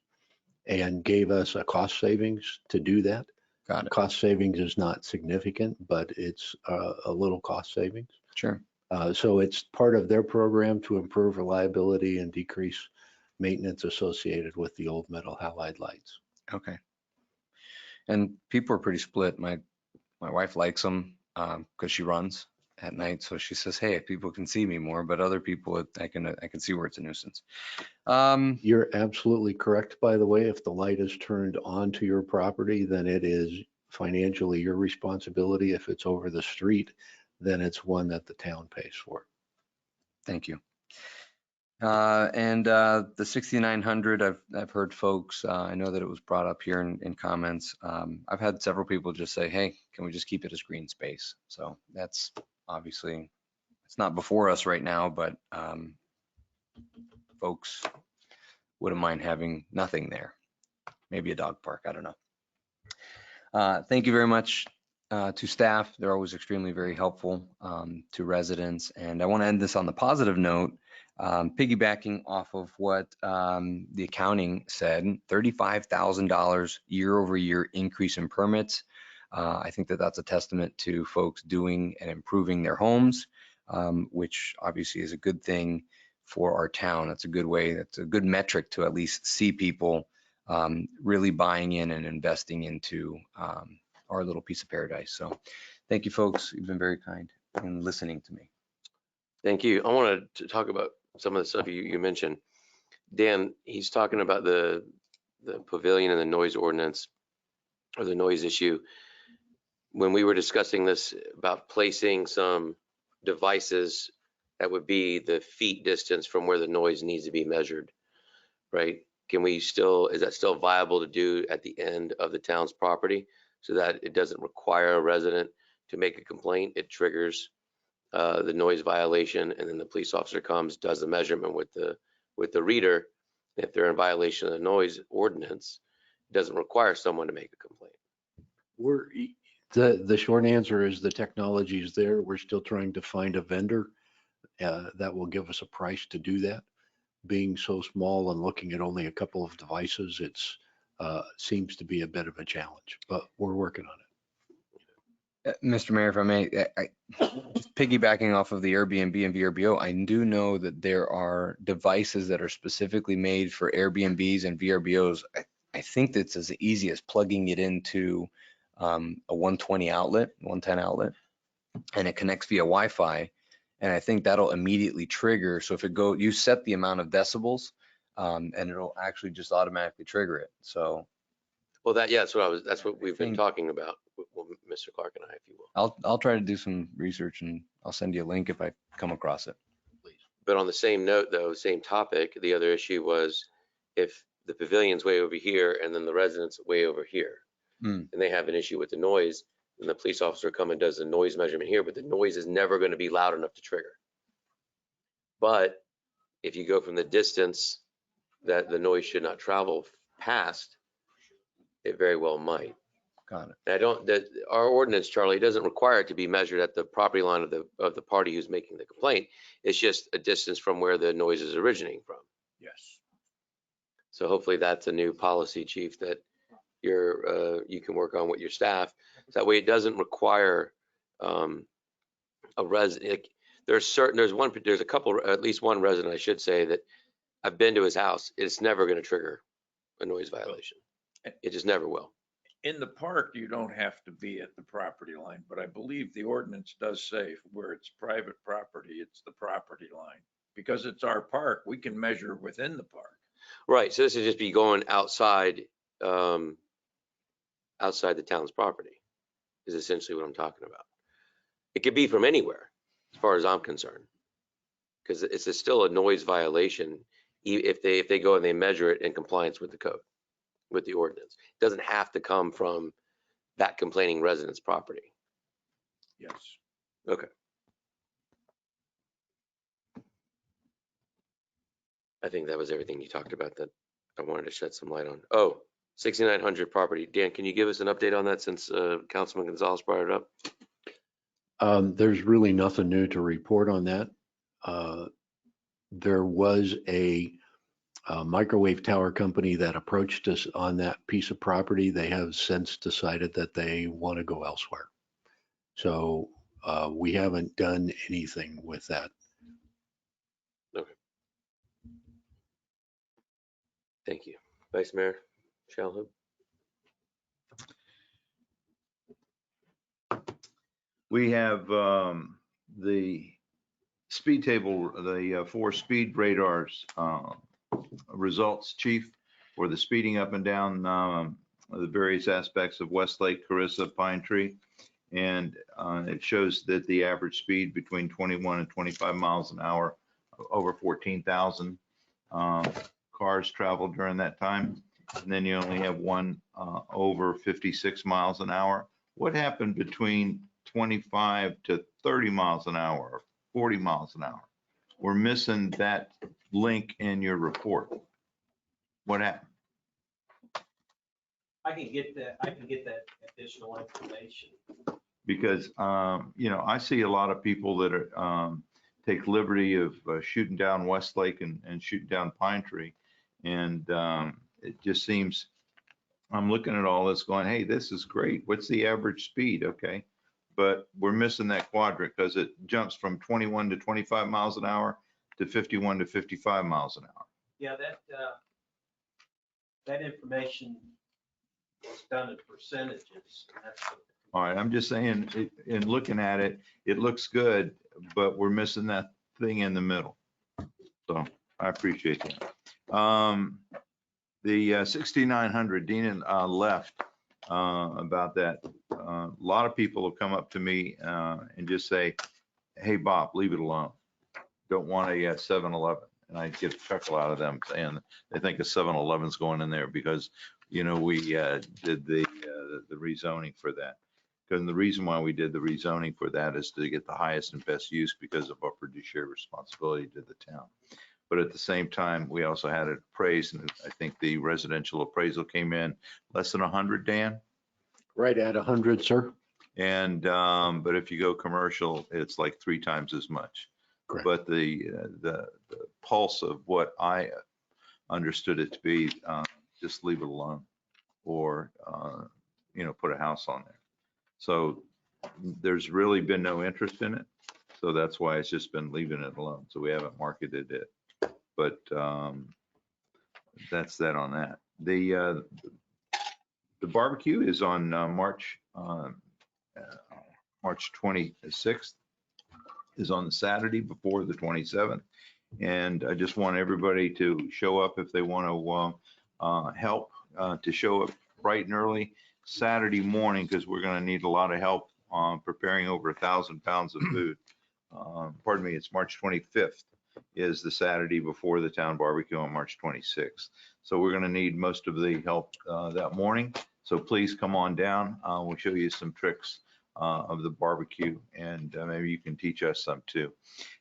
and gave us a cost savings to do that. Got it. Cost savings is not significant, but it's a little cost savings. Sure. So it's part of their program to improve reliability and decrease maintenance associated with the old metal halide lights. Okay. And people are pretty split. My wife likes them because she runs at night. So she says, hey, people can see me more, but other people, I can see where it's a nuisance. You're absolutely correct, by the way. If the light is turned onto your property, then it is financially your responsibility. If it's over the street, then it's one that the town pays for. Thank you. And the 6,900, I've heard folks, I know that it was brought up here in comments. I've had several people just say, hey, can we just keep it as green space? So that's obviously, it's not before us right now, but folks wouldn't mind having nothing there. Maybe a dog park, I don't know. Thank you very much to staff. They're always extremely very helpful to residents. And I want to end this on the positive note. Piggybacking off of what the accounting said, $35,000 year over year increase in permits. I think that that's a testament to folks doing and improving their homes, which obviously is a good thing for our town. That's a good way, that's a good metric to at least see people really buying in and investing into our little piece of paradise. So thank you, folks. You've been very kind in listening to me. Thank you. I wanted to talk about some of the stuff you mentioned. Dan, he's talking about the pavilion and the noise ordinance or the noise issue. When we were discussing this about placing some devices that would be the feet distance from where the noise needs to be measured, right? Is that still viable to do at the end of the town's property so that it doesn't require a resident to make a complaint? It triggers the noise violation, and then the police officer comes, does the measurement with the reader. If they're in violation of the noise ordinance, it doesn't require someone to make a complaint. The short answer is the technology is there. We're still trying to find a vendor that will give us a price to do that. Being so small and looking at only a couple of devices, it's seems to be a bit of a challenge, but we're working on it. Mr. Mayor, if I may, just piggybacking off of the Airbnb and VRBO, I do know that there are devices that are specifically made for Airbnbs and VRBOs. I think that's as easy as plugging it into a 120 outlet, 110 outlet, and it connects via Wi-Fi. And I think that'll immediately trigger. So if you set the amount of decibels, and it'll actually just automatically trigger it. So. Well, that's what we've been talking about, well, Mr. Clark and I, if you will. I'll try to do some research and I'll send you a link if I come across it. Please. But on the same note, though, same topic, the other issue was if the pavilion's way over here and then the residents way over here, and they have an issue with the noise, then the police officer comes and does the noise measurement here, but the noise is never going to be loud enough to trigger. But if you go from the distance that the noise should not travel past, it very well might. Got it. Our ordinance, Charlie, doesn't require it to be measured at the property line of the party who's making the complaint. It's just a distance from where the noise is originating from. Yes. So hopefully that's a new policy, Chief, that you can work on with your staff. That way it doesn't require a resident. There's a couple, at least one resident, I should say, that I've been to his house. It's never going to trigger a noise violation. It just never will. In the park, you don't have to be at the property line, but I believe the ordinance does say where it's private property, it's the property line. Because it's our park, we can measure within the park. Right, so this would just be going outside the town's property is essentially what I'm talking about. It could be from anywhere, as far as I'm concerned, because it's still a noise violation if they go and they measure it in compliance with the code, with the ordinance. It doesn't have to come from that complaining resident's property. Yes. Okay. I think that was everything you talked about that I wanted to shed some light on. Oh, 6,900 property. Dan, can you give us an update on that since Councilman Gonzalez brought it up? There's really nothing new to report on that. There was a microwave tower company that approached us on that piece of property. They have since decided that they want to go elsewhere. So we haven't done anything with that. Okay. Thank you. Vice Mayor Shalhoub. We have the speed table, the 4 speed radars results, Chief, for the speeding up and down the various aspects of Westlake, Carissa, Pine Tree. And it shows that the average speed between 21 and 25 miles an hour, over 14,000 cars traveled during that time. And then you only have one over 56 miles an hour. What happened between 25 to 30 miles an hour, or 40 miles an hour? We're missing that link in your report. What happened? I can get that additional information. Because, I see a lot of people that are, take liberty of shooting down Westlake and shooting down Pine Tree. And it just seems, I'm looking at all this going, hey, this is great. What's the average speed? Okay. But we're missing that quadrant because it jumps from 21 to 25 miles an hour to 51 to 55 miles an hour. Yeah, that information is done in percentages. And that's what All right, I'm just saying, in looking at it, it looks good, but we're missing that thing in the middle. So I appreciate that. The 6900, Dina left about that. A lot of people have come up to me and just say, hey, Bob, leave it alone. Don't want a 7-Eleven. And I get a chuckle out of them saying they think a 7-Eleven's going in there because, we did the rezoning for that. Because the reason why we did the rezoning for that is to get the highest and best use because of our fiduciary responsibility to the town. But at the same time, we also had it appraised, and I think the residential appraisal came in less than 100, Dan? Right at 100, sir. And, but if you go commercial, it's like 3 times as much. Correct. But the pulse of what I understood it to be, just leave it alone or, put a house on there. So there's really been no interest in it. So that's why it's just been leaving it alone. So we haven't marketed it. But that's that on that. The barbecue is on March 26th, is on the Saturday before the 27th. And I just want everybody to show up if they want to help, to show up bright and early Saturday morning, because we're going to need a lot of help on preparing over 1,000 pounds of food. Pardon me, it's March 25th is the Saturday before the town barbecue on March 26th. So we're going to need most of the help that morning. So please come on down. We'll show you some tricks of the barbecue, and maybe you can teach us some too.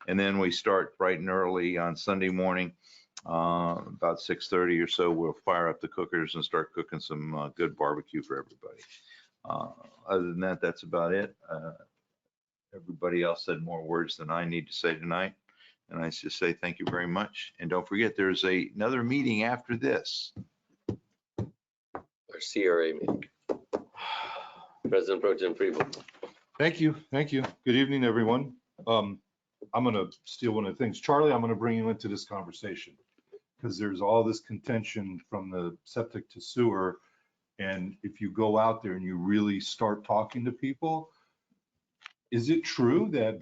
And then we start bright and early on Sunday morning, about 6:30 or so. We'll fire up the cookers and start cooking some good barbecue for everybody. Other than that, that's about it. Everybody else said more words than I need to say tonight. And I just say thank you very much. And don't forget, there's another meeting after this. Our CRA meeting. President Pro Tem Preble. Thank you. Thank you. Good evening, everyone. I'm going to steal one of the things. Charlie, I'm going to bring you into this conversation because there's all this contention from the septic to sewer. And if you go out there and you really start talking to people, is it true that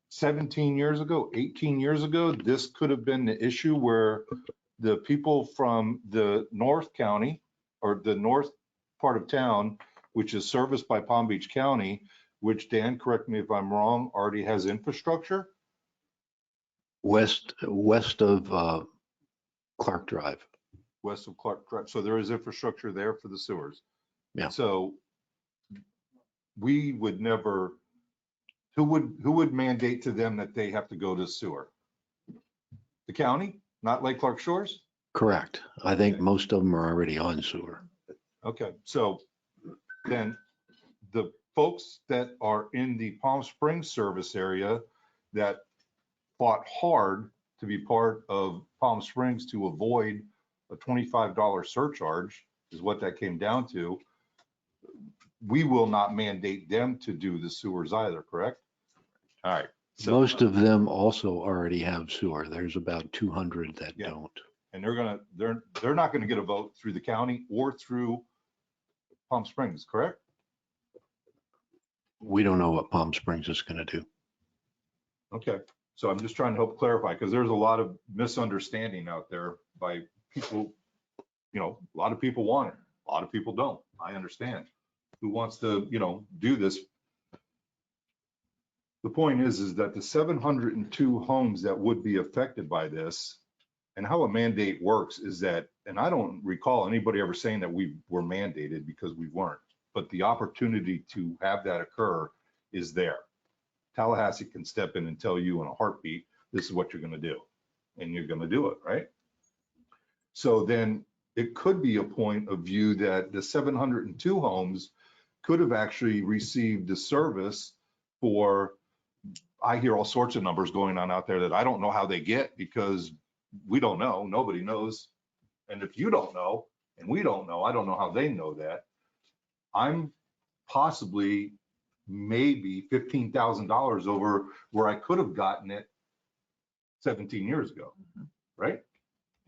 17 years ago, 18 years ago, this could have been the issue where the people from the North County or the north part of town, which is serviced by Palm Beach County, which, Dan, correct me if I'm wrong, already has infrastructure? West of Clark Drive. West of Clark Drive. So there is infrastructure there for the sewers. Yeah. So we would never, who would mandate to them that they have to go to sewer? The county, not Lake Clark Shores? Correct. I think most of them are already on sewer. Okay, so then the folks that are in the Palm Springs service area that fought hard to be part of Palm Springs to avoid a $25 surcharge is what that came down to. We will not mandate them to do the sewers either, correct? All right. So, Most of them also already have sewer. There's about 200 that Yeah. don't. and they're not gonna get a vote through the county or through Palm Springs, correct? We don't know what Palm Springs is going to do. Okay, so I'm just trying to help clarify, because there's a lot of misunderstanding out there by people. A lot of people want it, a lot of people don't. I understand. Who wants to, do this? The point is that the 702 homes that would be affected by this, and how a mandate works is that, and I don't recall anybody ever saying that we were mandated, because we weren't, but the opportunity to have that occur is there. Tallahassee can step in and tell you in a heartbeat, this is what you're going to do, and you're going to do it, right? So then it could be a point of view that the 702 homes could have actually received the service for, I hear all sorts of numbers going on out there that I don't know how they get, because we don't know, nobody knows. And if you don't know, and we don't know, I don't know how they know that. I'm possibly maybe $15,000 over where I could have gotten it 17 years ago, right?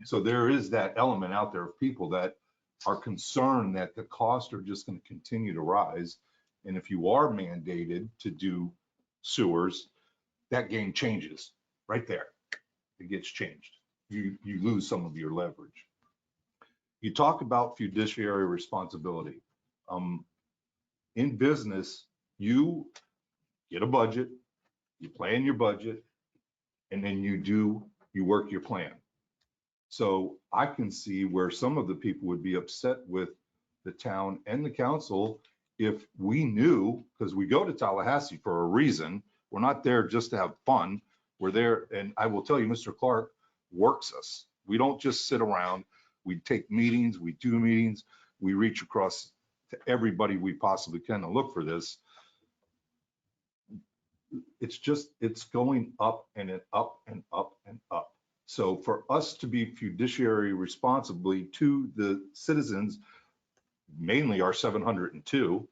So there is that element out there of people that are concerned that the costs are just going to continue to rise. And if you are mandated to do sewers, that game changes right there. It gets changed. You lose some of your leverage. You talk about fiduciary responsibility. In business, you get a budget, you plan your budget, and then you work your plan. So I can see where some of the people would be upset with the town and the council if we knew, because we go to Tallahassee for a reason. We're not there just to have fun. We're there, and I will tell you, Mr. Clark works us. We don't just sit around. We take meetings, we do meetings, we reach across to everybody we possibly can to look for this. It's going up and up and up and up. So for us to be fiduciary responsibly to the citizens, mainly our 702,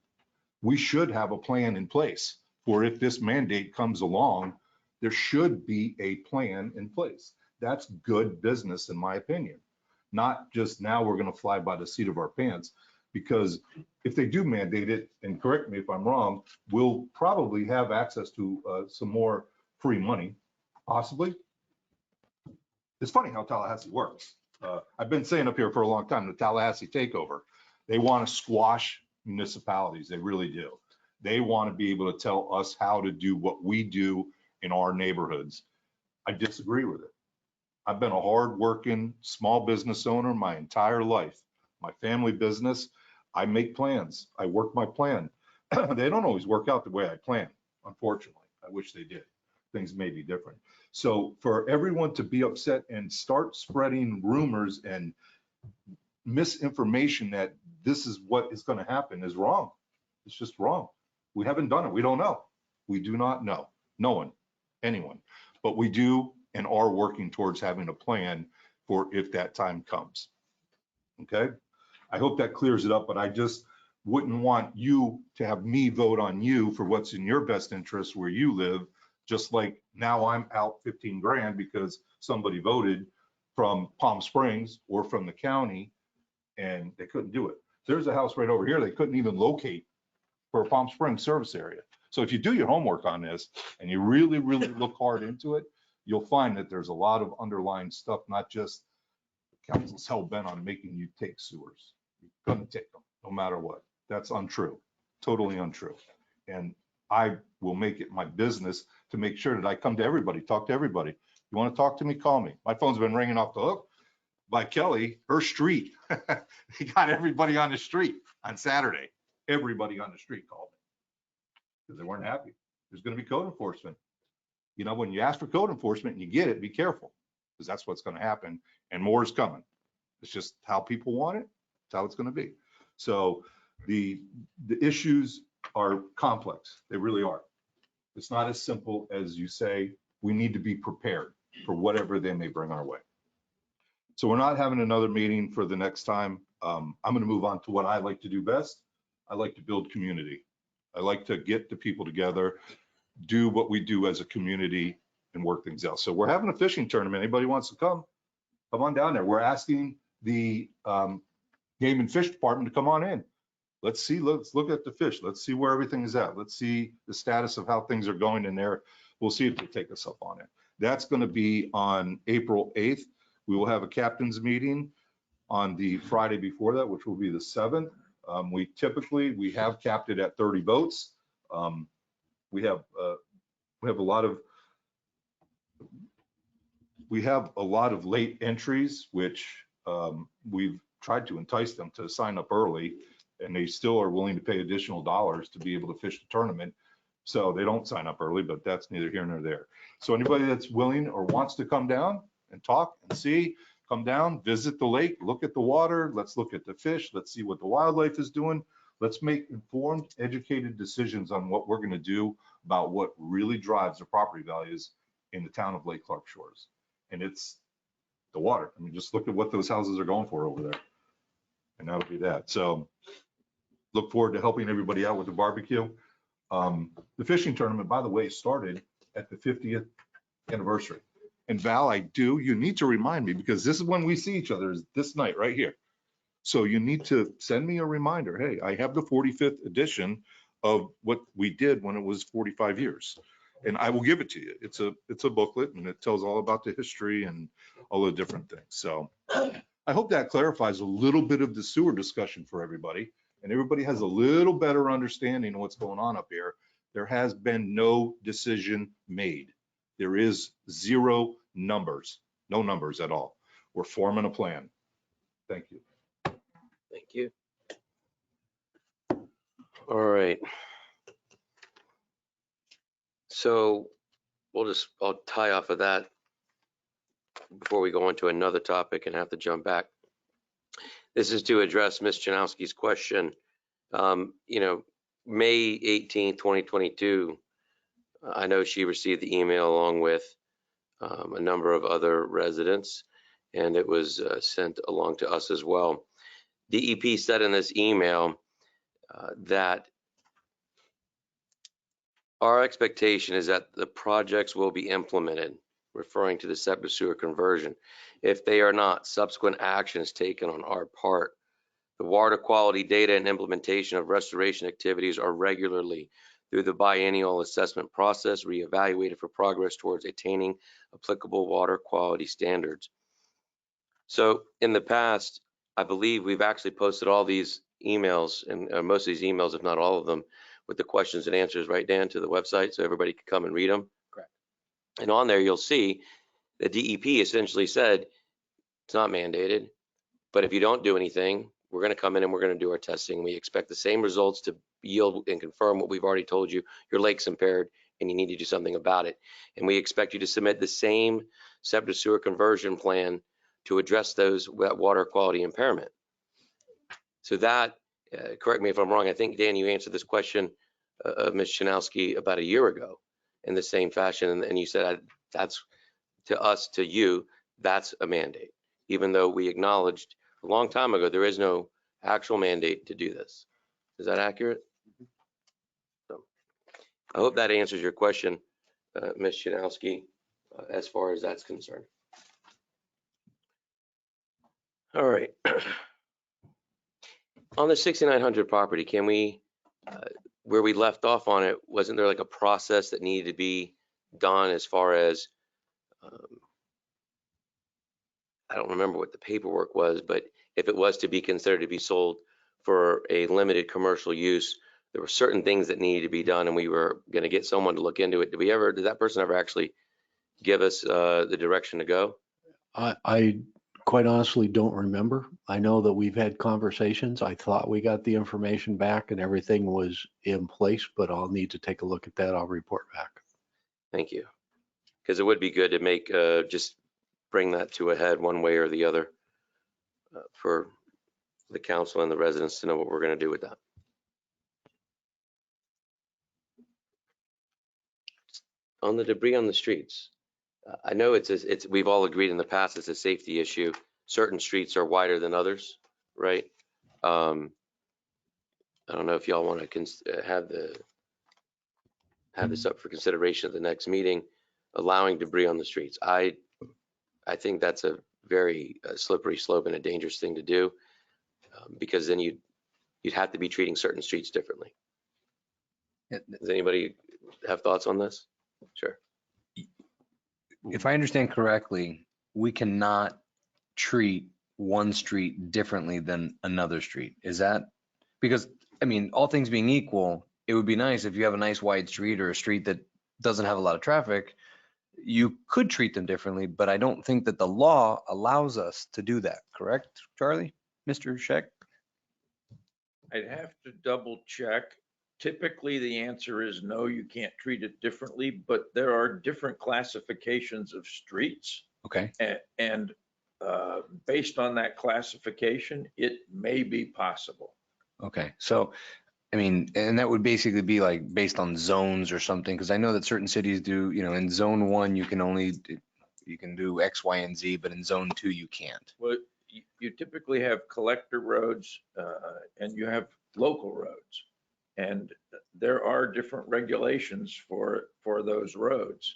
we should have a plan in place for if this mandate comes along, there should be a plan in place. That's good business, in my opinion. Not just now we're going to fly by the seat of our pants, because if they do mandate it, and correct me if I'm wrong, we'll probably have access to some more free money, possibly. It's funny how Tallahassee works. I've been saying up here for a long time, the Tallahassee takeover, they want to squash municipalities. They really do. They want to be able to tell us how to do what we do in our neighborhoods. I disagree with it. I've been a hardworking small business owner my entire life. My family business, I make plans. I work my plan. They don't always work out the way I plan, unfortunately. I wish they did. Things may be different. So for everyone to be upset and start spreading rumors and misinformation that this is what is going to happen is wrong. It's just wrong. We haven't done it. We don't know. We do not know. No one, anyone. But we do and are working towards having a plan for if that time comes. Okay? I hope that clears it up, but I just wouldn't want you to have me vote on you for what's in your best interest where you live, just like now I'm out 15 grand because somebody voted from Palm Springs or from the county and they couldn't do it. There's a house right over here they couldn't even locate for a Palm Springs service area. So if you do your homework on this and you really, really look hard into it, you'll find that there's a lot of underlying stuff, not just council's hell bent on making you take sewers. You're gonna take them, no matter what. That's untrue, totally untrue. And I will make it my business to make sure that I come to everybody, talk to everybody. You want to talk to me, call me. My phone's been ringing off the hook by Kelly, her street. He got everybody on the street on Saturday. Everybody on the street called me because they weren't happy. There's going to be code enforcement. You know, when you ask for code enforcement and you get it, be careful because that's what's going to happen and more is coming. It's just how people want it. It's how it's going to be. So the issues are complex. They really are. It's not as simple as you say. We need to be prepared for whatever they may bring our way. So we're not having another meeting for the next time. I'm going to move on to what I like to do best. I like to build community. I like to get the people together, do what we do as a community and work things out. So we're having a fishing tournament. Anybody wants to come on down there. We're asking the game and fish department to come on in. Let's look at the fish. Let's see where everything is at. Let's see the status of how things are going in there. We'll see if they take us up on it. That's going to be on April 8th. We will have a captain's meeting on the Friday before that, which will be the 7th. We have capped it at 30 boats. We have a lot of late entries, which we've tried to entice them to sign up early, and they still are willing to pay additional dollars to be able to fish the tournament. So they don't sign up early, but that's neither here nor there. So anybody that's willing or wants to come down and talk and see, come down, visit the lake, look at the water, let's look at the fish, let's see what the wildlife is doing. Let's make informed, educated decisions on what we're going to do about what really drives the property values in the town of Lake Clark Shores. And it's the water. I mean, just look at what those houses are going for over there. And that'll be that. So look forward to helping everybody out with the barbecue. The fishing tournament, by the way, started at the 50th anniversary. And Val, you need to remind me, because this is when we see each other, is this night right here. So you need to send me a reminder. Hey, I have the 45th edition of what we did when it was 45 years. And I will give it to you. It's a booklet, and it tells all about the history and all the different things. So I hope that clarifies a little bit of the sewer discussion for everybody, and everybody has a little better understanding of what's going on up here. There has been no decision made. There is zero numbers, no numbers at all. We're forming a plan. Thank you. Thank you. All right. So I'll tie off of that before we go into another topic and have to jump back. This is to address Ms. Janowski's question. May 18, 2022, I know she received the email along with a number of other residents, and it was sent along to us as well. DEP said in this email that our expectation is that the projects will be implemented, referring to the septic sewer conversion. If they are not, subsequent action is taken on our part. The water quality data and implementation of restoration activities are regularly, through the biennial assessment process, reevaluated for progress towards attaining applicable water quality standards. So in the past, I believe we've actually posted all these emails, and most of these emails, if not all of them, with the questions and answers right down to the website, so everybody can come and read them. Correct. And on there, you'll see the DEP essentially said, it's not mandated, but if you don't do anything, we're going to come in and we're going to do our testing. We expect the same results to yield and confirm what we've already told you. Your lake's impaired and you need to do something about it. And we expect you to submit the same septic sewer conversion plan to address that water quality impairment. So that, correct me if I'm wrong, I think, Dan, you answered this question of Ms. Janowski about a year ago in the same fashion. And you said, that's to us, to you, that's a mandate, even though we acknowledged a long time ago, there is no actual mandate to do this. Is that accurate? So I hope that answers your question, Ms. Janowski, as far as that's concerned. All right. On the 6900 property, can we, where we left off on it, wasn't there like a process that needed to be done as far as, I don't remember what the paperwork was, but if it was to be considered to be sold for a limited commercial use, there were certain things that needed to be done, and we were going to get someone to look into it. Did that person ever actually give us the direction to go? I quite honestly don't remember. I know that we've had conversations. I thought we got the information back and everything was in place, but I'll need to take a look at that. I'll report back. Thank you. Because it would be good to make, just bring that to a head one way or the other for the council and the residents to know what we're going to do with that. on the debris on the streets, I know we've all agreed in the past it's a safety issue. Certain streets are wider than others, right? I don't know if y'all want to have this up for consideration at the next meeting, allowing debris on the streets. I think that's a very slippery slope and a dangerous thing to do, because then you'd have to be treating certain streets differently. Does anybody have thoughts on this? Sure. If I understand correctly, we cannot treat one street differently than another street. Is that because, I mean, all things being equal, it would be nice if you have a nice wide street or a street that doesn't have a lot of traffic, you could treat them differently, but I don't think that the law allows us to do that. Correct, Charlie? Mr. Scheck? I'd have to double check. Typically, the answer is no, you can't treat it differently, but there are different classifications of streets. Okay. And based on that classification, it may be possible. Okay. So, I mean, and that would basically be like based on zones or something, because I know that certain cities do, in zone 1, you can do X, Y, and Z, but in zone 2, you can't. Well, you typically have collector roads and you have local roads. And there are different regulations for those roads.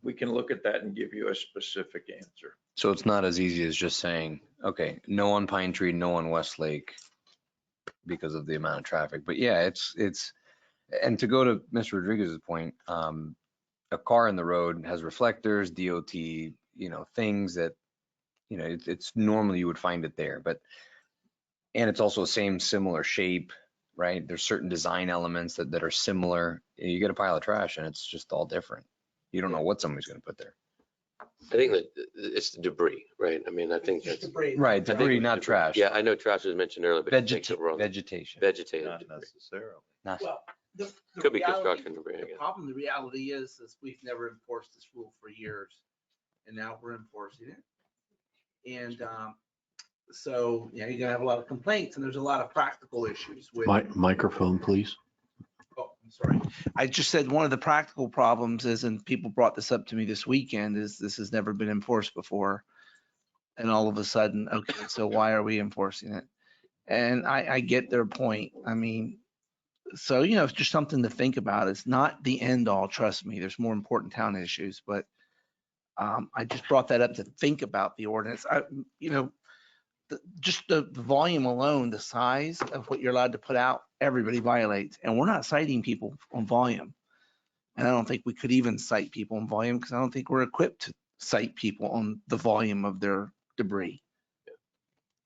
We can look at that and give you a specific answer. So it's not as easy as just saying, okay, no on Pine Tree, no on Westlake because of the amount of traffic. But yeah, and to go to Mr. Rodriguez's point, a car in the road has reflectors, DOT, things that, it's normally you would find it there, and it's also the same similar shape, right? There's certain design elements that are similar. You get a pile of trash and it's just all different. You don't know what somebody's going to put there. I think that it's the debris, right? I mean, I think that's Right, debris, not trash. Yeah, I know trash was mentioned earlier, but vegetation. Vegetative Not debris. necessarily. Well, the Could be reality- construction debris, I The guess. problem, the reality is we've never enforced this rule for years, and now we're enforcing it. And so, you're gonna have a lot of complaints, and there's a lot of practical issues with. Microphone, please. Oh, I'm sorry. I just said one of the practical problems is, and people brought this up to me this weekend, is this has never been enforced before. And all of a sudden, okay, so why are we enforcing it? And I get their point. I mean, so, it's just something to think about. It's not the end all, trust me. There's more important town issues, but I just brought that up to think about the ordinance. Just the volume alone, the size of what you're allowed to put out, everybody violates. And we're not citing people on volume. And I don't think we could even cite people on volume because I don't think we're equipped to cite people on the volume of their debris.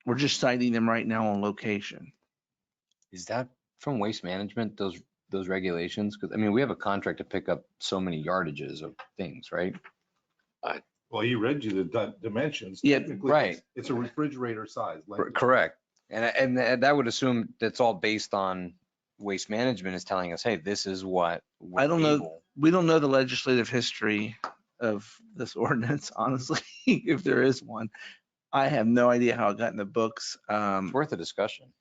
We're just citing them right now on location. Is that from Waste Management, those regulations? Because, I mean, we have a contract to pick up so many yardages of things, right? Well, he read you the dimensions. Yeah, Technically, right. It's a refrigerator size. Correct. And that would assume that's all based on Waste Management is telling us, hey, this is what we're I don't know. able. We don't know the legislative history of this ordinance, honestly, if there is one. I have no idea how it got in the books. It's worth a discussion.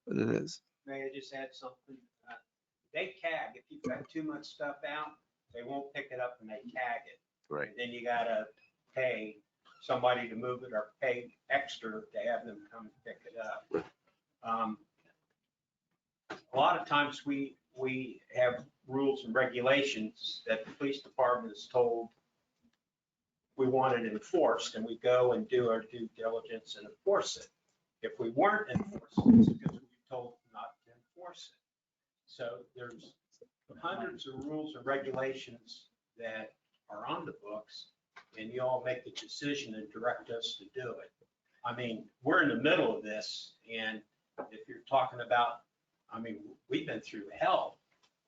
But it is. May I just add something? They tag, if you've got too much stuff out, they won't pick it up and they tag it. Right. Then you gotta pay somebody to move it or pay extra to have them come pick it up. A lot of times we have rules and regulations that the police department is told we want it enforced, and we go and do our due diligence and enforce it. If we weren't enforcing it, it's because we were told not to enforce it. So there's hundreds of rules and regulations that are on the books, and you all make the decision and direct us to do it. I mean, we're in the middle of this, and if you're talking about, I mean, we've been through hell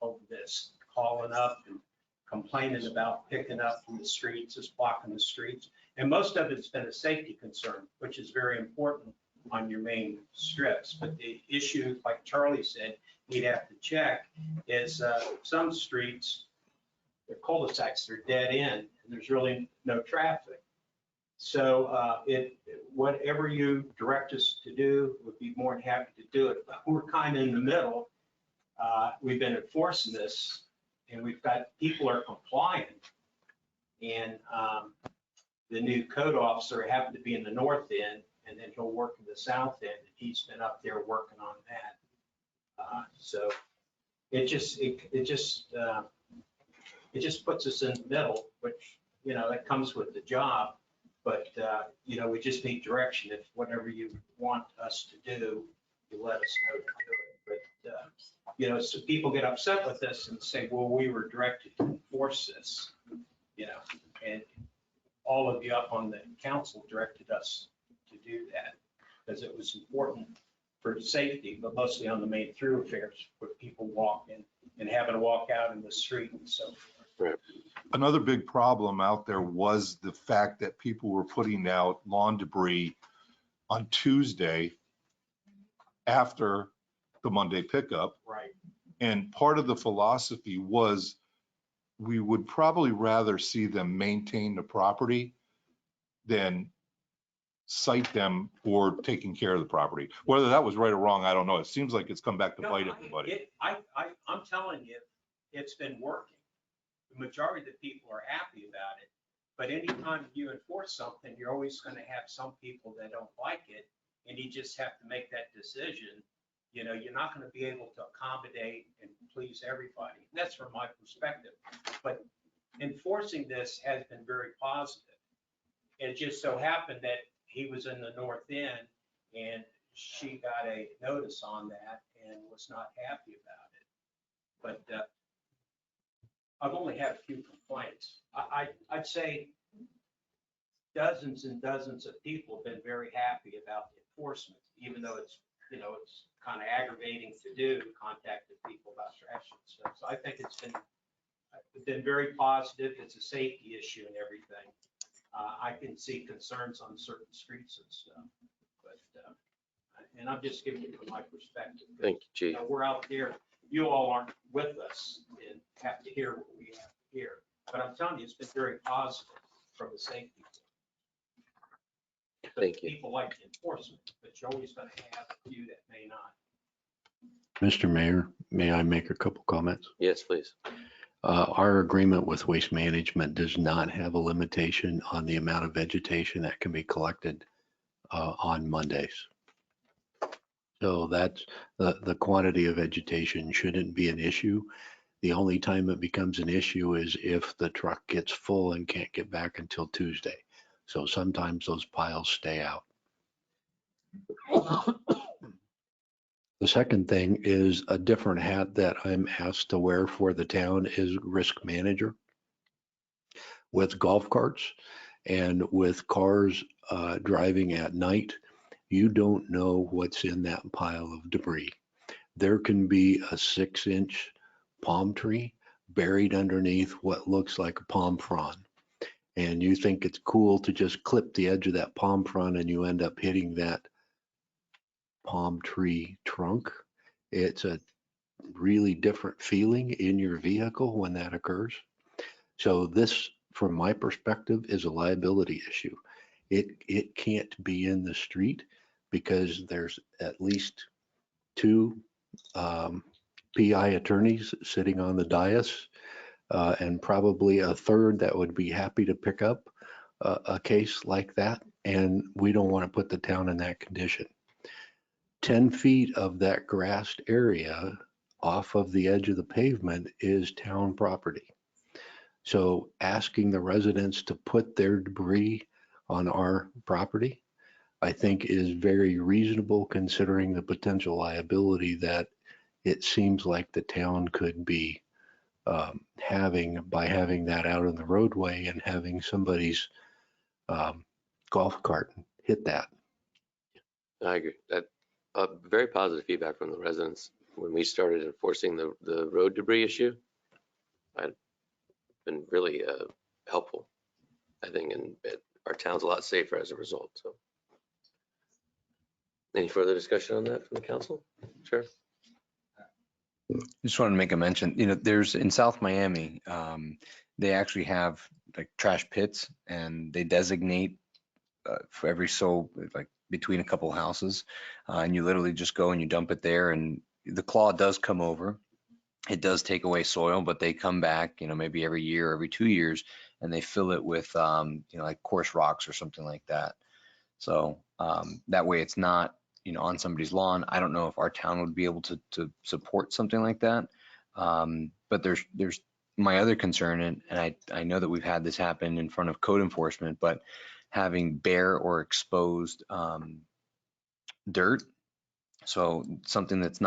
over this, calling up and complaining about picking up from the streets, just blocking the streets. And most of it's been a safety concern, which is very important on your main strips. But the issue, like Charlie said, you'd have to check is some streets, they're cul-de-sacs, they're dead end, and there's really no traffic. So whatever you direct us to do, we'd be more than happy to do it. But we're kind of in the middle. We've been enforcing this and we've got, people are compliant. And the new code officer happened to be in the north end, and then he'll work in the south end, and he's been up there working on that. So it just puts us in the middle, which, you know, that comes with the job. But, you know, we just need direction. If whatever you want us to do, you let us know to do it. But, you know, so people get upset with us and say, well, we were directed to enforce this, you know, and all of you up on the council directed us to do that because it was important for safety, but mostly on the main thoroughfares where people walk in and having to walk out in the street and so forth. Right. Another big problem out there was the fact that people were putting out lawn debris on Tuesday after the Monday pickup. Right. And part of the philosophy was we would probably rather see them maintain the property than cite them for taking care of the property. Whether that was right or wrong, I don't know. It seems like it's come back to bite everybody. I'm telling you, it's been working. The majority of the people are happy about it. But anytime you enforce something, you're always going to have some people that don't like it. And you just have to make that decision. You know, you're not going to be able to accommodate and please everybody. That's from my perspective. But enforcing this has been very positive. It just so happened that he was in the north end and she got a notice on that and was not happy about it. But I've only had a few complaints. I'd say dozens and dozens of people have been very happy about the enforcement, even though it's, you know, it's kind of aggravating to do, contact the people about trash and stuff. So I think it's been very positive. It's a safety issue and everything. I can see concerns on certain streets and stuff, but, and I'm just giving you from my perspective. Thank you, Chief. You know, we're out there, you all aren't with us and have to hear what we have to hear. But I'm telling you, it's been very positive from the safety. Thank you. People like the enforcement, but you're always going to have a few that may not. Mr. Mayor, may I make a couple comments? Yes, please. Our agreement with Waste Management does not have a limitation on the amount of vegetation that can be collected on Mondays. So that's the quantity of vegetation shouldn't be an issue. The only time it becomes an issue is if the truck gets full and can't get back until Tuesday. So sometimes those piles stay out. The second thing is a different hat that I'm asked to wear for the town is risk manager. With golf carts and with cars driving at night, you don't know what's in that pile of debris. There can be a 6-inch palm tree buried underneath what looks like a palm frond. And you think it's cool to just clip the edge of that palm frond and you end up hitting that palm tree trunk. It's a really different feeling in your vehicle when that occurs. So this, from my perspective, is a liability issue. It can't be in the street because there's at least 2 PI attorneys sitting on the dais and probably a third that would be happy to pick up a case like that. And we don't want to put the town in that condition. 10 feet of that grassed area off of the edge of the pavement is town property. So asking the residents to put their debris on our property, I think is very reasonable considering the potential liability that it seems like the town could be having by having that out on the roadway and having somebody's golf cart hit that. I agree. That very positive feedback from the residents. When we started enforcing the road debris issue, I've been really helpful, I think, and our town's a lot safer as a result. So any further discussion on that from the council? Sure. Just wanted to make a mention, you know, there's in South Miami, they actually have like trash pits and they designate for every like between a couple houses, and you literally just go and you dump it there, and the claw does come over it does take away soil, but they come back, maybe every year, every 2 years, and they fill it with, like coarse rocks or something like that. So that way it's not, on somebody's lawn. I don't know if our town would be able to support something like that. But there's my other concern, and I know that we've had this happen in front of code enforcement, but having bare or exposed dirt, so something that's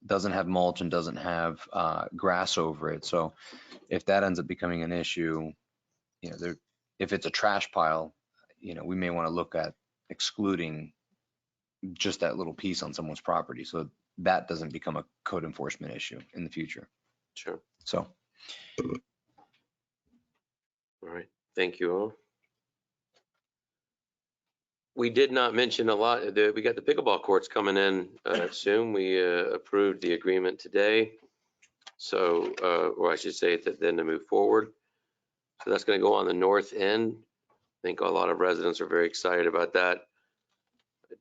doesn't have mulch and doesn't have grass over it. So if that ends up becoming an issue, if it's a trash pile, we may want to look at excluding just that little piece on someone's property, so that doesn't become a code enforcement issue in the future. Sure. So. All right. Thank you all. We did not mention a lot. We got the pickleball courts coming in soon. We approved the agreement today. So, or I should say that then to move forward. So that's going to go on the north end. I think a lot of residents are very excited about that.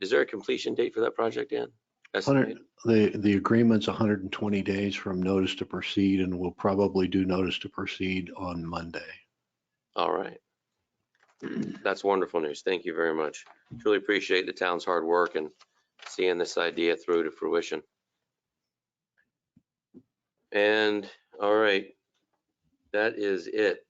Is there a completion date for that project, Dan? The agreement's 120 days from notice to proceed, and we'll probably do notice to proceed on Monday. All right. That's wonderful news. Thank you very much. Truly appreciate the town's hard work and seeing this idea through to fruition. And all right, that is it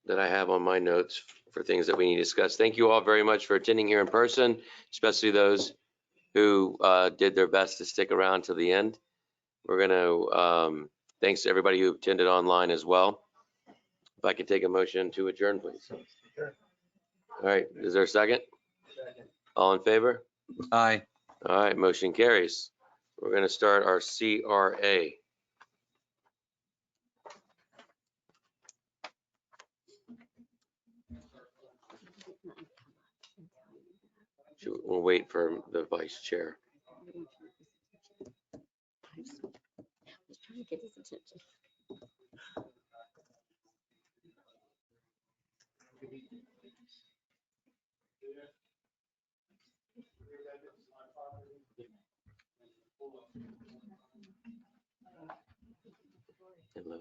that I have on my notes for things that we need to discuss. Thank you all very much for attending here in person, especially those who did their best to stick around to the end. We're going to, thanks to everybody who attended online as well. If I could take a motion to adjourn, please. All right, is there a second? All in favor? Aye. All right, motion carries. We're going to start our CRA. We'll wait for the vice chair. Trying to get his attention. Hello.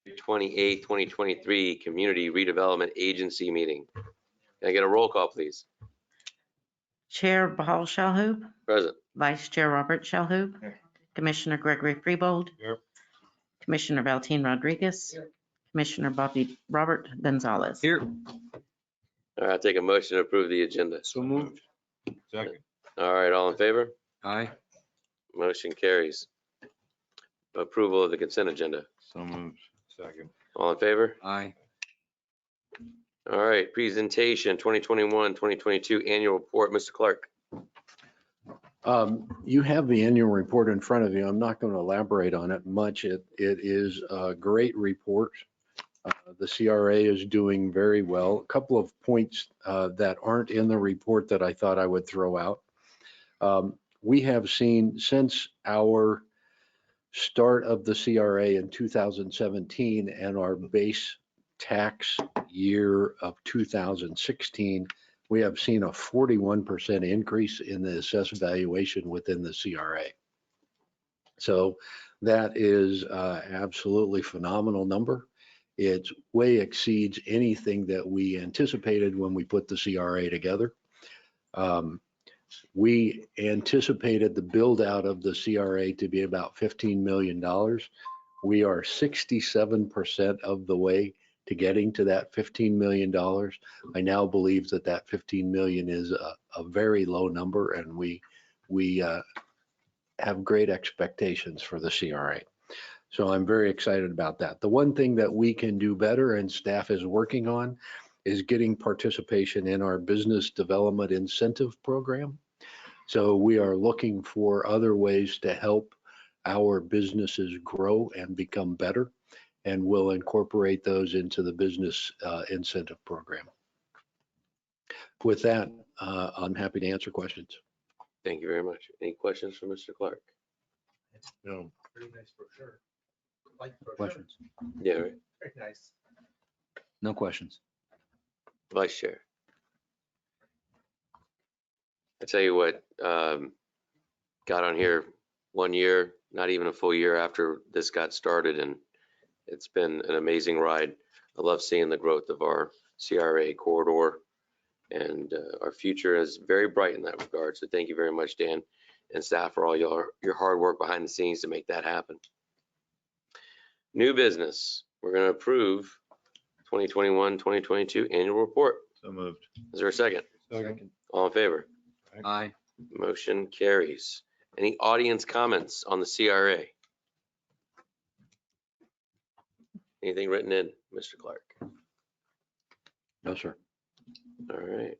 February 28th, 2023 Community Redevelopment Agency meeting. Can I get a roll call, please? Chair Bahal Shalhoub, Present. Vice Chair Robert Shalhoub, Commissioner Gregory Freebold, Here. Commissioner Valteen Rodriguez, Commissioner Robert Gonzalez. Here. All right, I'll take a motion to approve the agenda. So moved. Second. All right, all in favor? Aye. Motion carries. Approval of the consent agenda. So moved. Second. All in favor? Aye. All right, presentation 2021-2022 annual report. Mr. Clark. You have the annual report in front of you. I'm not going to elaborate on it much. It is a great report. The CRA is doing very well. A couple of points that aren't in the report that I thought I would throw out. We have seen since our start of the CRA in 2017 and our base tax year of 2016, we have seen a 41% increase in the assessed valuation within the CRA. So that is absolutely phenomenal number. It way exceeds anything that we anticipated when we put the CRA together. We anticipated the build out of the CRA to be about $15 million. We are 67% of the way to getting to that $15 million. I now believe that that 15 million is a very low number, and we have great expectations for the CRA. So I'm very excited about that. The one thing that we can do better and staff is working on is getting participation in our business development incentive program. So we are looking for other ways to help our businesses grow and become better, and we'll incorporate those into the business incentive program. With that, I'm happy to answer questions. Thank you very much. Any questions for Mr. Clark? No. Pretty nice brochure. Like brochure. Questions? Yeah, right. Very nice. No questions. Vice Chair. I tell you what, got on here 1 year, not even a full year after this got started, and it's been an amazing ride. I love seeing the growth of our CRA corridor, and our future is very bright in that regard. So thank you very much, Dan and staff, for all your hard work behind the scenes to make that happen. New business, we're going to approve 2021, 2022 annual report. So moved. Is there a second? Second. All in favor? Aye. Motion carries. Any audience comments on the CRA? Anything written in, Mr. Clark? No, sir. All right.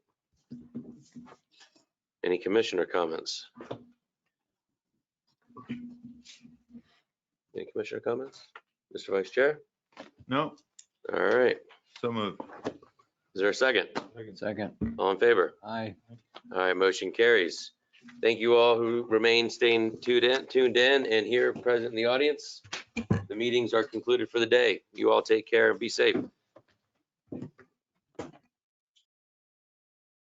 Any commissioner comments? Any commissioner comments? Mr. Vice Chair? No, All right. so moved. Is there a second? Second. All in favor? Aye. All right, motion carries. Thank you all who remain staying tuned in and here present in the audience. The meetings are concluded for the day. You all take care and be safe.